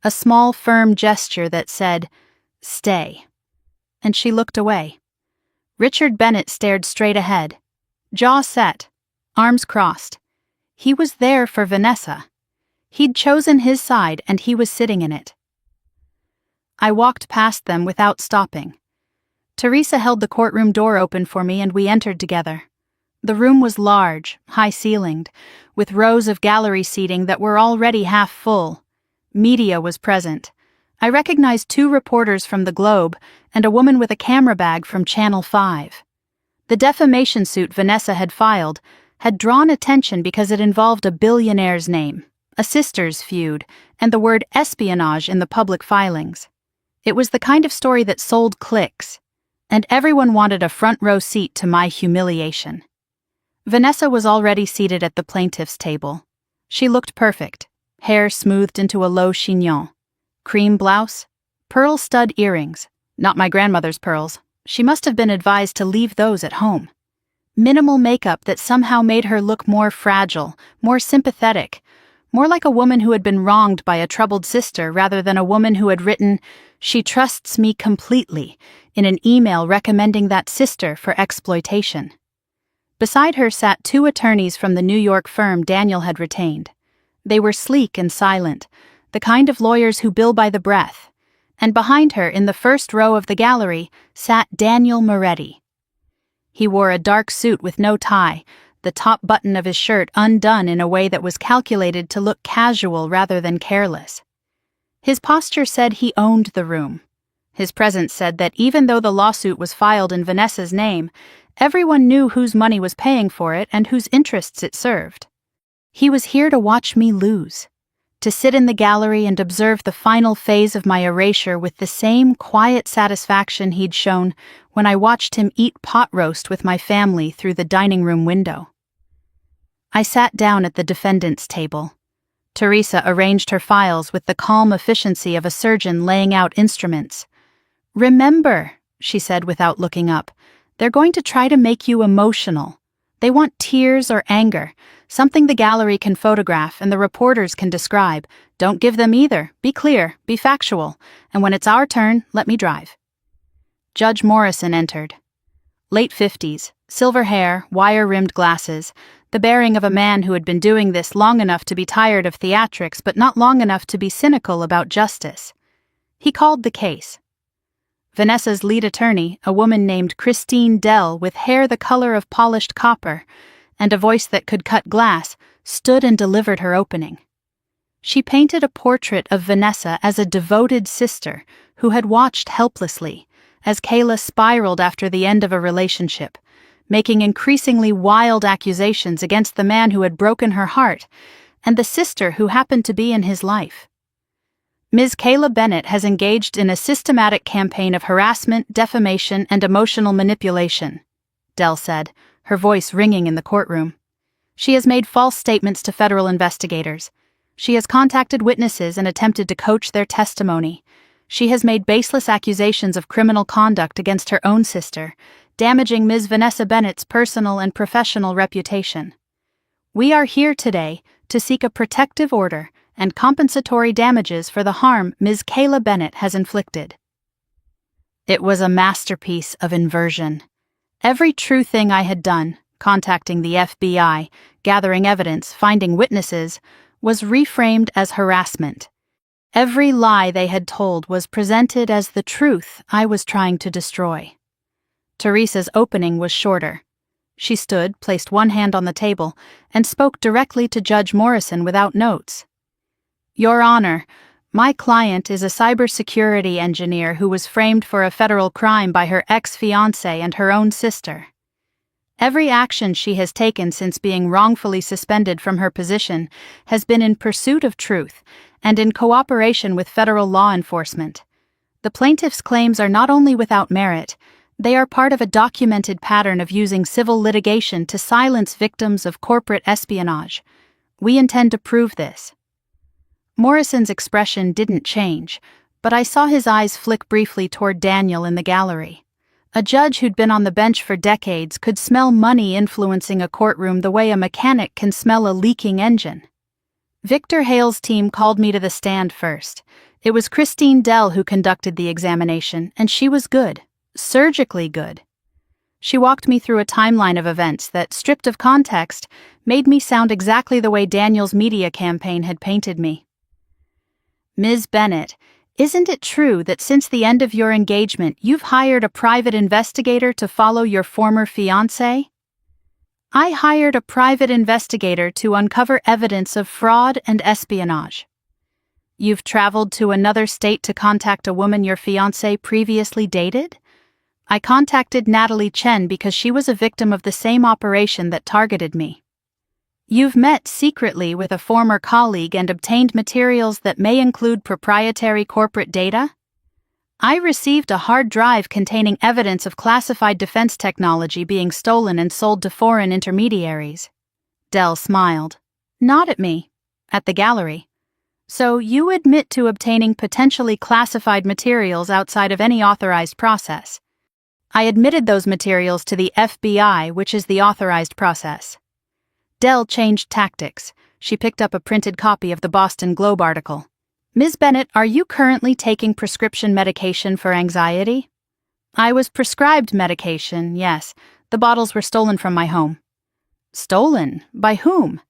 a small, firm gesture that said, "Stay." And she looked away. Richard Bennett stared straight ahead, jaw set, arms crossed. He was there for Vanessa. He'd chosen his side and he was sitting in it. I walked past them without stopping. Teresa held the courtroom door open for me and we entered together. The room was large, high-ceilinged, with rows of gallery seating that were already half full. Media was present. I recognized 2 reporters from the Globe and a woman with a camera bag from Channel 5. The defamation suit Vanessa had filed had drawn attention because it involved a billionaire's name, a sister's feud, and the word espionage in the public filings. It was the kind of story that sold clicks, and everyone wanted a front-row seat to my humiliation. Vanessa was already seated at the plaintiff's table. She looked perfect, hair smoothed into a low chignon, cream blouse, pearl stud earrings, not my grandmother's pearls. She must have been advised to leave those at home. Minimal makeup that somehow made her look more fragile, more sympathetic, more like a woman who had been wronged by a troubled sister rather than a woman who had written, "She trusts me completely," in an email recommending that sister for exploitation. Beside her sat 2 attorneys from the New York firm Daniel had retained. They were sleek and silent, the kind of lawyers who bill by the breath, and behind her in the first row of the gallery sat Daniel Moretti. He wore a dark suit with no tie, the top button of his shirt undone in a way that was calculated to look casual rather than careless. His posture said he owned the room. His presence said that even though the lawsuit was filed in Vanessa's name, everyone knew whose money was paying for it and whose interests it served. He was here to watch me lose, to sit in the gallery and observe the final phase of my erasure with the same quiet satisfaction he'd shown when I watched him eat pot roast with my family through the dining room window. I sat down at the defendant's table. Teresa arranged her files with the calm efficiency of a surgeon laying out instruments. "Remember," she said without looking up, "they're going to try to make you emotional. They want tears or anger, something the gallery can photograph and the reporters can describe. Don't give them either. Be clear, be factual, and when it's our turn, let me drive." Judge Morrison entered. Late 50s, silver hair, wire-rimmed glasses, the bearing of a man who had been doing this long enough to be tired of theatrics but not long enough to be cynical about justice. He called the case. Vanessa's lead attorney, a woman named Christine Dell with hair the color of polished copper and a voice that could cut glass, stood and delivered her opening. She painted a portrait of Vanessa as a devoted sister who had watched helplessly as Kayla spiraled after the end of a relationship, making increasingly wild accusations against the man who had broken her heart and the sister who happened to be in his life. Ms. Kayla Bennett has engaged in a systematic campaign of harassment, defamation, and emotional manipulation, Dell said, her voice ringing in the courtroom. She has made false statements to federal investigators. She has contacted witnesses and attempted to coach their testimony. She has made baseless accusations of criminal conduct against her own sister, damaging Ms. Vanessa Bennett's personal and professional reputation. We are here today to seek a protective order and compensatory damages for the harm Ms. Kayla Bennett has inflicted. It was a masterpiece of inversion. Every true thing I had done, contacting the FBI, gathering evidence, finding witnesses, was reframed as harassment. Every lie they had told was presented as the truth I was trying to destroy. Teresa's opening was shorter. She stood, placed one hand on the table, and spoke directly to Judge Morrison without notes. "Your Honor, my client is a cybersecurity engineer who was framed for a federal crime by her ex-fiancé and her own sister. Every action she has taken since being wrongfully suspended from her position has been in pursuit of truth and in cooperation with federal law enforcement. The plaintiff's claims are not only without merit, they are part of a documented pattern of using civil litigation to silence victims of corporate espionage. We intend to prove this." Morrison's expression didn't change, but I saw his eyes flick briefly toward Daniel in the gallery. A judge who'd been on the bench for decades could smell money influencing a courtroom the way a mechanic can smell a leaking engine. Victor Hale's team called me to the stand first. It was Christine Dell who conducted the examination, and she was good, surgically good. She walked me through a timeline of events that, stripped of context, made me sound exactly the way Daniel's media campaign had painted me. Ms. Bennett, isn't it true that since the end of your engagement you've hired a private investigator to follow your former fiancé? I hired a private investigator to uncover evidence of fraud and espionage. You've traveled to another state to contact a woman your fiancé previously dated? I contacted Natalie Chen because she was a victim of the same operation that targeted me. You've met secretly with a former colleague and obtained materials that may include proprietary corporate data? I received a hard drive containing evidence of classified defense technology being stolen and sold to foreign intermediaries. Dell smiled. Not at me. At the gallery. So you admit to obtaining potentially classified materials outside of any authorized process. I admitted those materials to the FBI, which is the authorized process. Dell changed tactics. She picked up a printed copy of the Boston Globe article. Ms. Bennett, are you currently taking prescription medication for anxiety? I was prescribed medication, yes. The bottles were stolen from my home. Stolen? By whom?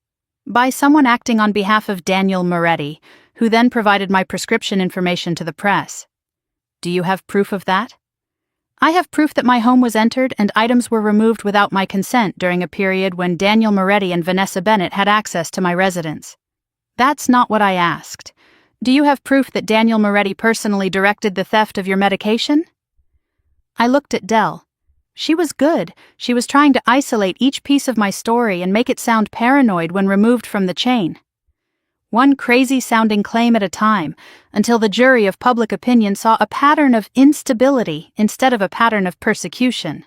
By someone acting on behalf of Daniel Moretti, who then provided my prescription information to the press. Do you have proof of that? I have proof that my home was entered and items were removed without my consent during a period when Daniel Moretti and Vanessa Bennett had access to my residence. That's not what I asked. Do you have proof that Daniel Moretti personally directed the theft of your medication? I looked at Dell. She was good. She was trying to isolate each piece of my story and make it sound paranoid when removed from the chain. One crazy-sounding claim at a time, until the jury of public opinion saw a pattern of instability instead of a pattern of persecution.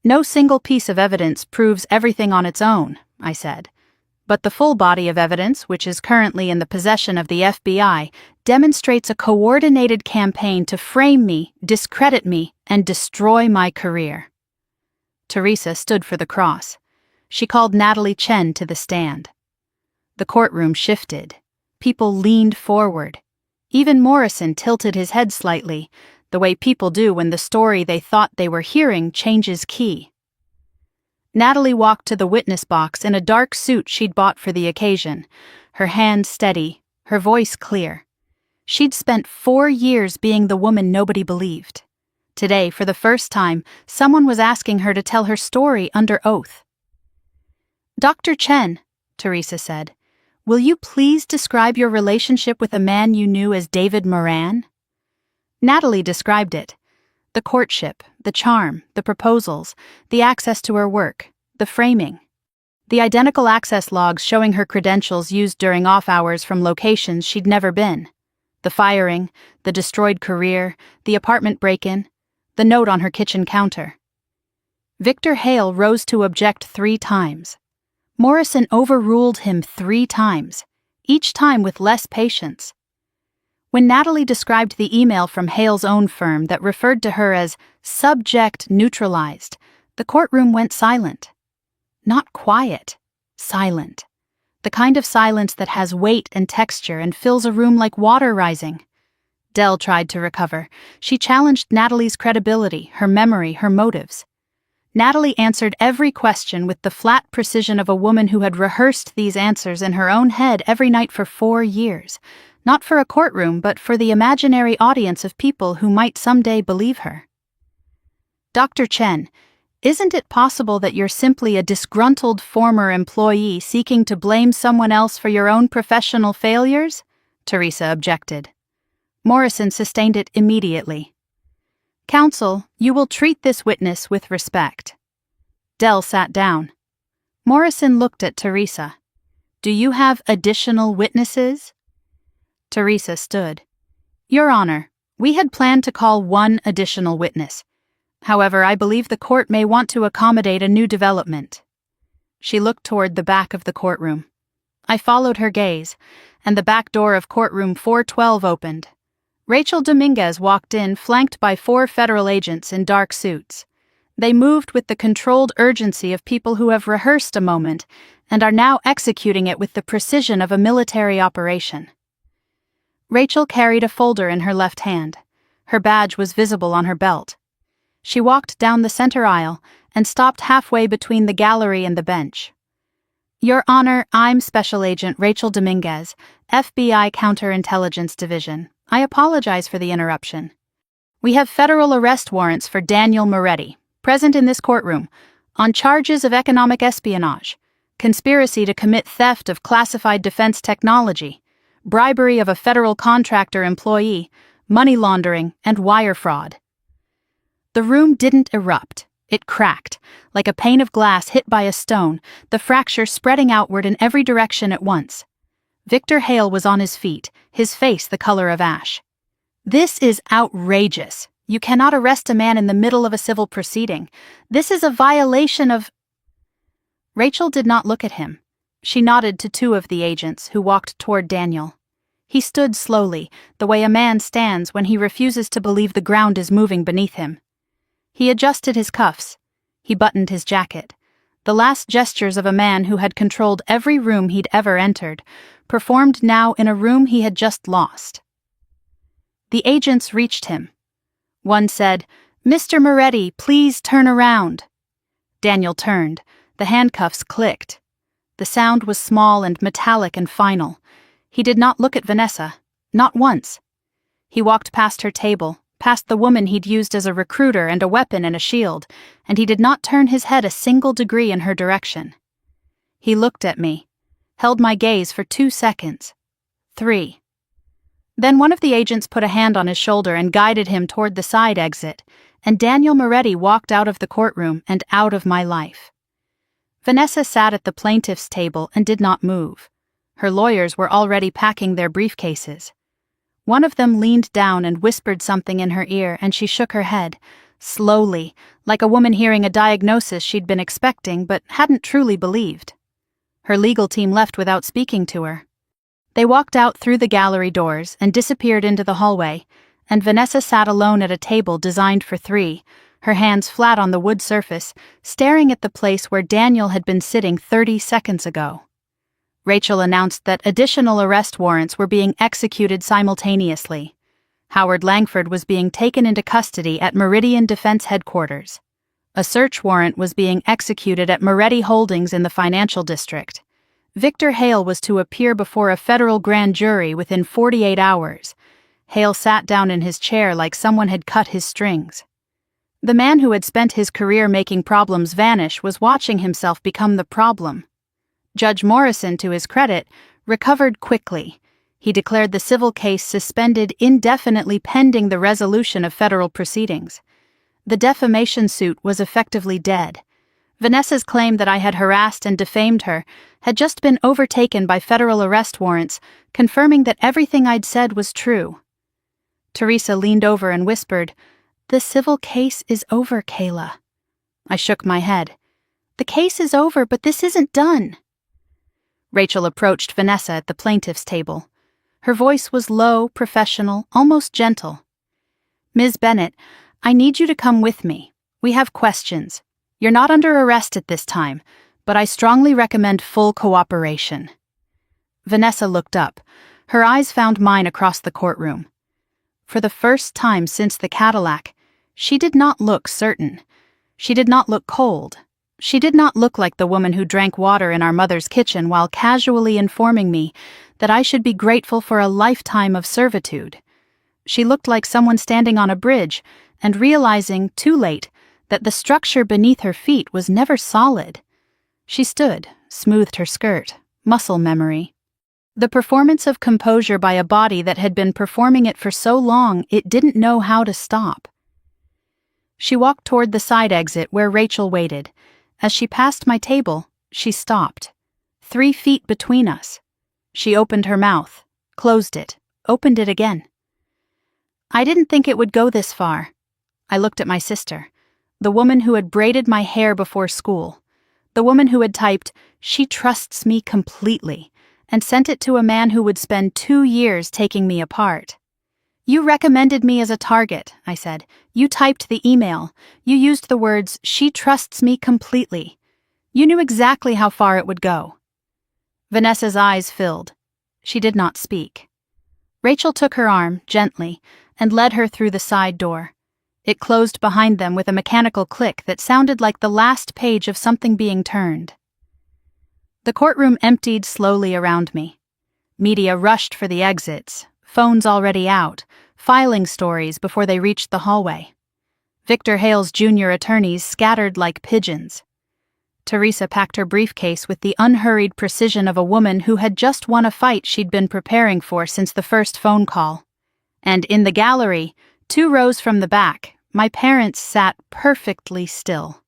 No single piece of evidence proves everything on its own, I said. But the full body of evidence, which is currently in the possession of the FBI, demonstrates a coordinated campaign to frame me, discredit me, and destroy my career. Teresa stood for the cross. She called Natalie Chen to the stand. The courtroom shifted. People leaned forward. Even Morrison tilted his head slightly, the way people do when the story they thought they were hearing changes key. Natalie walked to the witness box in a dark suit she'd bought for the occasion, her hand steady, her voice clear. She'd spent 4 years being the woman nobody believed. Today, for the first time, someone was asking her to tell her story under oath. Dr. Chen, Teresa said, will you please describe your relationship with a man you knew as David Moran? Natalie described it. The courtship, the charm, the proposals, the access to her work, the framing. The identical access logs showing her credentials used during off hours from locations she'd never been. The firing, the destroyed career, the apartment break-in, the note on her kitchen counter. Victor Hale rose to object 3 times. Morrison overruled him 3 times, each time with less patience. When Natalie described the email from Hale's own firm that referred to her as subject neutralized, the courtroom went silent. Not quiet, silent. The kind of silence that has weight and texture and fills a room like water rising. Dell tried to recover. She challenged Natalie's credibility, her memory, her motives. Natalie answered every question with the flat precision of a woman who had rehearsed these answers in her own head every night for 4 years, not for a courtroom but for the imaginary audience of people who might someday believe her. Dr. Chen, isn't it possible that you're simply a disgruntled former employee seeking to blame someone else for your own professional failures? Teresa objected. Morrison sustained it immediately. Counsel, you will treat this witness with respect. Dell sat down. Morrison looked at Teresa. Do you have additional witnesses? Teresa stood. Your Honor, we had planned to call 1 additional witness. However, I believe the court may want to accommodate a new development. She looked toward the back of the courtroom. I followed her gaze, and the back door of courtroom 412 opened. Rachel Dominguez walked in, flanked by 4 federal agents in dark suits. They moved with the controlled urgency of people who have rehearsed a moment and are now executing it with the precision of a military operation. Rachel carried a folder in her left hand. Her badge was visible on her belt. She walked down the center aisle and stopped halfway between the gallery and the bench. "Your Honor, I'm Special Agent Rachel Dominguez, FBI Counterintelligence Division. I apologize for the interruption. We have federal arrest warrants for Daniel Moretti, present in this courtroom, on charges of economic espionage, conspiracy to commit theft of classified defense technology, bribery of a federal contractor employee, money laundering, and wire fraud." The room didn't erupt. It cracked, like a pane of glass hit by a stone, the fracture spreading outward in every direction at once. Victor Hale was on his feet, his face the color of ash. "This is outrageous. You cannot arrest a man in the middle of a civil proceeding. This is a violation of—" Rachel did not look at him. She nodded to 2 of the agents, who walked toward Daniel. He stood slowly, the way a man stands when he refuses to believe the ground is moving beneath him. He adjusted his cuffs. He buttoned his jacket. The last gestures of a man who had controlled every room he'd ever entered, performed now in a room he had just lost. The agents reached him. One said, "Mr. Moretti, please turn around." Daniel turned. The handcuffs clicked. The sound was small and metallic and final. He did not look at Vanessa, not once. He walked past her table, past the woman he'd used as a recruiter and a weapon and a shield, and he did not turn his head a single degree in her direction. He looked at me, held my gaze for 2 seconds. 3. Then one of the agents put a hand on his shoulder and guided him toward the side exit, and Daniel Moretti walked out of the courtroom and out of my life. Vanessa sat at the plaintiff's table and did not move. Her lawyers were already packing their briefcases. One of them leaned down and whispered something in her ear, and she shook her head, slowly, like a woman hearing a diagnosis she'd been expecting but hadn't truly believed. Her legal team left without speaking to her. They walked out through the gallery doors and disappeared into the hallway, and Vanessa sat alone at a table designed for 3, her hands flat on the wood surface, staring at the place where Daniel had been sitting 30 seconds ago. Rachel announced that additional arrest warrants were being executed simultaneously. Howard Langford was being taken into custody at Meridian Defense Headquarters. A search warrant was being executed at Moretti Holdings in the Financial District. Victor Hale was to appear before a federal grand jury within 48 hours. Hale sat down in his chair like someone had cut his strings. The man who had spent his career making problems vanish was watching himself become the problem. Judge Morrison, to his credit, recovered quickly. He declared the civil case suspended indefinitely pending the resolution of federal proceedings. The defamation suit was effectively dead. Vanessa's claim that I had harassed and defamed her had just been overtaken by federal arrest warrants, confirming that everything I'd said was true. Teresa leaned over and whispered, "The civil case is over, Kayla." I shook my head. "The case is over, but this isn't done." Rachel approached Vanessa at the plaintiff's table. Her voice was low, professional, almost gentle. "Ms. Bennett, I need you to come with me. We have questions. You're not under arrest at this time, but I strongly recommend full cooperation." Vanessa looked up. Her eyes found mine across the courtroom. For the first time since the Cadillac, she did not look certain. She did not look cold. She did not look like the woman who drank water in our mother's kitchen while casually informing me that I should be grateful for a lifetime of servitude. She looked like someone standing on a bridge and realizing, too late, that the structure beneath her feet was never solid. She stood, smoothed her skirt, muscle memory. The performance of composure by a body that had been performing it for so long it didn't know how to stop. She walked toward the side exit where Rachel waited. As she passed my table, she stopped. 3 feet between us. She opened her mouth, closed it, opened it again. I didn't think it would go this far. I looked at my sister, the woman who had braided my hair before school, the woman who had typed, "She trusts me completely," and sent it to a man who would spend 2 years taking me apart. You recommended me as a target, I said. You typed the email. You used the words, "She trusts me completely." You knew exactly how far it would go. Vanessa's eyes filled. She did not speak. Rachel took her arm, gently, and led her through the side door. It closed behind them with a mechanical click that sounded like the last page of something being turned. The courtroom emptied slowly around me. Media rushed for the exits, phones already out, filing stories before they reached the hallway. Victor Hale's junior attorneys scattered like pigeons. Teresa packed her briefcase with the unhurried precision of a woman who had just won a fight she'd been preparing for since the first phone call. And in the gallery, 2 rows from the back, my parents sat perfectly still.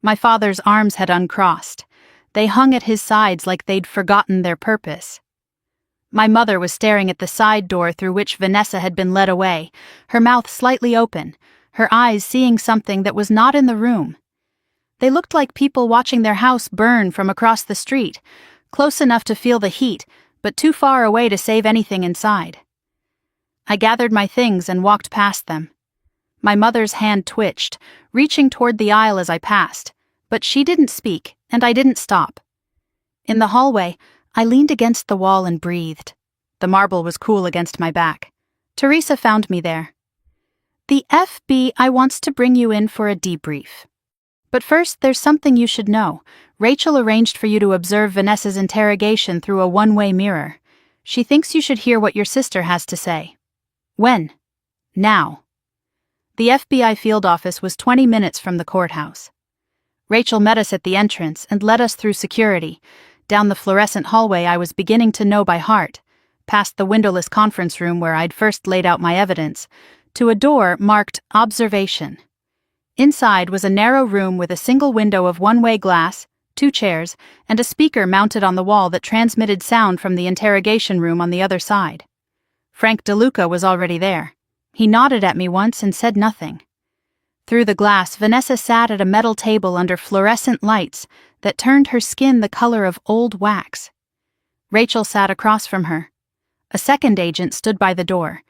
My father's arms had uncrossed. They hung at his sides like they'd forgotten their purpose. My mother was staring at the side door through which Vanessa had been led away, her mouth slightly open, her eyes seeing something that was not in the room. They looked like people watching their house burn from across the street, close enough to feel the heat, but too far away to save anything inside. I gathered my things and walked past them. My mother's hand twitched, reaching toward the aisle as I passed, but she didn't speak, and I didn't stop. In the hallway, I leaned against the wall and breathed. The marble was cool against my back. Teresa found me there. "The FBI wants to bring you in for a debrief. But first, there's something you should know. Rachel arranged for you to observe Vanessa's interrogation through a one-way mirror. She thinks you should hear what your sister has to say." "When?" "Now." The FBI field office was 20 minutes from the courthouse. Rachel met us at the entrance and led us through security, down the fluorescent hallway I was beginning to know by heart, past the windowless conference room where I'd first laid out my evidence, to a door marked Observation. Inside was a narrow room with a single window of one-way glass, 2 chairs, and a speaker mounted on the wall that transmitted sound from the interrogation room on the other side. Frank DeLuca was already there. He nodded at me once and said nothing. Through the glass, Vanessa sat at a metal table under fluorescent lights that turned her skin the color of old wax. Rachel sat across from her. A second agent stood by the door.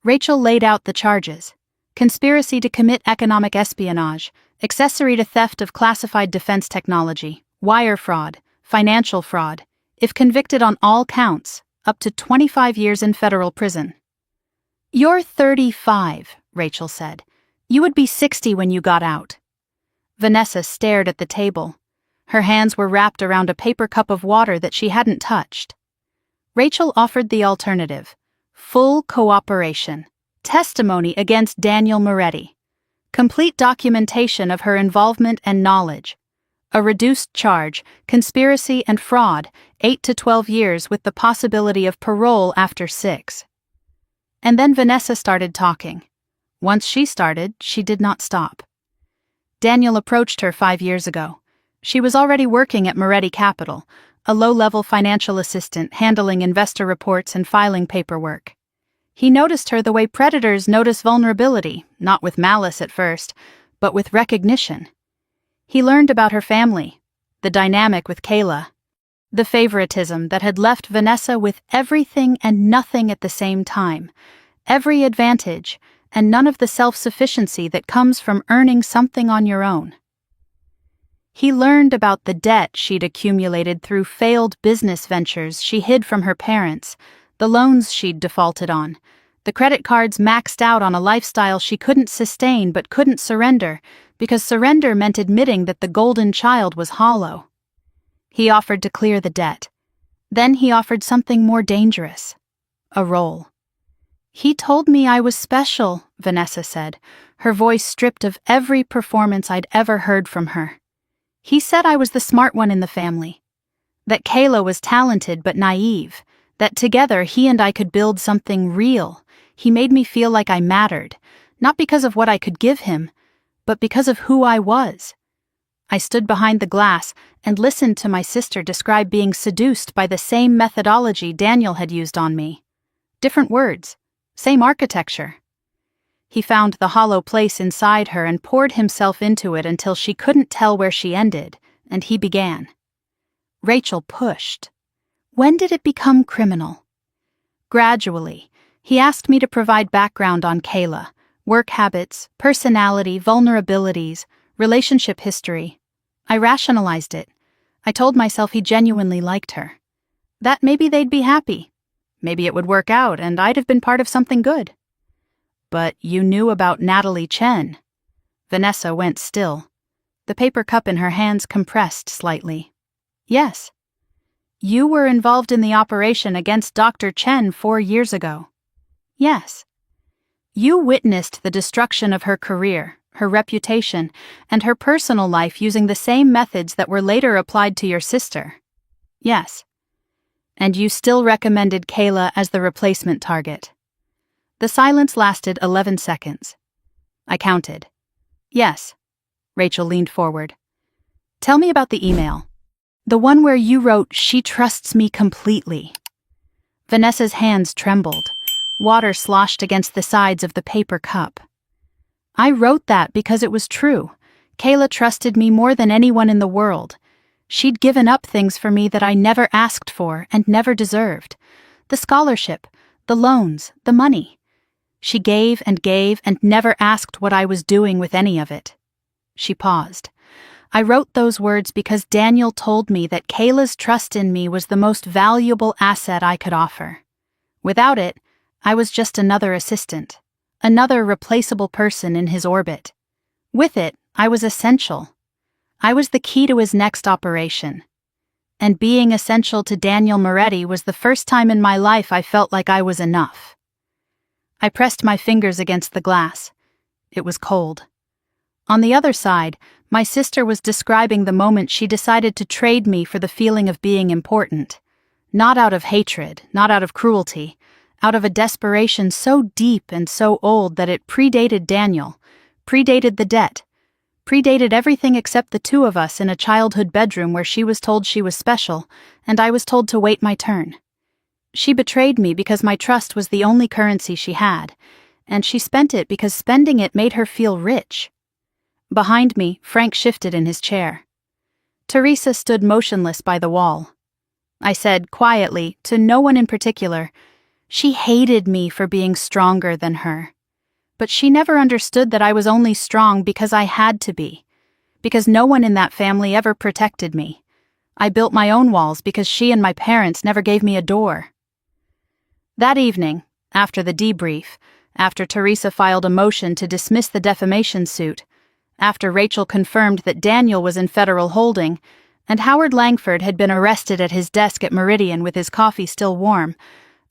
Rachel laid out the charges: conspiracy to commit economic espionage, accessory to theft of classified defense technology, wire fraud, financial fraud, if convicted on all counts, up to 25 years in federal prison. "You're 35, Rachel said. "You would be 60 when you got out." Vanessa stared at the table. Her hands were wrapped around a paper cup of water that she hadn't touched. Rachel offered the alternative: full cooperation, testimony against Daniel Moretti, complete documentation of her involvement and knowledge, a reduced charge, conspiracy and fraud, 8 to 12 years with the possibility of parole after 6. And then Vanessa started talking. Once she started, she did not stop. Daniel approached her 5 years ago. She was already working at Moretti Capital, a low-level financial assistant handling investor reports and filing paperwork. He noticed her the way predators notice vulnerability, not with malice at first, but with recognition. He learned about her family, the dynamic with Kayla, the favoritism that had left Vanessa with everything and nothing at the same time, every advantage, and none of the self-sufficiency that comes from earning something on your own. He learned about the debt she'd accumulated through failed business ventures she hid from her parents, the loans she'd defaulted on, the credit cards maxed out on a lifestyle she couldn't sustain but couldn't surrender, because surrender meant admitting that the golden child was hollow. He offered to clear the debt. Then he offered something more dangerous: a role. "He told me I was special," Vanessa said, her voice stripped of every performance I'd ever heard from her. "He said I was the smart one in the family, that Kayla was talented but naive, that together he and I could build something real. He made me feel like I mattered, not because of what I could give him, but because of who I was." I stood behind the glass and listened to my sister describe being seduced by the same methodology Daniel had used on me. Different words, same architecture. He found the hollow place inside her and poured himself into it until she couldn't tell where she ended, and he began. Rachel pushed. "When did it become criminal?" "Gradually. He asked me to provide background on Kayla, work habits, personality, vulnerabilities, relationship history. I rationalized it. I told myself he genuinely liked her. That maybe they'd be happy. Maybe it would work out and I'd have been part of something good. But you knew about Natalie Chen. Vanessa went still. The paper cup in her hands compressed slightly. Yes. You were involved in the operation against Dr. Chen 4 years ago. Yes. You witnessed the destruction of her career, her reputation, and her personal life using the same methods that were later applied to your sister. Yes. And you still recommended Kayla as the replacement target. The silence lasted 11 seconds. I counted. Yes. Rachel leaned forward. Tell me about the email. The one where you wrote, "She trusts me completely." Vanessa's hands trembled. Water sloshed against the sides of the paper cup. I wrote that because it was true. Kayla trusted me more than anyone in the world. She'd given up things for me that I never asked for and never deserved. The scholarship, the loans, the money. She gave and never asked what I was doing with any of it. She paused. I wrote those words because Daniel told me that Kayla's trust in me was the most valuable asset I could offer. Without it, I was just another assistant, another replaceable person in his orbit. With it, I was essential. I was the key to his next operation. And being essential to Daniel Moretti was the first time in my life I felt like I was enough. I pressed my fingers against the glass. It was cold. On the other side, my sister was describing the moment she decided to trade me for the feeling of being important. Not out of hatred, not out of cruelty, out of a desperation so deep and so old that it predated Daniel, predated the debt, predated everything except the two of us in a childhood bedroom where she was told she was special, and I was told to wait my turn. She betrayed me because my trust was the only currency she had, and she spent it because spending it made her feel rich. Behind me, Frank shifted in his chair. Teresa stood motionless by the wall. I said quietly, to no one in particular, she hated me for being stronger than her. But she never understood that I was only strong because I had to be, because no one in that family ever protected me. I built my own walls because she and my parents never gave me a door. That evening, after the debrief, after Teresa filed a motion to dismiss the defamation suit, after Rachel confirmed that Daniel was in federal holding, and Howard Langford had been arrested at his desk at Meridian with his coffee still warm,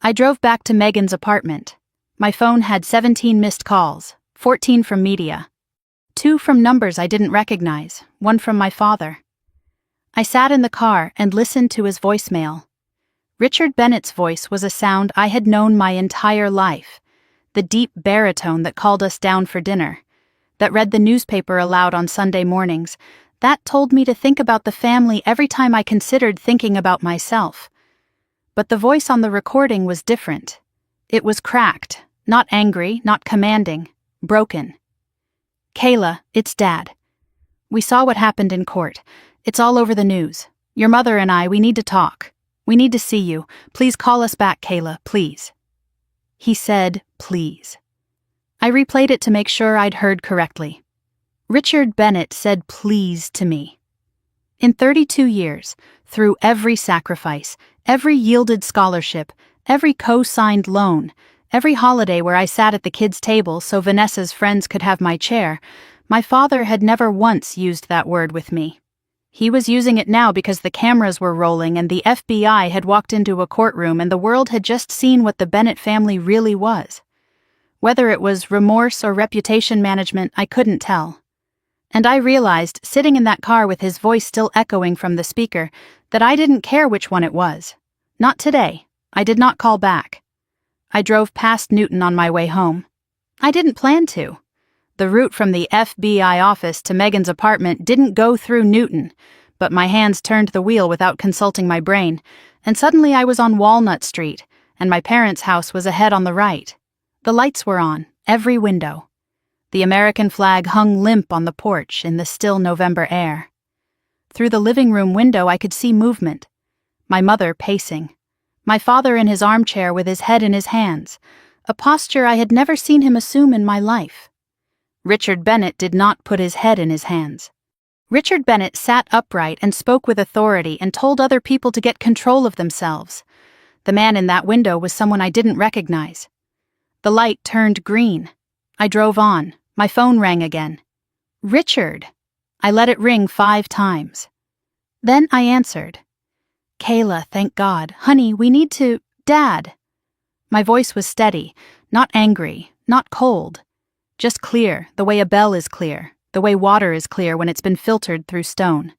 I drove back to Megan's apartment. My phone had 17 missed calls, 14 from media. 2 from numbers I didn't recognize, 1 from my father. I sat in the car and listened to his voicemail. Richard Bennett's voice was a sound I had known my entire life, the deep baritone that called us down for dinner, that read the newspaper aloud on Sunday mornings, that told me to think about the family every time I considered thinking about myself. But the voice on the recording was different. It was cracked, not angry, not commanding, broken. Kayla, it's Dad. We saw what happened in court. It's all over the news. Your mother and I, we need to talk. We need to see you. Please call us back, Kayla, please. He said, please. I replayed it to make sure I'd heard correctly. Richard Bennett said please to me. In 32 years, through every sacrifice, every yielded scholarship, every co-signed loan, every holiday where I sat at the kids' table so Vanessa's friends could have my chair, my father had never once used that word with me. He was using it now because the cameras were rolling and the FBI had walked into a courtroom and the world had just seen what the Bennett family really was. Whether it was remorse or reputation management, I couldn't tell. And I realized, sitting in that car with his voice still echoing from the speaker, that I didn't care which one it was. Not today. I did not call back. I drove past Newton on my way home. I didn't plan to. The route from the FBI office to Megan's apartment didn't go through Newton, but my hands turned the wheel without consulting my brain, and suddenly I was on Walnut Street, and my parents' house was ahead on the right. The lights were on, every window. The American flag hung limp on the porch in the still November air. Through the living room window I could see movement. My mother pacing. My father in his armchair with his head in his hands, a posture I had never seen him assume in my life. Richard Bennett did not put his head in his hands. Richard Bennett sat upright and spoke with authority and told other people to get control of themselves. The man in that window was someone I didn't recognize. The light turned green. I drove on. My phone rang again. Richard. I let it ring 5 times. Then I answered. Kayla, thank God. Honey, we need to... Dad. My voice was steady, not angry, not cold. Just clear, the way a bell is clear, the way water is clear when it's been filtered through stone.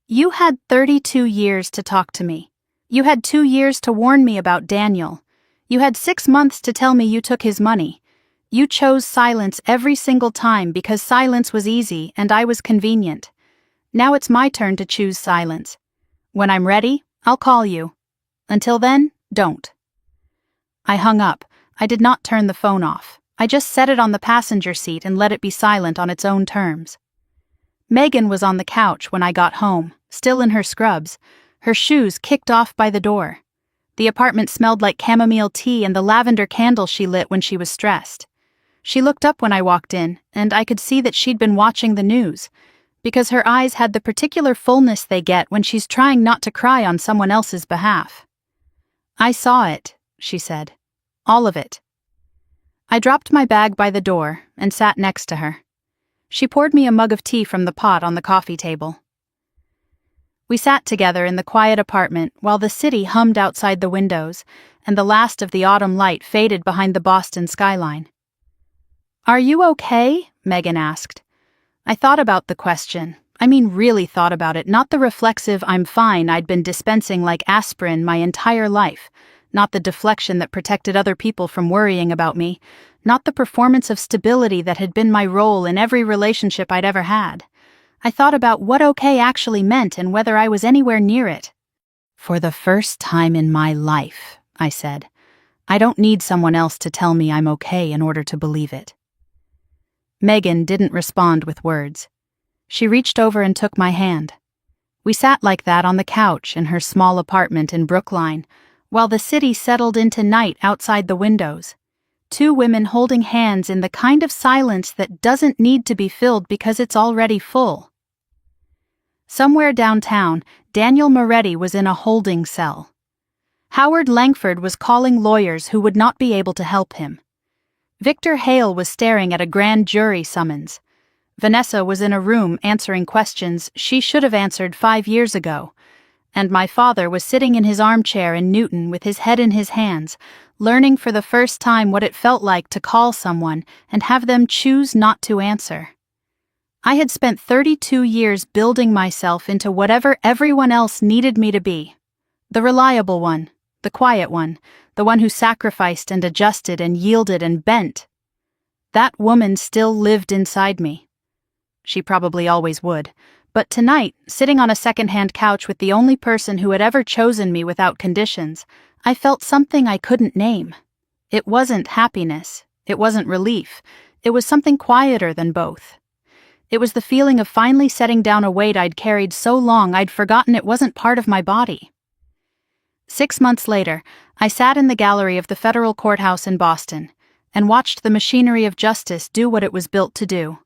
You had 32 years to talk to me. You had 2 years to warn me about Daniel. You had 6 months to tell me you took his money. You chose silence every single time because silence was easy and I was convenient. Now it's my turn to choose silence. When I'm ready, I'll call you. Until then, don't. I hung up. I did not turn the phone off. I just set it on the passenger seat and let it be silent on its own terms. Megan was on the couch when I got home, still in her scrubs, her shoes kicked off by the door. The apartment smelled like chamomile tea and the lavender candle she lit when she was stressed. She looked up when I walked in, and I could see that she'd been watching the news, because her eyes had the particular fullness they get when she's trying not to cry on someone else's behalf. I saw it, she said. All of it. I dropped my bag by the door and sat next to her. She poured me a mug of tea from the pot on the coffee table. We sat together in the quiet apartment while the city hummed outside the windows and the last of the autumn light faded behind the Boston skyline. Are you okay? Megan asked. I thought about the question. I mean, really thought about it, not the reflexive I'm fine I'd been dispensing like aspirin my entire life, not the deflection that protected other people from worrying about me, not the performance of stability that had been my role in every relationship I'd ever had. I thought about what okay actually meant and whether I was anywhere near it. For the first time in my life, I said, I don't need someone else to tell me I'm okay in order to believe it. Megan didn't respond with words. She reached over and took my hand. We sat like that on the couch in her small apartment in Brookline, while the city settled into night outside the windows. 2 women holding hands in the kind of silence that doesn't need to be filled because it's already full. Somewhere downtown, Daniel Moretti was in a holding cell. Howard Langford was calling lawyers who would not be able to help him. Victor Hale was staring at a grand jury summons. Vanessa was in a room answering questions she should have answered 5 years ago. And my father was sitting in his armchair in Newton with his head in his hands, learning for the first time what it felt like to call someone and have them choose not to answer. I had spent 32 years building myself into whatever everyone else needed me to be. The reliable one, the quiet one, the one who sacrificed and adjusted and yielded and bent. That woman still lived inside me. She probably always would. But tonight, sitting on a second-hand couch with the only person who had ever chosen me without conditions, I felt something I couldn't name. It wasn't happiness. It wasn't relief. It was something quieter than both. It was the feeling of finally setting down a weight I'd carried so long I'd forgotten it wasn't part of my body. 6 months later, I sat in the gallery of the federal courthouse in Boston and watched the machinery of justice do what it was built to do.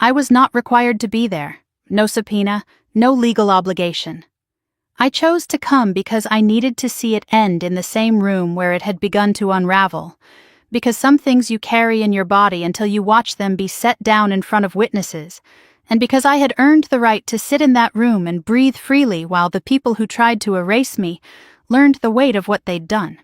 I was not required to be there. No subpoena, no legal obligation. I chose to come because I needed to see it end in the same room where it had begun to unravel, because some things you carry in your body until you watch them be set down in front of witnesses, and because I had earned the right to sit in that room and breathe freely while the people who tried to erase me learned the weight of what they'd done.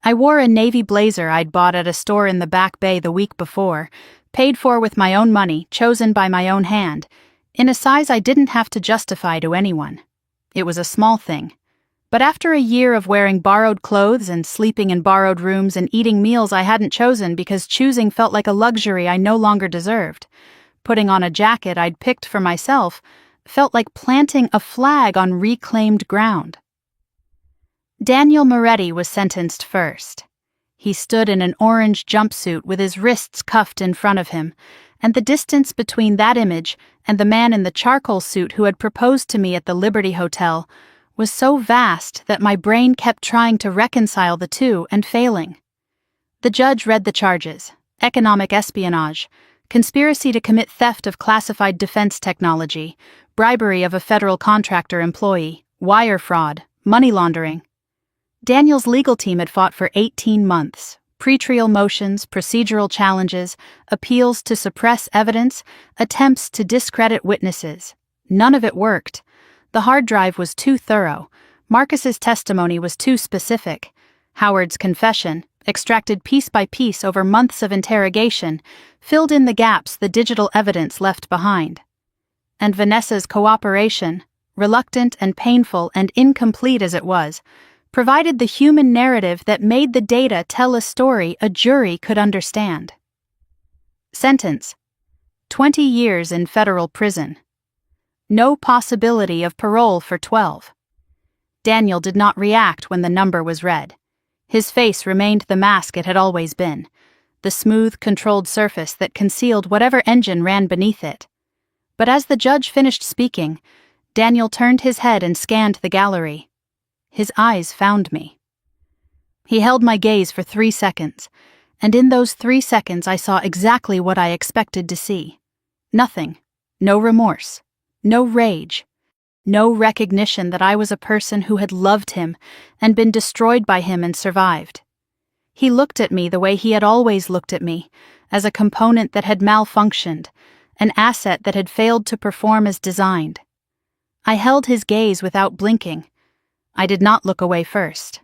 I wore a navy blazer I'd bought at a store in the Back Bay the week before, paid for with my own money, chosen by my own hand, in a size I didn't have to justify to anyone. It was a small thing. But after a year of wearing borrowed clothes and sleeping in borrowed rooms and eating meals I hadn't chosen because choosing felt like a luxury I no longer deserved, putting on a jacket I'd picked for myself felt like planting a flag on reclaimed ground. Daniel Moretti was sentenced first. He stood in an orange jumpsuit with his wrists cuffed in front of him, and the distance between that image and the man in the charcoal suit who had proposed to me at the Liberty Hotel was so vast that my brain kept trying to reconcile the two and failing. The judge read the charges: economic espionage, conspiracy to commit theft of classified defense technology, bribery of a federal contractor employee, wire fraud, money laundering. Daniel's legal team had fought for 18 months. Pretrial motions, procedural challenges, appeals to suppress evidence, attempts to discredit witnesses. None of it worked. The hard drive was too thorough. Marcus's testimony was too specific. Howard's confession, extracted piece by piece over months of interrogation, filled in the gaps the digital evidence left behind. And Vanessa's cooperation, reluctant and painful and incomplete as it was, provided the human narrative that made the data tell a story a jury could understand. Sentence: 20 years in federal prison. No possibility of parole for 12. Daniel did not react when the number was read. His face remained the mask it had always been, the smooth, controlled surface that concealed whatever engine ran beneath it. But as the judge finished speaking, Daniel turned his head and scanned the gallery. His eyes found me. He held my gaze for 3 seconds, and in those 3 seconds I saw exactly what I expected to see. Nothing. No remorse. No rage. No recognition that I was a person who had loved him and been destroyed by him and survived. He looked at me the way he had always looked at me, as a component that had malfunctioned, an asset that had failed to perform as designed. I held his gaze without blinking. I did not look away first.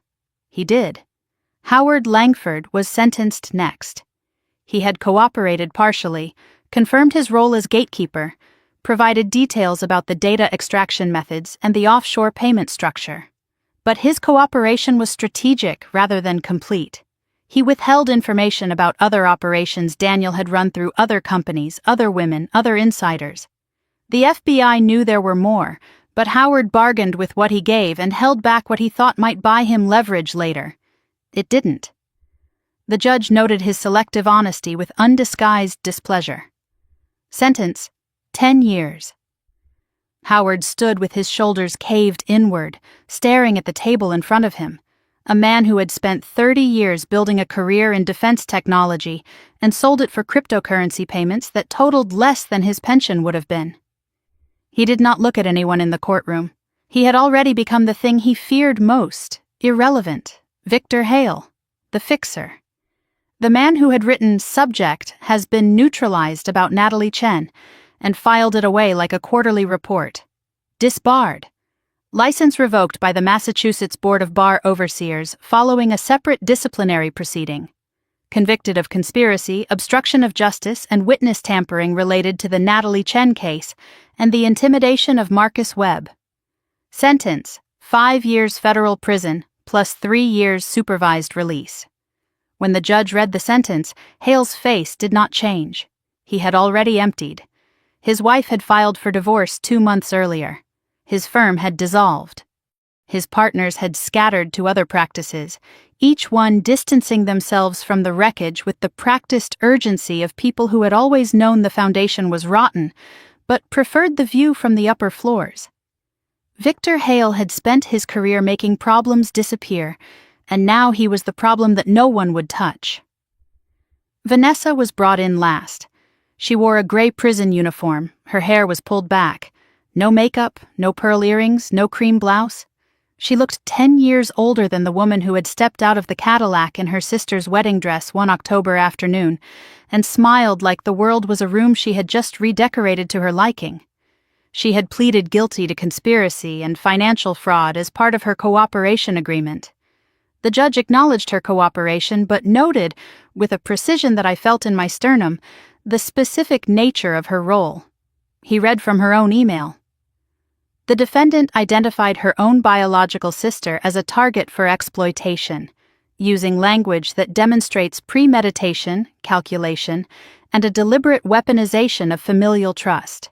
He did. Howard Langford was sentenced next. He had cooperated partially, confirmed his role as gatekeeper, provided details about the data extraction methods and the offshore payment structure. But his cooperation was strategic rather than complete. He withheld information about other operations Daniel had run through other companies, other women, other insiders. The FBI knew there were more, but Howard bargained with what he gave and held back what he thought might buy him leverage later. It didn't. The judge noted his selective honesty with undisguised displeasure. Sentence: 10 years. Howard stood with his shoulders caved inward, staring at the table in front of him, a man who had spent 30 years building a career in defense technology and sold it for cryptocurrency payments that totaled less than his pension would have been. He did not look at anyone in the courtroom. He had already become the thing he feared most: irrelevant. Victor Hale, the fixer. The man who had written "Subject has been neutralized" about Natalie Chen and filed it away like a quarterly report. Disbarred. License revoked by the Massachusetts Board of Bar Overseers following a separate disciplinary proceeding. Convicted of conspiracy, obstruction of justice, and witness tampering related to the Natalie Chen case and the intimidation of Marcus Webb. Sentence: 5 years federal prison plus 3 years supervised release. When the judge read the sentence, Hale's face did not change. He had already emptied. His wife had filed for divorce 2 months earlier. His firm had dissolved. His partners had scattered to other practices, each one distancing themselves from the wreckage with the practiced urgency of people who had always known the foundation was rotten, but preferred the view from the upper floors. Victor Hale had spent his career making problems disappear, and now he was the problem that no one would touch. Vanessa was brought in last. She wore a gray prison uniform, her hair was pulled back. No makeup, no pearl earrings, no cream blouse. She looked 10 years older than the woman who had stepped out of the Cadillac in her sister's wedding dress one October afternoon, and smiled like the world was a room she had just redecorated to her liking. She had pleaded guilty to conspiracy and financial fraud as part of her cooperation agreement. The judge acknowledged her cooperation but noted, with a precision that I felt in my sternum, the specific nature of her role. He read from her own email. The defendant identified her own biological sister as a target for exploitation, using language that demonstrates premeditation, calculation, and a deliberate weaponization of familial trust.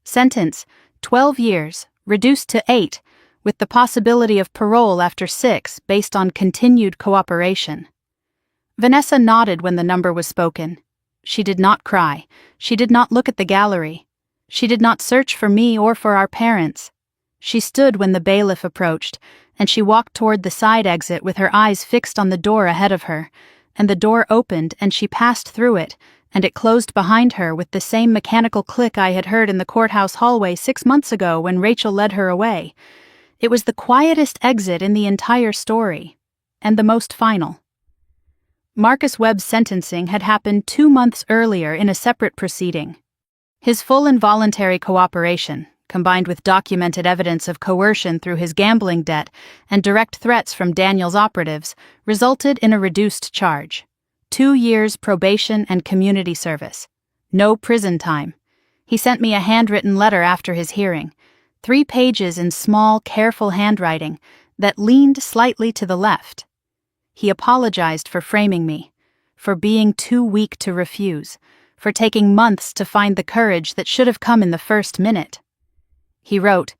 Sentence: 12 years, reduced to 8, with the possibility of parole after 6 based on continued cooperation. Vanessa nodded when the number was spoken. She did not cry. She did not look at the gallery. She did not search for me or for our parents. She stood when the bailiff approached, and she walked toward the side exit with her eyes fixed on the door ahead of her, and the door opened and she passed through it, and it closed behind her with the same mechanical click I had heard in the courthouse hallway 6 months ago when Rachel led her away. It was the quietest exit in the entire story, and the most final. Marcus Webb's sentencing had happened 2 months earlier in a separate proceeding. His full involuntary cooperation, combined with documented evidence of coercion through his gambling debt and direct threats from Daniel's operatives, resulted in a reduced charge. 2 years probation and community service. No prison time. He sent me a handwritten letter after his hearing, 3 pages in small, careful handwriting that leaned slightly to the left. He apologized for framing me, for being too weak to refuse, for taking months to find the courage that should have come in the first minute. He wrote,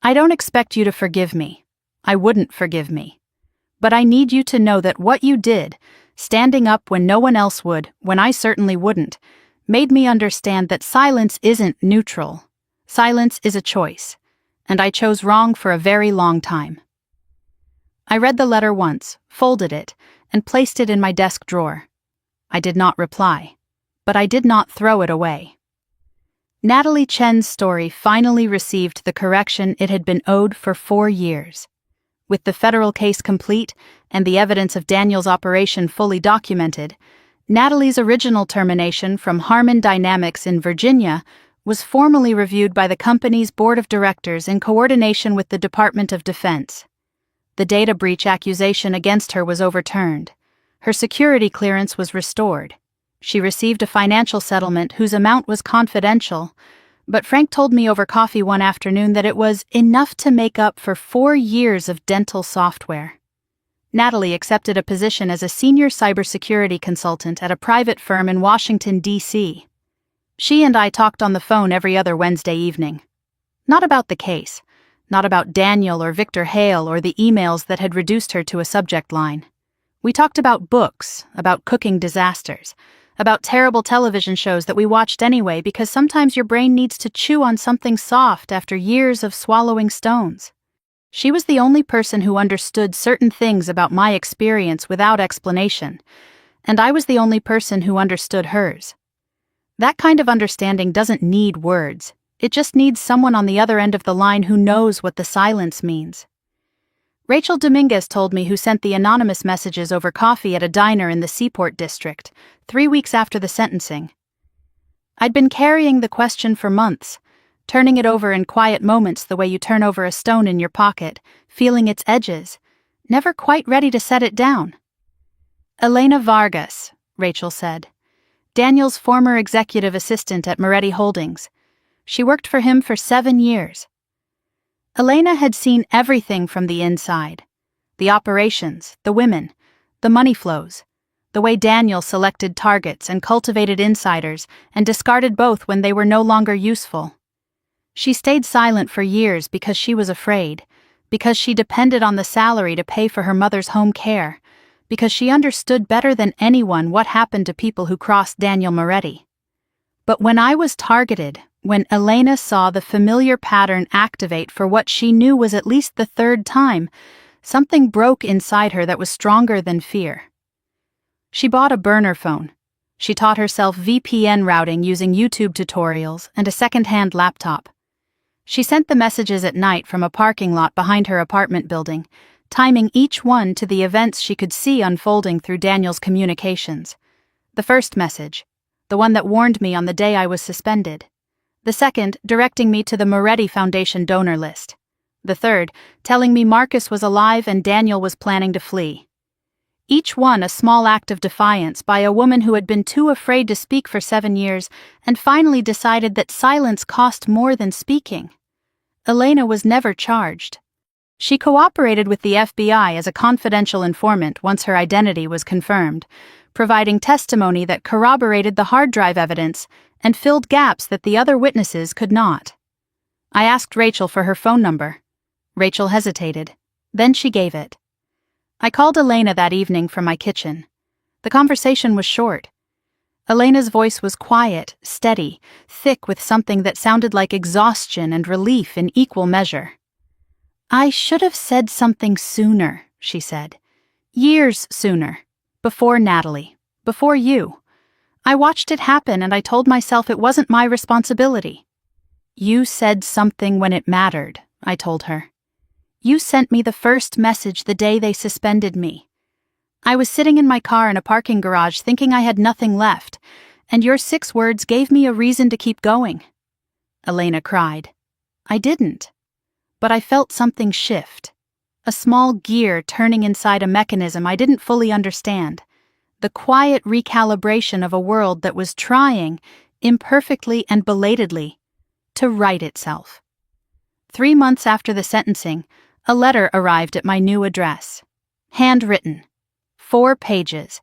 "I don't expect you to forgive me. I wouldn't forgive me. But I need you to know that what you did, standing up when no one else would, when I certainly wouldn't, made me understand that silence isn't neutral. Silence is a choice, and I chose wrong for a very long time." I read the letter once, folded it, and placed it in my desk drawer. I did not reply, but I did not throw it away. Natalie Chen's story finally received the correction it had been owed for 4 years. With the federal case complete and the evidence of Daniel's operation fully documented, Natalie's original termination from Harmon Dynamics in Virginia was formally reviewed by the company's board of directors in coordination with the Department of Defense. The data breach accusation against her was overturned. Her security clearance was restored. She received a financial settlement whose amount was confidential, but Frank told me over coffee one afternoon that it was enough to make up for 4 years of dental software. Natalie accepted a position as a senior cybersecurity consultant at a private firm in Washington, D.C. She and I talked on the phone every other Wednesday evening. Not about the case, not about Daniel or Victor Hale or the emails that had reduced her to a subject line. We talked about books, about cooking disasters, about terrible television shows that we watched anyway because sometimes your brain needs to chew on something soft after years of swallowing stones. She was the only person who understood certain things about my experience without explanation, and I was the only person who understood hers. That kind of understanding doesn't need words. It just needs someone on the other end of the line who knows what the silence means. Rachel Dominguez told me who sent the anonymous messages over coffee at a diner in the Seaport district, 3 weeks after the sentencing. I'd been carrying the question for months, turning it over in quiet moments the way you turn over a stone in your pocket, feeling its edges, never quite ready to set it down. Elena Vargas, Rachel said. Daniel's former executive assistant at Moretti Holdings. She worked for him for 7 years. Elena had seen everything from the inside. The operations, the women, the money flows, the way Daniel selected targets and cultivated insiders and discarded both when they were no longer useful. She stayed silent for years because she was afraid, because she depended on the salary to pay for her mother's home care, because she understood better than anyone what happened to people who crossed Daniel Moretti. But when I was targeted, when Elena saw the familiar pattern activate for what she knew was at least the 3rd time, something broke inside her that was stronger than fear. She bought a burner phone. She taught herself VPN routing using YouTube tutorials and a second-hand laptop. She sent the messages at night from a parking lot behind her apartment building, timing each one to the events she could see unfolding through Daniel's communications. The first message, the one that warned me on the day I was suspended. The second, directing me to the Moretti Foundation donor list. The third, telling me Marcus was alive and Daniel was planning to flee. Each one a small act of defiance by a woman who had been too afraid to speak for 7 years and finally decided that silence cost more than speaking. Elena was never charged. She cooperated with the FBI as a confidential informant once her identity was confirmed, providing testimony that corroborated the hard drive evidence and filled gaps that the other witnesses could not. I asked Rachel for her phone number. Rachel hesitated. Then she gave it. I called Elena that evening from my kitchen. The conversation was short. Elena's voice was quiet, steady, thick with something that sounded like exhaustion and relief in equal measure. "I should have said something sooner," she said. "Years sooner. Before Natalie. Before you. I watched it happen and I told myself it wasn't my responsibility. You said something when it mattered, I told her. You sent me the first message the day they suspended me. I was sitting in my car in a parking garage thinking I had nothing left, and your 6 words gave me a reason to keep going. Elena cried. I didn't. But I felt something shift. A small gear turning inside a mechanism I didn't fully understand. The quiet recalibration of a world that was trying, imperfectly and belatedly, to right itself. 3 months after the sentencing, a letter arrived at my new address. Handwritten. 4 pages.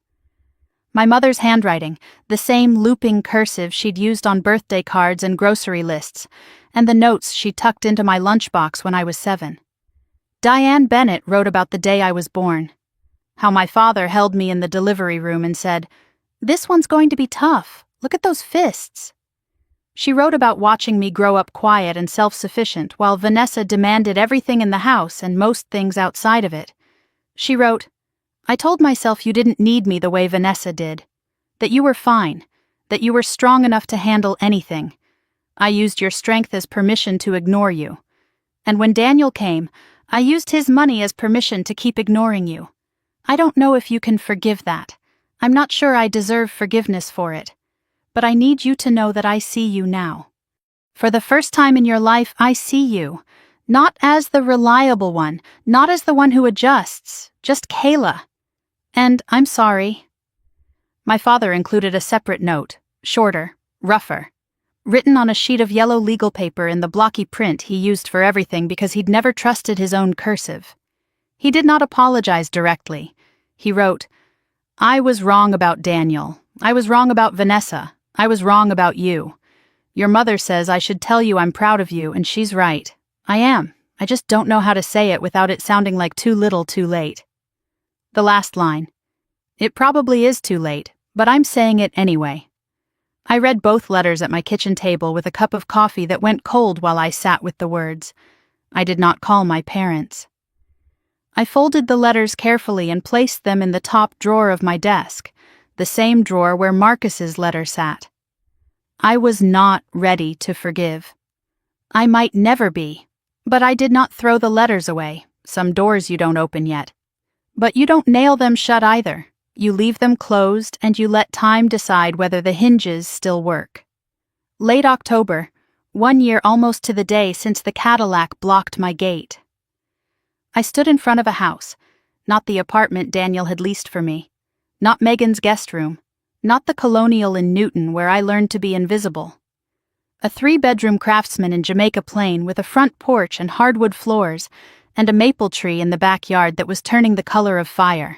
My mother's handwriting, the same looping cursive she'd used on birthday cards and grocery lists, and the notes she tucked into my lunchbox when I was 7. Diane Bennett wrote about the day I was born. How my father held me in the delivery room and said, "This one's going to be tough. Look at those fists." She wrote about watching me grow up quiet and self-sufficient while Vanessa demanded everything in the house and most things outside of it. She wrote, I told myself you didn't need me the way Vanessa did. That you were fine. That you were strong enough to handle anything. I used your strength as permission to ignore you. And when Daniel came, I used his money as permission to keep ignoring you. I don't know if you can forgive that. I'm not sure I deserve forgiveness for it. But I need you to know that I see you now. For the first time in your life, I see you. Not as the reliable one, not as the one who adjusts, just Kayla. And I'm sorry. My father included a separate note, shorter, rougher, written on a sheet of yellow legal paper in the blocky print he used for everything because he'd never trusted his own cursive. He did not apologize directly. He wrote, I was wrong about Daniel. I was wrong about Vanessa. I was wrong about you. Your mother says I should tell you I'm proud of you, and she's right. I am. I just don't know how to say it without it sounding like too little too late. The last line. It probably is too late, but I'm saying it anyway. I read both letters at my kitchen table with a cup of coffee that went cold while I sat with the words. I did not call my parents. I folded the letters carefully and placed them in the top drawer of my desk, the same drawer where Marcus's letter sat. I was not ready to forgive. I might never be, but I did not throw the letters away, some doors you don't open yet. But you don't nail them shut either. You leave them closed and you let time decide whether the hinges still work. Late October, 1 year almost to the day since the Cadillac blocked my gate. I stood in front of a house, not the apartment Daniel had leased for me, not Megan's guest room, not the Colonial in Newton where I learned to be invisible. A 3-bedroom Craftsman in Jamaica Plain with a front porch and hardwood floors, and a maple tree in the backyard that was turning the color of fire.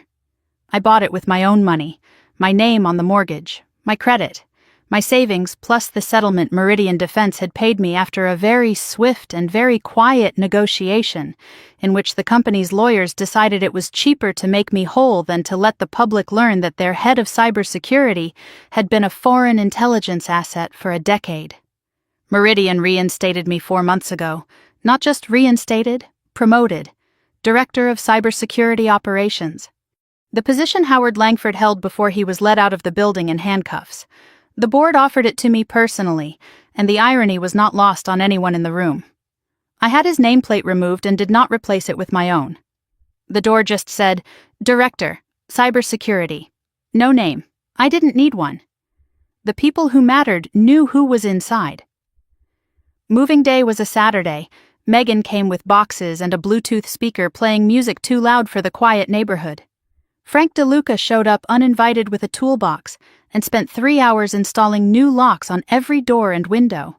I bought it with my own money, my name on the mortgage, my credit, my savings plus the settlement Meridian Defense had paid me after a very swift and very quiet negotiation in which the company's lawyers decided it was cheaper to make me whole than to let the public learn that their head of cybersecurity had been a foreign intelligence asset for a decade. Meridian reinstated me 4 months ago, not just reinstated, promoted, Director of Cybersecurity Operations. The position Howard Langford held before he was let out of the building in handcuffs. The board offered it to me personally, and the irony was not lost on anyone in the room. I had his nameplate removed and did not replace it with my own. The door just said, Director, Cybersecurity. No name. I didn't need one. The people who mattered knew who was inside. Moving day was a Saturday. Megan came with boxes and a Bluetooth speaker playing music too loud for the quiet neighborhood. Frank DeLuca showed up uninvited with a toolbox and spent 3 hours installing new locks on every door and window.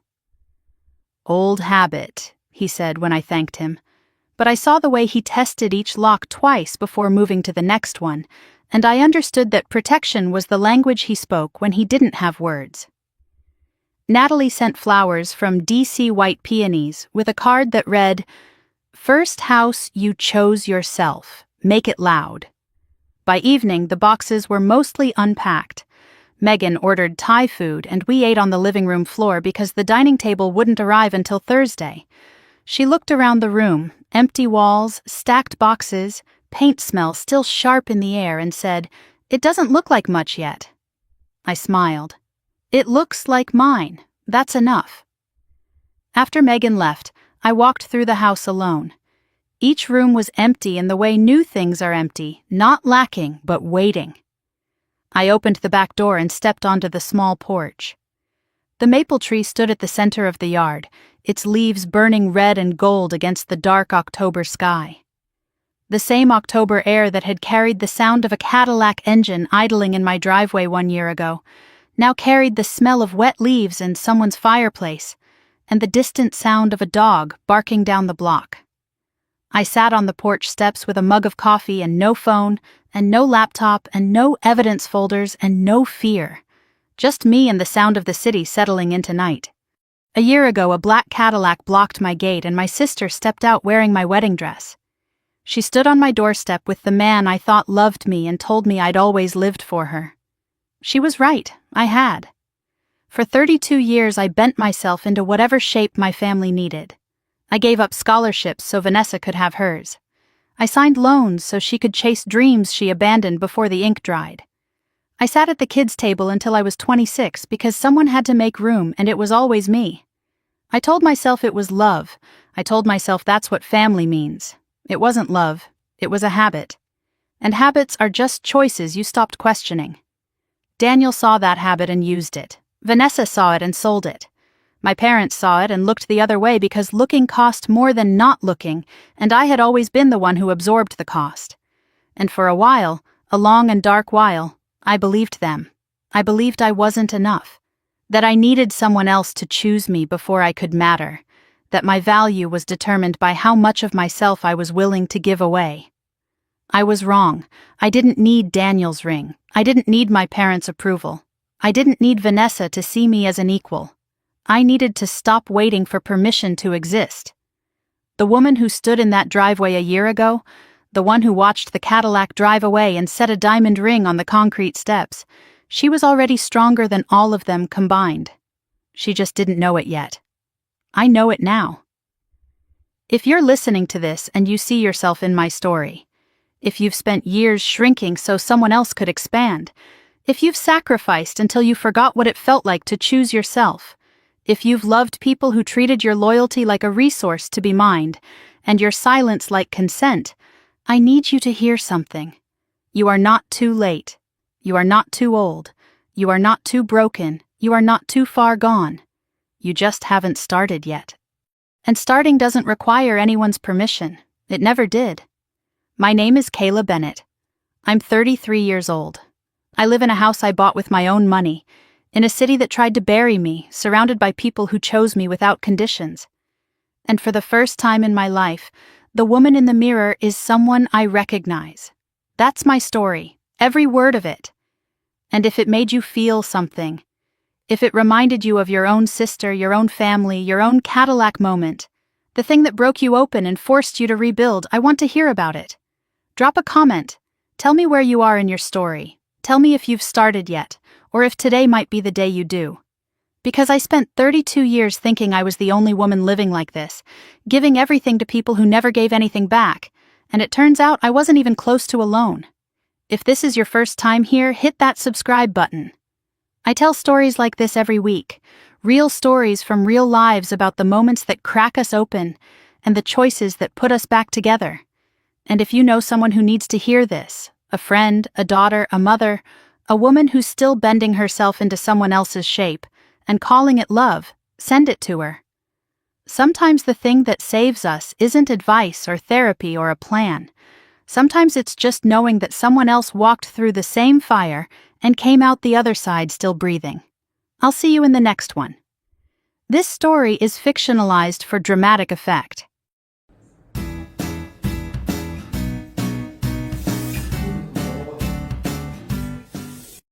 Old habit, he said when I thanked him, but I saw the way he tested each lock twice before moving to the next one, and I understood that protection was the language he spoke when he didn't have words. Natalie sent flowers from DC White Peonies with a card that read, First house you chose yourself. Make it loud. By evening, the boxes were mostly unpacked. Megan ordered Thai food, and we ate on the living room floor because the dining table wouldn't arrive until Thursday. She looked around the room, empty walls, stacked boxes, paint smell still sharp in the air, and said, It doesn't look like much yet. I smiled. It looks like mine. That's enough. After Megan left, I walked through the house alone. Each room was empty in the way new things are empty, not lacking, but waiting. I opened the back door and stepped onto the small porch. The maple tree stood at the center of the yard, its leaves burning red and gold against the dark October sky. The same October air that had carried the sound of a Cadillac engine idling in my driveway 1 year ago now carried the smell of wet leaves in someone's fireplace and the distant sound of a dog barking down the block. I sat on the porch steps with a mug of coffee and no phone and no laptop and no evidence folders and no fear. Just me and the sound of the city settling into night. A year ago, a black Cadillac blocked my gate and my sister stepped out wearing my wedding dress. She stood on my doorstep with the man I thought loved me and told me I'd always lived for her. She was right, I had. For 32 years I bent myself into whatever shape my family needed. I gave up scholarships so Vanessa could have hers. I signed loans so she could chase dreams she abandoned before the ink dried. I sat at the kids' table until I was 26 because someone had to make room and it was always me. I told myself it was love. I told myself that's what family means. It wasn't love. It was a habit. And habits are just choices you stopped questioning. Daniel saw that habit and used it. Vanessa saw it and sold it. My parents saw it and looked the other way because looking cost more than not looking, and I had always been the one who absorbed the cost. And for a while, a long and dark while, I believed them. I believed I wasn't enough. That I needed someone else to choose me before I could matter. That my value was determined by how much of myself I was willing to give away. I was wrong. I didn't need Daniel's ring. I didn't need my parents' approval. I didn't need Vanessa to see me as an equal. I needed to stop waiting for permission to exist. The woman who stood in that driveway a year ago, the one who watched the Cadillac drive away and set a diamond ring on the concrete steps, she was already stronger than all of them combined. She just didn't know it yet. I know it now. If you're listening to this and you see yourself in my story, if you've spent years shrinking so someone else could expand, if you've sacrificed until you forgot what it felt like to choose yourself, if you've loved people who treated your loyalty like a resource to be mined, and your silence like consent, I need you to hear something. You are not too late. You are not too old. You are not too broken. You are not too far gone. You just haven't started yet. And starting doesn't require anyone's permission. It never did. My name is Kayla Bennett. I'm 33 years old. I live in a house I bought with my own money, in a city that tried to bury me, surrounded by people who chose me without conditions. And for the first time in my life, the woman in the mirror is someone I recognize. That's my story, every word of it. And if it made you feel something, if it reminded you of your own sister, your own family, your own Cadillac moment, the thing that broke you open and forced you to rebuild, I want to hear about it. Drop a comment. Tell me where you are in your story. Tell me if you've started yet, or if today might be the day you do. Because I spent 32 years thinking I was the only woman living like this, giving everything to people who never gave anything back, and it turns out I wasn't even close to alone. If this is your first time here, hit that subscribe button. I tell stories like this every week, real stories from real lives about the moments that crack us open and the choices that put us back together. And if you know someone who needs to hear this, a friend, a daughter, a mother, a woman who's still bending herself into someone else's shape and calling it love, send it to her. Sometimes the thing that saves us isn't advice or therapy or a plan. Sometimes it's just knowing that someone else walked through the same fire and came out the other side still breathing. I'll see you in the next one. This story is fictionalized for dramatic effect.